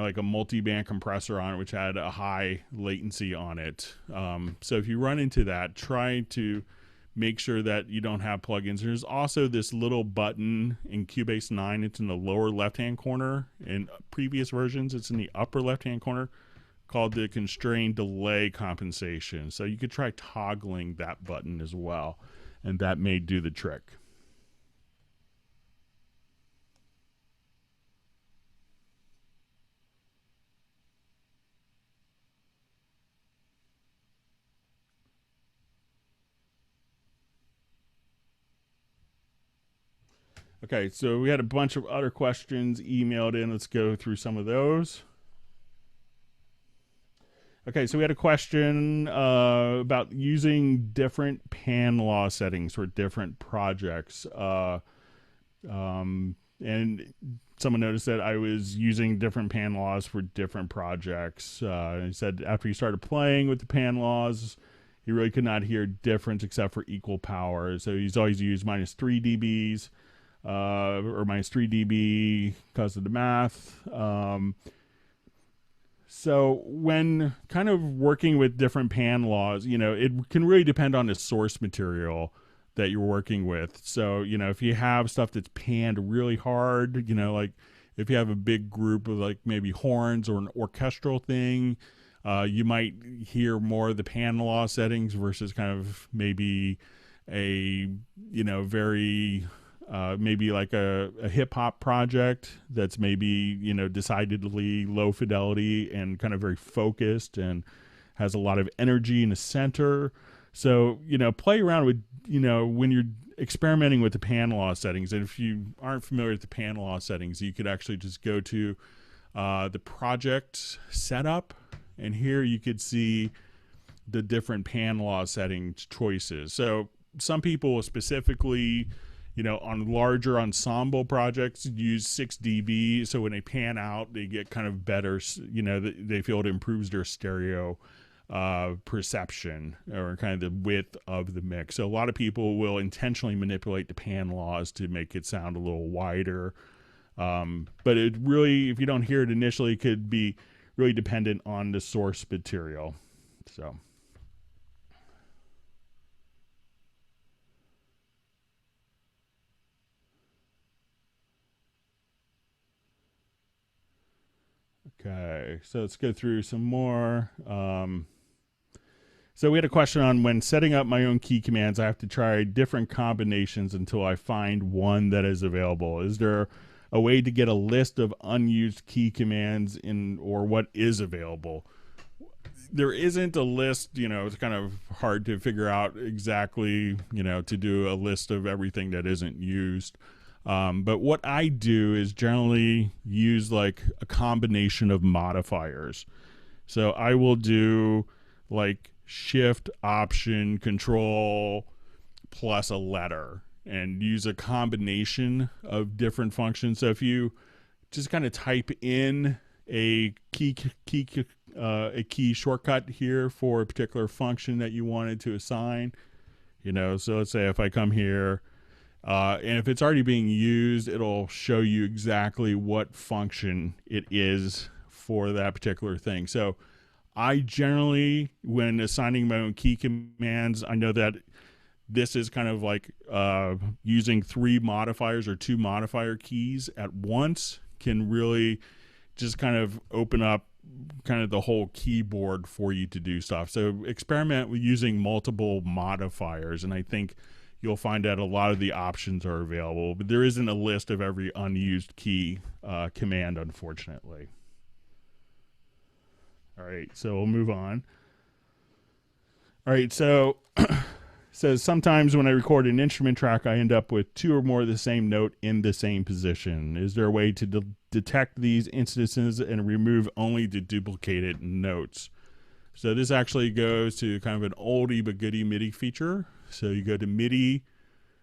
like a multi-band compressor on it, which had a high latency on it. So if you run into that, try to make sure that you don't have plugins. There's also this little button in Cubase 9. It's in the lower left-hand corner. In previous versions, it's in the upper left-hand corner, called the constrained delay compensation. So you could try toggling that button as well, and that may do the trick. Okay, so we had a bunch of other questions emailed in. Let's go through some of those. Okay, so we had a question about using different pan law settings for different projects. And someone noticed that I was using different pan laws for different projects. He said after he started playing with the pan laws, he really could not hear difference except for equal power. So he's always used minus 3 dBs or minus 3 dB because of the math. So when kind of working with different pan laws, it can really depend on the source material that you're working with. So, if you have stuff that's panned really hard, like if you have a big group of like maybe horns or an orchestral thing, you might hear more of the pan law settings versus kind of maybe a, very maybe like a hip hop project that's maybe, decidedly low fidelity and kind of very focused and has a lot of energy in the center. So, play around with, when you're experimenting with the pan law settings. And if you aren't familiar with the pan law settings, you could actually just go to the project setup. And here you could see the different pan law settings choices. So some people specifically, on larger ensemble projects use 6 dB. So when they pan out, they get kind of better, they feel it improves their stereo perception or kind of the width of the mix. So a lot of people will intentionally manipulate the pan laws to make it sound a little wider. But it really, if you don't hear it initially, could be really dependent on the source material. So. Okay, so let's go through some more. So we had a question on when setting up my own key commands, I have to try different combinations until I find one that is available. Is there a way to get a list of unused key commands or what is available? There isn't a list, it's kind of hard to figure out exactly, to do a list of everything that isn't used. But what I do is generally use like a combination of modifiers. So I will do like Shift, Option, Control plus a letter and use a combination of different functions. So if you just kind of type in a key shortcut here for a particular function that you wanted to assign, so let's say if I come here, and if it's already being used, it'll show you exactly what function it is for that particular thing. So I generally, when assigning my own key commands, I know that this is kind of like using 3 modifiers or 2 modifier keys at once can really just kind of open up kind of the whole keyboard for you to do stuff. So experiment with using multiple modifiers, and I think you'll find that a lot of the options are available, but there isn't a list of every unused key command, unfortunately. All right, so we'll move on. All right, so says sometimes when I record an instrument track, I end up with 2 or more of the same note in the same position. Is there a way to detect these instances and remove only the duplicated notes? So this actually goes to kind of an oldie but goodie MIDI feature. So you go to MIDI,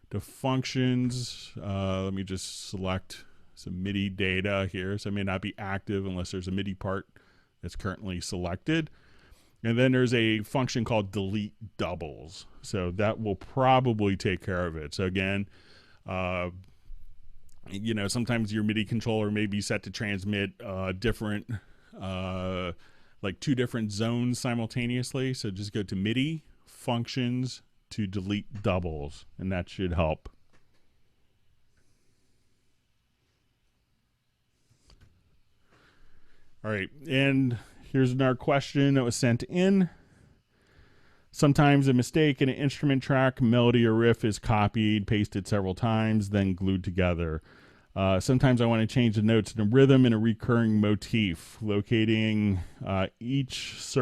to functions. Let me just select some MIDI data here. So it may not be active unless there's a MIDI part that's currently selected. And then there's a function called delete doubles. So that will probably take care of it. So again, sometimes your MIDI controller may be set to transmit different, like 2 different zones simultaneously. So just go to MIDI, functions, to delete doubles, and that should help. All right, and here's another question that was sent in. Sometimes a mistake in an instrument track, melody or riff is copied, pasted several times, then glued together. Sometimes I want to change the notes and the rhythm in a recurring motif. Locating each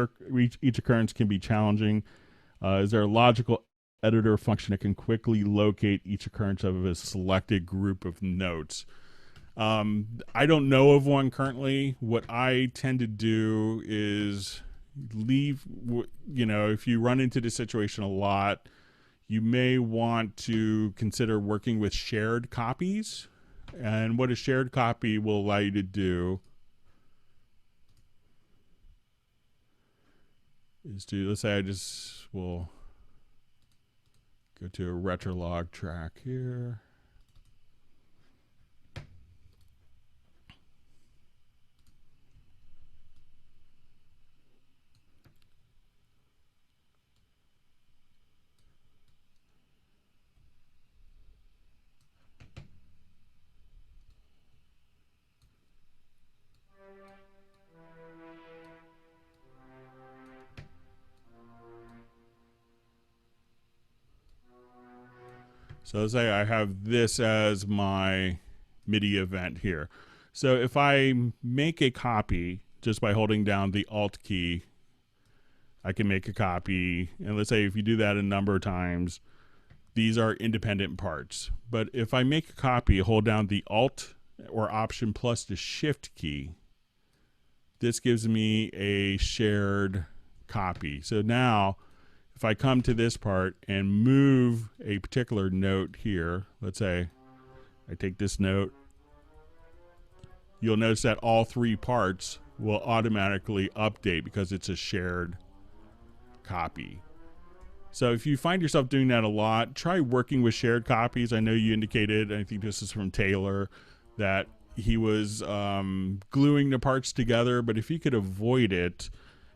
occurrence can be challenging. Is there a logical editor function that can quickly locate each occurrence of a selected group of notes. I don't know of one currently. What I tend to do is leave, if you run into this situation a lot, you may want to consider working with shared copies. And what a shared copy will allow you to do is to, let's say I just will go to a retrolog track here. So let's say I have this as my MIDI event here. So if I make a copy just by holding down the Alt key, I can make a copy. And let's say if you do that a number of times, these are independent parts. But if I make a copy, hold down the Alt or Option plus the Shift key, this gives me a shared copy. So now if I come to this part and move a particular note here, let's say I take this note, you'll notice that all three parts will automatically update because it's a shared copy. So if you find yourself doing that a lot, try working with shared copies. I know you indicated, I think this is from Taylor, that he was gluing the parts together, but if you could avoid it,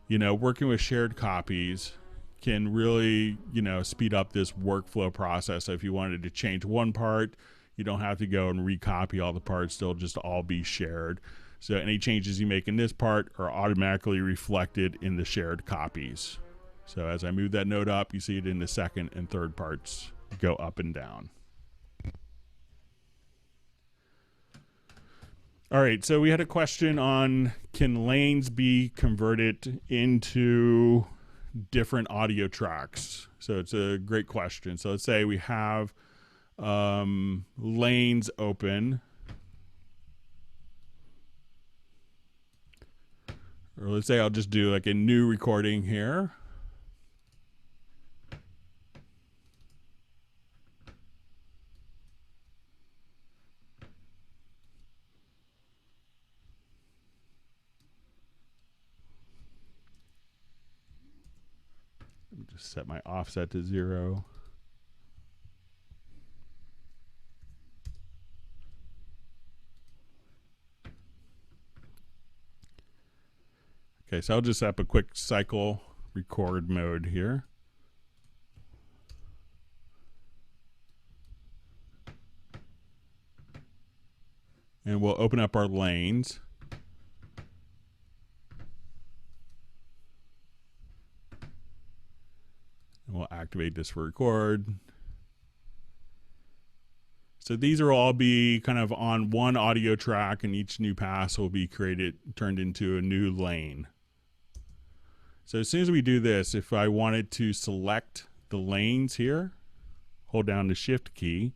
working with shared copies can really, speed up this workflow process. So if you wanted to change one part, you don't have to go and recopy all the parts. They'll just all be shared. So any changes you make in this part are automatically reflected in the shared copies. So as I move that note up, you see it in the second and third parts go up and down. All right, so we had a question on, can lanes be converted into different audio tracks? So it's a great question. So let's say we have lanes open, or let's say I'll just do like a new recording here. Let me just set my offset to 0. Okay, so I'll just set up a quick cycle record mode here. And we'll open up our lanes. And we'll activate this for record. So these are all be kind of on one audio track, and each new pass will be turned into a new lane. So as soon as we do this, if I wanted to select the lanes here, hold down the Shift key,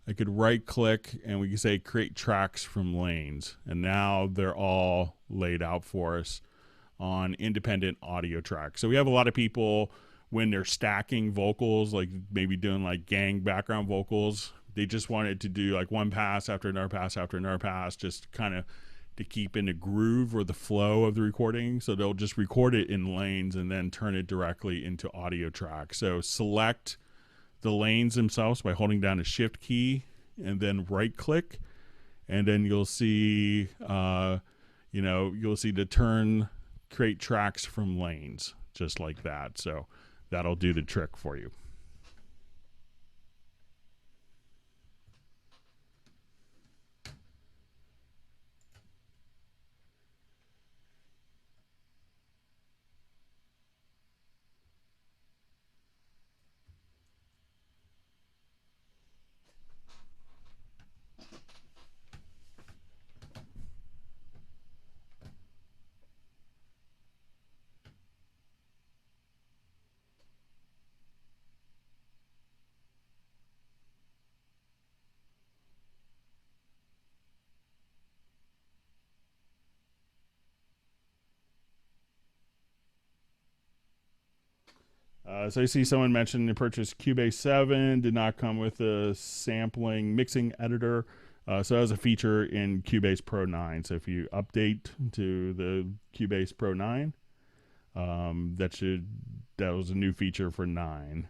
I could right click and we can say create tracks from lanes. And now they're all laid out for us on independent audio tracks. So we have a lot of people, when they're stacking vocals, like maybe doing like gang background vocals, they just wanted to do like one pass after another pass after another pass, just kind of to keep in the groove or the flow of the recording. So they'll just record it in lanes and then turn it directly into audio tracks. So select the lanes themselves by holding down the Shift key and then right click, and then you'll see you'll see the create tracks from lanes, just like that. So that'll do the trick for you. So I see someone mentioned they purchased Cubase 7, did not come with a sampling mixing editor. So that was a feature in Cubase Pro 9. So if you update to the Cubase Pro 9, that was a new feature for 9.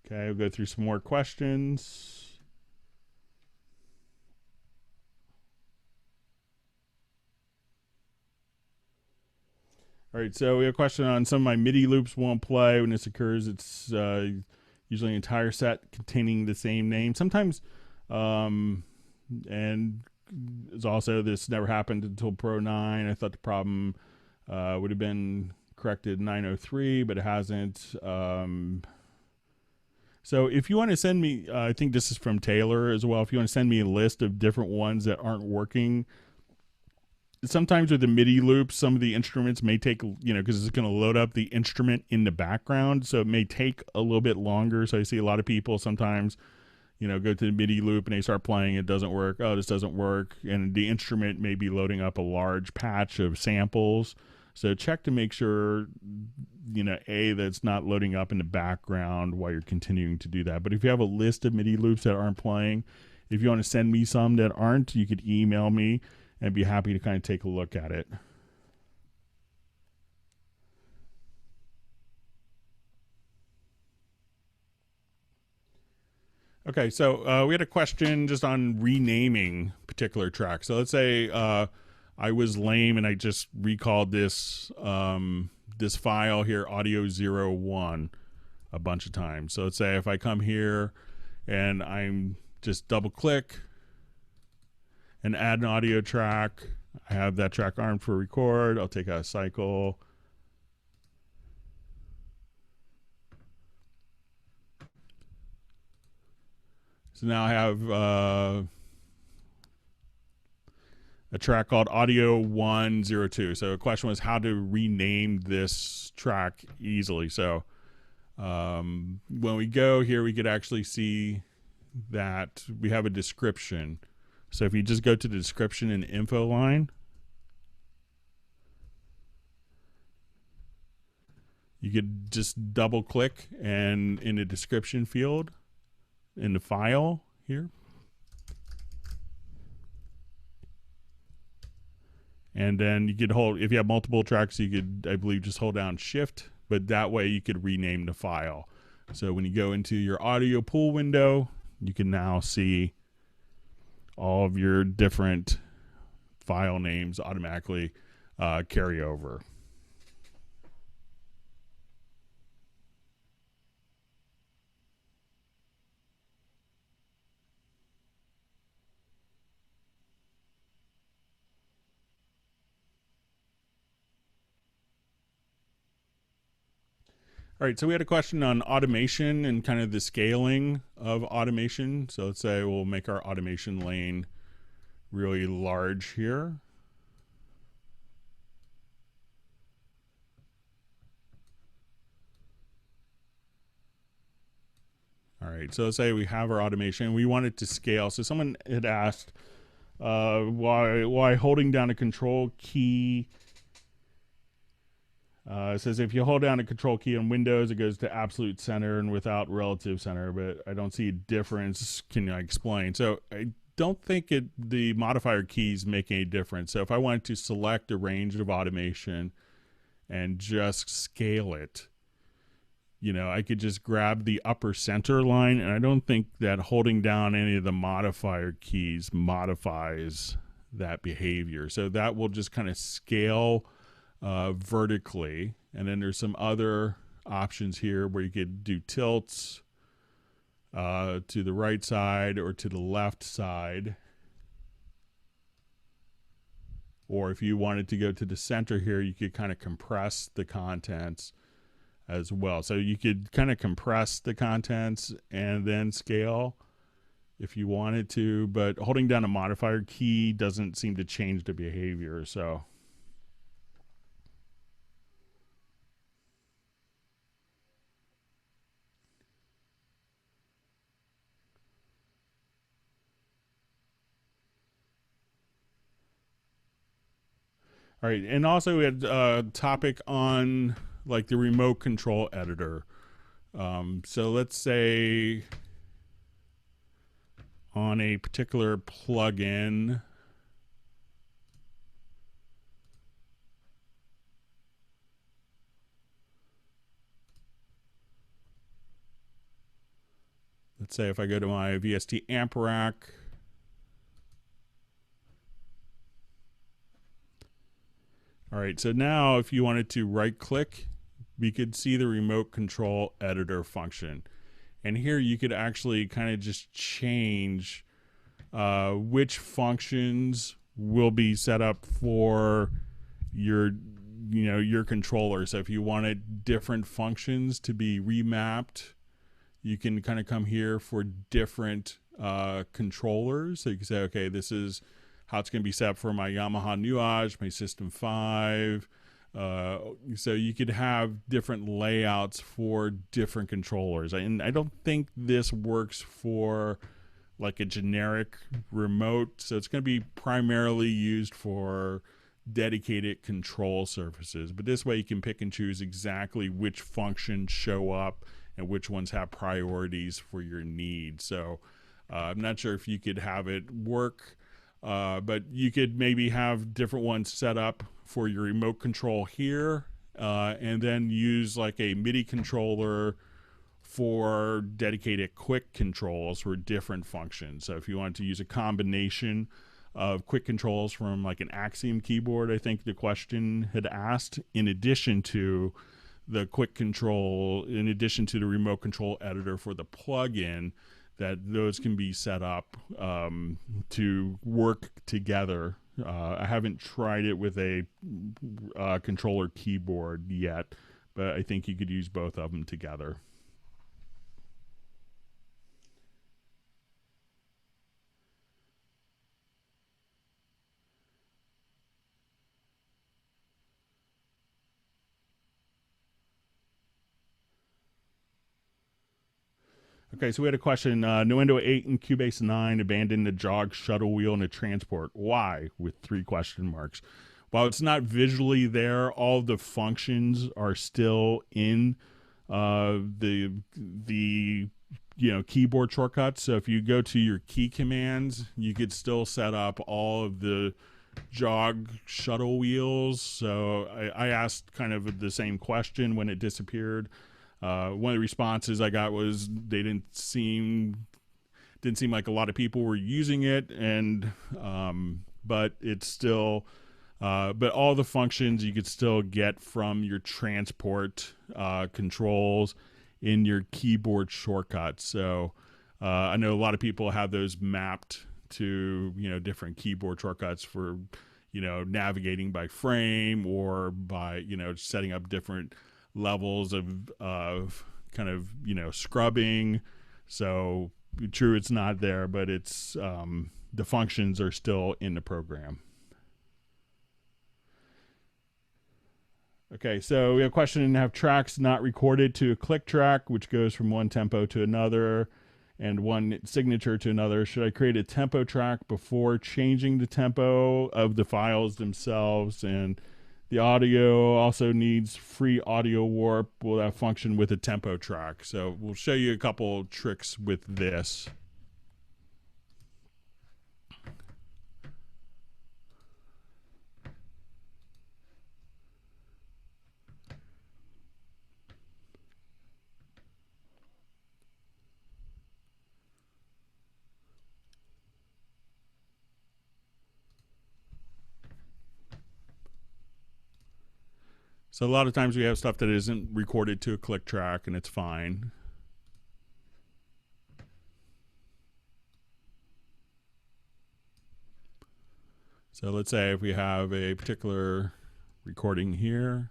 Okay, we'll go through some more questions. All right, so we have a question on some of my MIDI loops won't play when this occurs. It's usually an entire set containing the same name. Sometimes, and it's also this never happened until Pro 9. I thought the problem would have been corrected in 903, but it hasn't. So if you want to send me, I think this is from Taylor as well. If you want to send me a list of different ones that aren't working, sometimes with the MIDI loops, some of the instruments may take, because it's going to load up the instrument in the background. So it may take a little bit longer. So I see a lot of people sometimes, go to the MIDI loop and they start playing. It doesn't work. Oh, this doesn't work. And the instrument may be loading up a large patch of samples. So check to make sure, that's not loading up in the background while you're continuing to do that. But if you have a list of MIDI loops that aren't playing, if you want to send me some that aren't, you could email me and I'd be happy to kind of take a look at it. Okay, so we had a question just on renaming particular tracks. So let's say I was lame and I just recalled this this file here, audio01, a bunch of times. So let's say if I come here and I'm just double click and add an audio track, I have that track armed for record. I'll take out a cycle. So now I have a track called Audio 102. So the question was how to rename this track easily. So when we go here, we could actually see that we have a description. So if you just go to the description and info line, you could just double click and in the description field in the file here, and then you could hold, if you have multiple tracks, you could, I believe, just hold down shift, but that way you could rename the file. So when you go into your audio pool window, you can now see all of your different file names automatically carry over. All right, so we had a question on automation and kind of the scaling of automation. So let's say we'll make our automation lane really large here. All right, so let's say we have our automation. We want it to scale. So someone had asked why holding down a control key. It says if you hold down a control key on Windows, it goes to absolute center and without relative center, but I don't see a difference. Can I explain? So I don't think the modifier keys make any difference. So if I wanted to select a range of automation and just scale it, I could just grab the upper center line, and I don't think that holding down any of the modifier keys modifies that behavior. So that will just kind of scale vertically, and then there's some other options here where you could do tilts to the right side or to the left side. Or if you wanted to go to the center here, you could kind of compress the contents as well. So you could kind of compress the contents and then scale if you wanted to, but holding down a modifier key doesn't seem to change the behavior. So all right, and also we had a topic on like the remote control editor. So let's say on a particular plugin, let's say if I go to my VST amp rack, all right, so now if you wanted to right click, we could see the remote control editor function. And here you could actually kind of just change which functions will be set up for your, your controller. So if you wanted different functions to be remapped, you can kind of come here for different controllers. So you can say, okay, this is how it's going to be set up for my Yamaha Nuage, my System 5. So you could have different layouts for different controllers. And I don't think this works for like a generic remote. So it's going to be primarily used for dedicated control surfaces. But this way you can pick and choose exactly which functions show up and which ones have priorities for your needs. So I'm not sure if you could have it work, but you could maybe have different ones set up for your remote control here, and then use like a MIDI controller for dedicated quick controls for different functions. So if you wanted to use a combination of quick controls from like an Axiom keyboard, I think the question had asked, in addition to the quick control, in addition to the remote control editor for the plugin, that those can be set up to work together. I haven't tried it with a controller keyboard yet, but I think you could use both of them together. Okay, so we had a question. Nuendo 8 and Cubase 9 abandoned the jog shuttle wheel and the transport. Why? With 3 question marks. While it's not visually there, all the functions are still in the keyboard shortcuts. So if you go to your key commands, you could still set up all of the jog shuttle wheels. So I asked kind of the same question when it disappeared. One of the responses I got was they didn't seem like a lot of people were using it, and but it's still but all the functions you could still get from your transport controls in your keyboard shortcuts. So I know a lot of people have those mapped to different keyboard shortcuts for navigating by frame or by setting up different levels of kind of scrubbing. So true, it's not there, but it's the functions are still in the program. Okay, so we have a question: have tracks not recorded to a click track, which goes from one tempo to another and one signature to another. Should I create a tempo track before changing the tempo of the files themselves? And the audio also needs free audio warp. Will that function with a tempo track? So we'll show you a couple tricks with this. So a lot of times we have stuff that isn't recorded to a click track, and it's fine. So let's say if we have a particular recording here.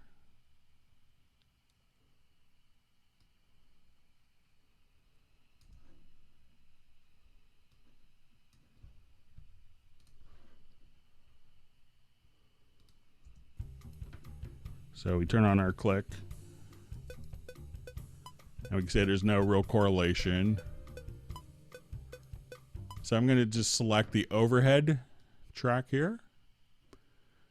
So we turn on our click. And we can say there's no real correlation. So I'm going to just select the overhead track here.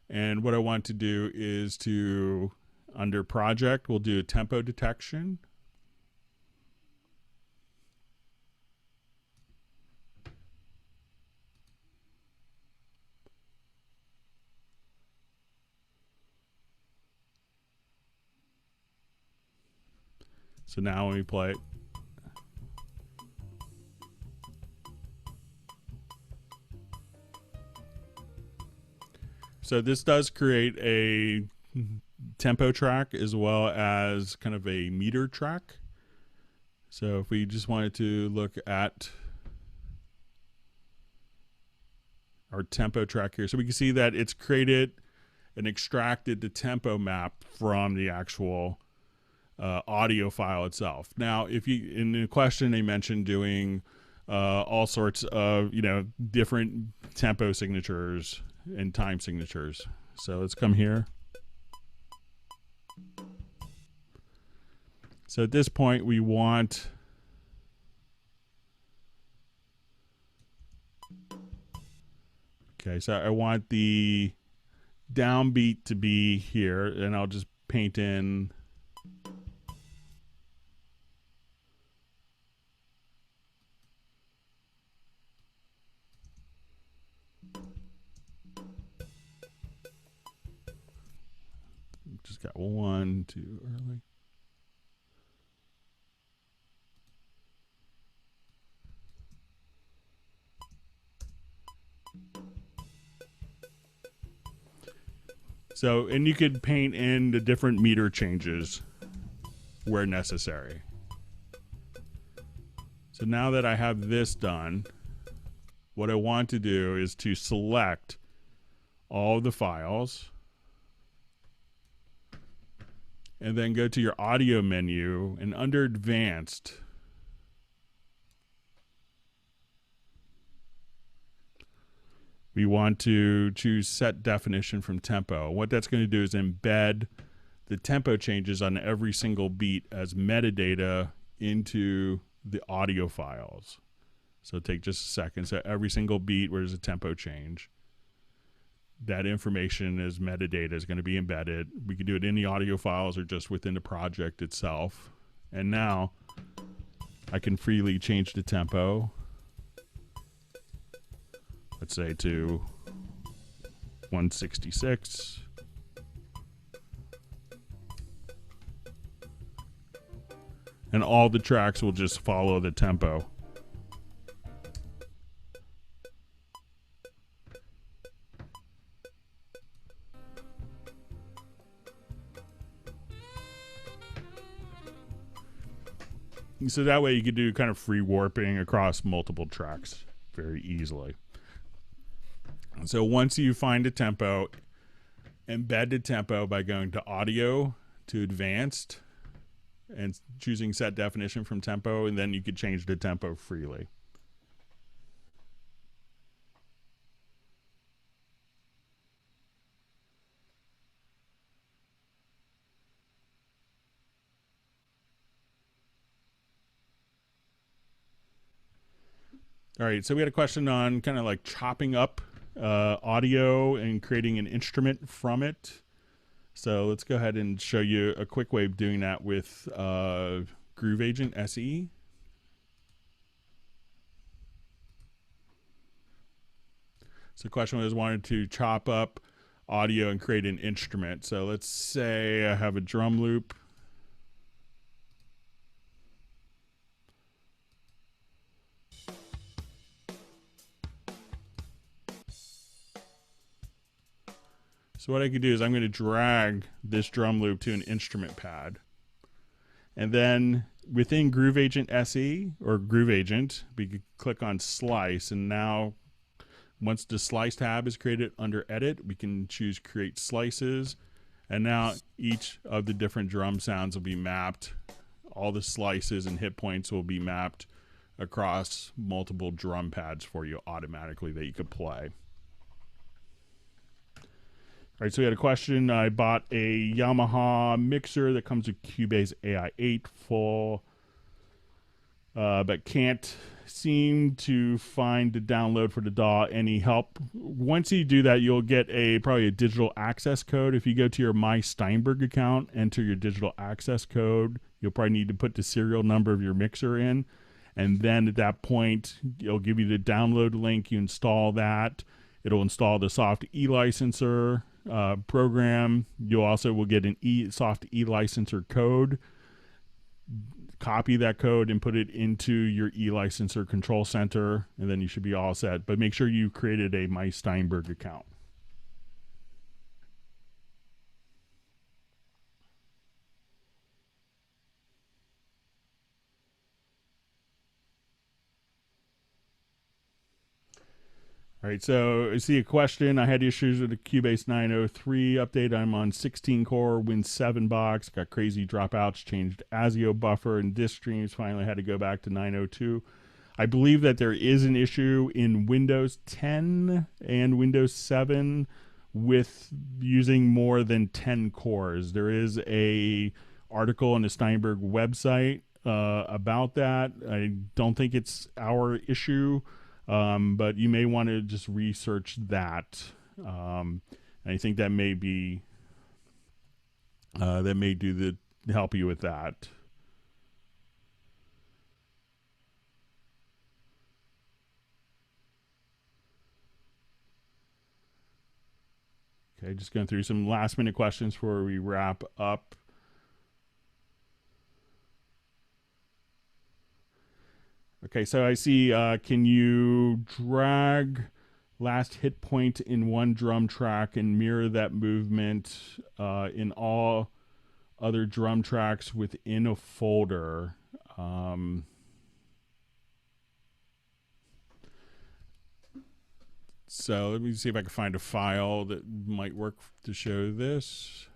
And what I want to do is to, under project, we'll do a tempo detection. So now when we play it, so this does create a tempo track as well as kind of a meter track. So if we just wanted to look at our tempo track here, so we can see that it's created and extracted the tempo map from the actual audio file itself. Now, if you, in the question, they mentioned doing all sorts of, different tempo signatures and time signatures. So let's come here. So at this point, we want so I want the downbeat to be here, and I'll just paint in just got 1 too early. So, and you could paint in the different meter changes where necessary. So now that I have this done, what I want to do is to select all of the files and then go to your audio menu, and under advanced, we want to choose set definition from tempo. What that's going to do is embed the tempo changes on every single beat as metadata into the audio files. So take just a second. So every single beat where there's a tempo change, that information as metadata is going to be embedded. We can do it in the audio files or just within the project itself. And now I can freely change the tempo. Let's say to 166. And all the tracks will just follow the tempo. So that way you could do kind of free warping across multiple tracks very easily. So once you find a tempo, embed the tempo by going to audio to advanced and choosing set definition from tempo, and then you could change the tempo freely. All right, so we had a question on kind of like chopping up audio and creating an instrument from it. So let's go ahead and show you a quick way of doing that with Groove Agent SE. So the question was, wanted to chop up audio and create an instrument. So let's say I have a drum loop. So what I could do is I'm going to drag this drum loop to an instrument pad. And then within Groove Agent SE or Groove Agent, we could click on Slice, and now Once the slice tab is created under edit, we can choose create slices. And now each of the different drum sounds will be mapped. All the slices and hit points will be mapped across multiple drum pads for you automatically that you could play. All right, so we had a question. I bought a Yamaha mixer that comes with Cubase AI8 full, but can't seem to find the download for the DAW. Any help? Once you do that, you'll get probably a digital access code. If you go to your My Steinberg account, enter your digital access code, you'll probably need to put the serial number of your mixer in. And then at that point, it'll give you the download link. You install that. It'll install the soft e-licenser program. You also will get an soft e-licenser code. Copy that code and put it into your e-licenser control center, and then you should be all set. But make sure you created a My Steinberg account. All right, so I see a question. I had issues with the Cubase 903 update. I'm on 16 core Win 7 box. Got crazy dropouts, changed ASIO buffer and disk streams. Finally had to go back to 902. I believe that there is an issue in Windows 10 and Windows 7 with using more than 10 cores. There is a article on the Steinberg website about that. I don't think it's our issue. But you may want to just research that. And I think that may be help you with that. Okay, just going through some last minute questions before we wrap up. Okay, so I see, can you drag last hit point in one drum track and mirror that movement in all other drum tracks within a folder? So let me see if I can find a file that might work to show this.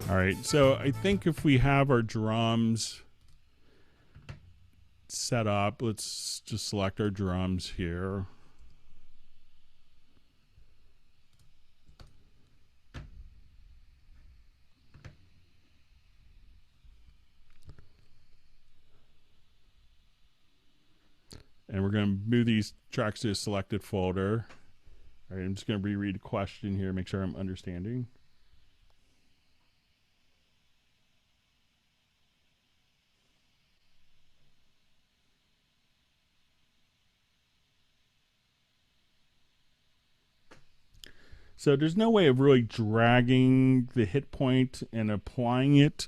All right, so I think if we have our drums set up, let's just select our drums here. And we're going to move these tracks to a selected folder. All right, I'm just going to reread the question here, make sure I'm understanding. So there's no way of really dragging the hit point and applying it,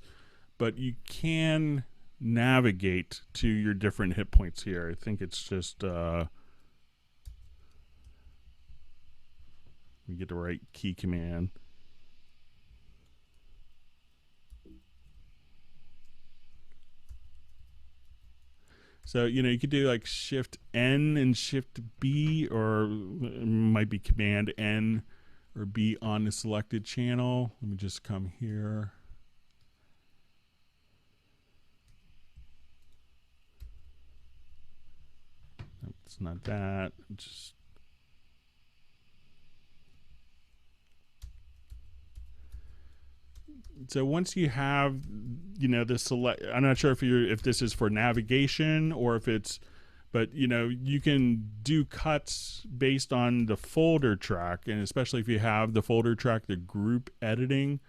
but you can navigate to your different hit points here. I think it's just we get the right key command. So, you could do like Shift N and Shift B, or it might be Command N or B on the selected channel. Let me just come here. Nope, it's not that. Just so once you have, the select, I'm not sure if this is for navigation or if it's, but you can do cuts based on the folder track, and especially if you have the folder track, the group editing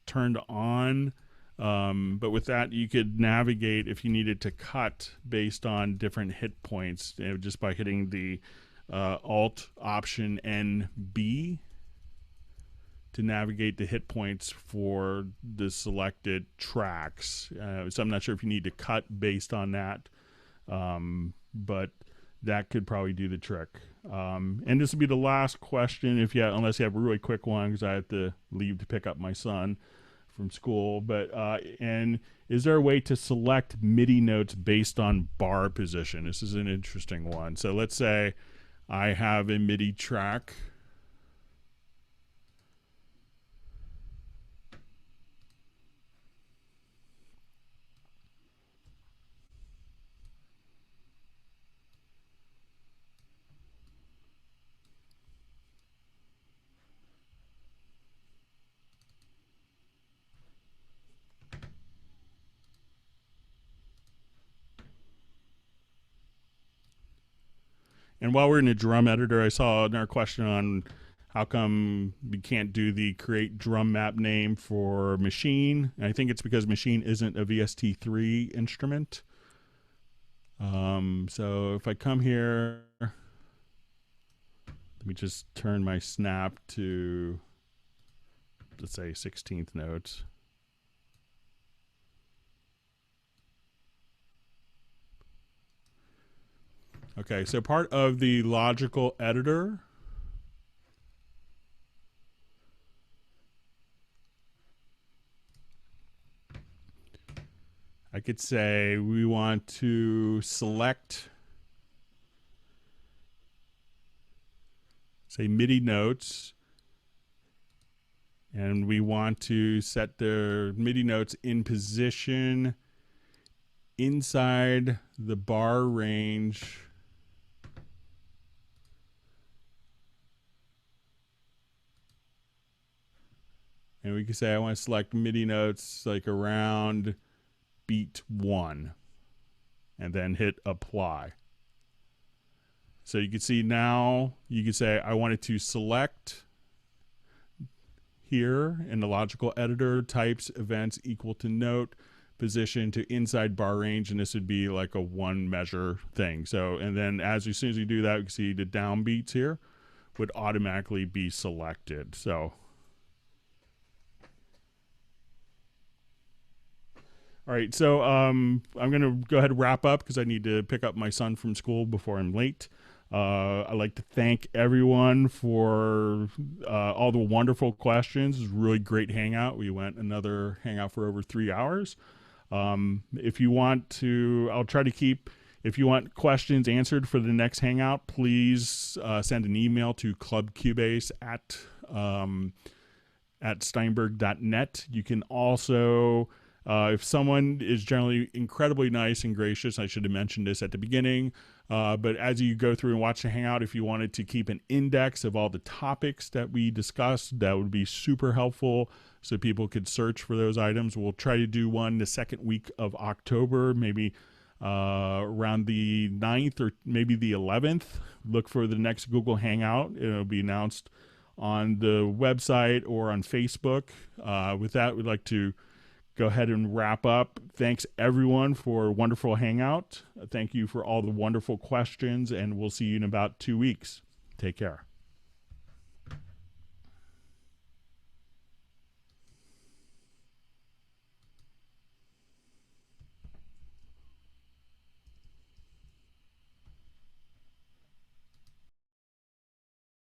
turned on. But with that, you could navigate if you needed to cut based on different hit points, just by hitting the Alt Option NB to navigate the hit points for the selected tracks. So I'm not sure if you need to cut based on that, but that could probably do the trick. And this will be the last question, unless you have a really quick one, because I have to leave to pick up my son from school. But and is there a way to select MIDI notes based on bar position? This is an interesting one. So let's say I have a MIDI track. And while we're in the drum editor, I saw another question on how come we can't do the create drum map name for Machine. And I think it's because Machine isn't a VST3 instrument. So if I come here, let me just turn my snap to, let's say, 16th notes. Okay, so part of the logical editor, I could say we want to select, say, MIDI notes, and we want to set their MIDI notes in position inside the bar range and we can say I want to select MIDI notes like around beat 1 and then hit apply. So you can see now you can say I wanted to select here in the logical editor types events equal to note position to inside bar range, and this would be like a 1 measure thing. So and then as soon as you do that, you can see the downbeats here would automatically be selected. So all right, so I'm going to go ahead and wrap up because I need to pick up my son from school before I'm late. I'd like to thank everyone for all the wonderful questions. It was a really great hangout. We went another hangout for over 3 hours. If you want to, I'll try to keep, if you want questions answered for the next hangout, please send an email to clubcubase at steinberg.net. You can also... if someone is generally incredibly nice and gracious, I should have mentioned this at the beginning, but as you go through and watch the Hangout, if you wanted to keep an index of all the topics that we discussed, that would be super helpful so people could search for those items. We'll try to do one the second week of October, maybe around the 9th or maybe the 11th. Look for the next Google Hangout. It'll be announced on the website or on Facebook. With that, we'd like to go ahead and wrap up. Thanks everyone for a wonderful hangout. Thank you for all the wonderful questions, and we'll see you in about 2 weeks. Take care.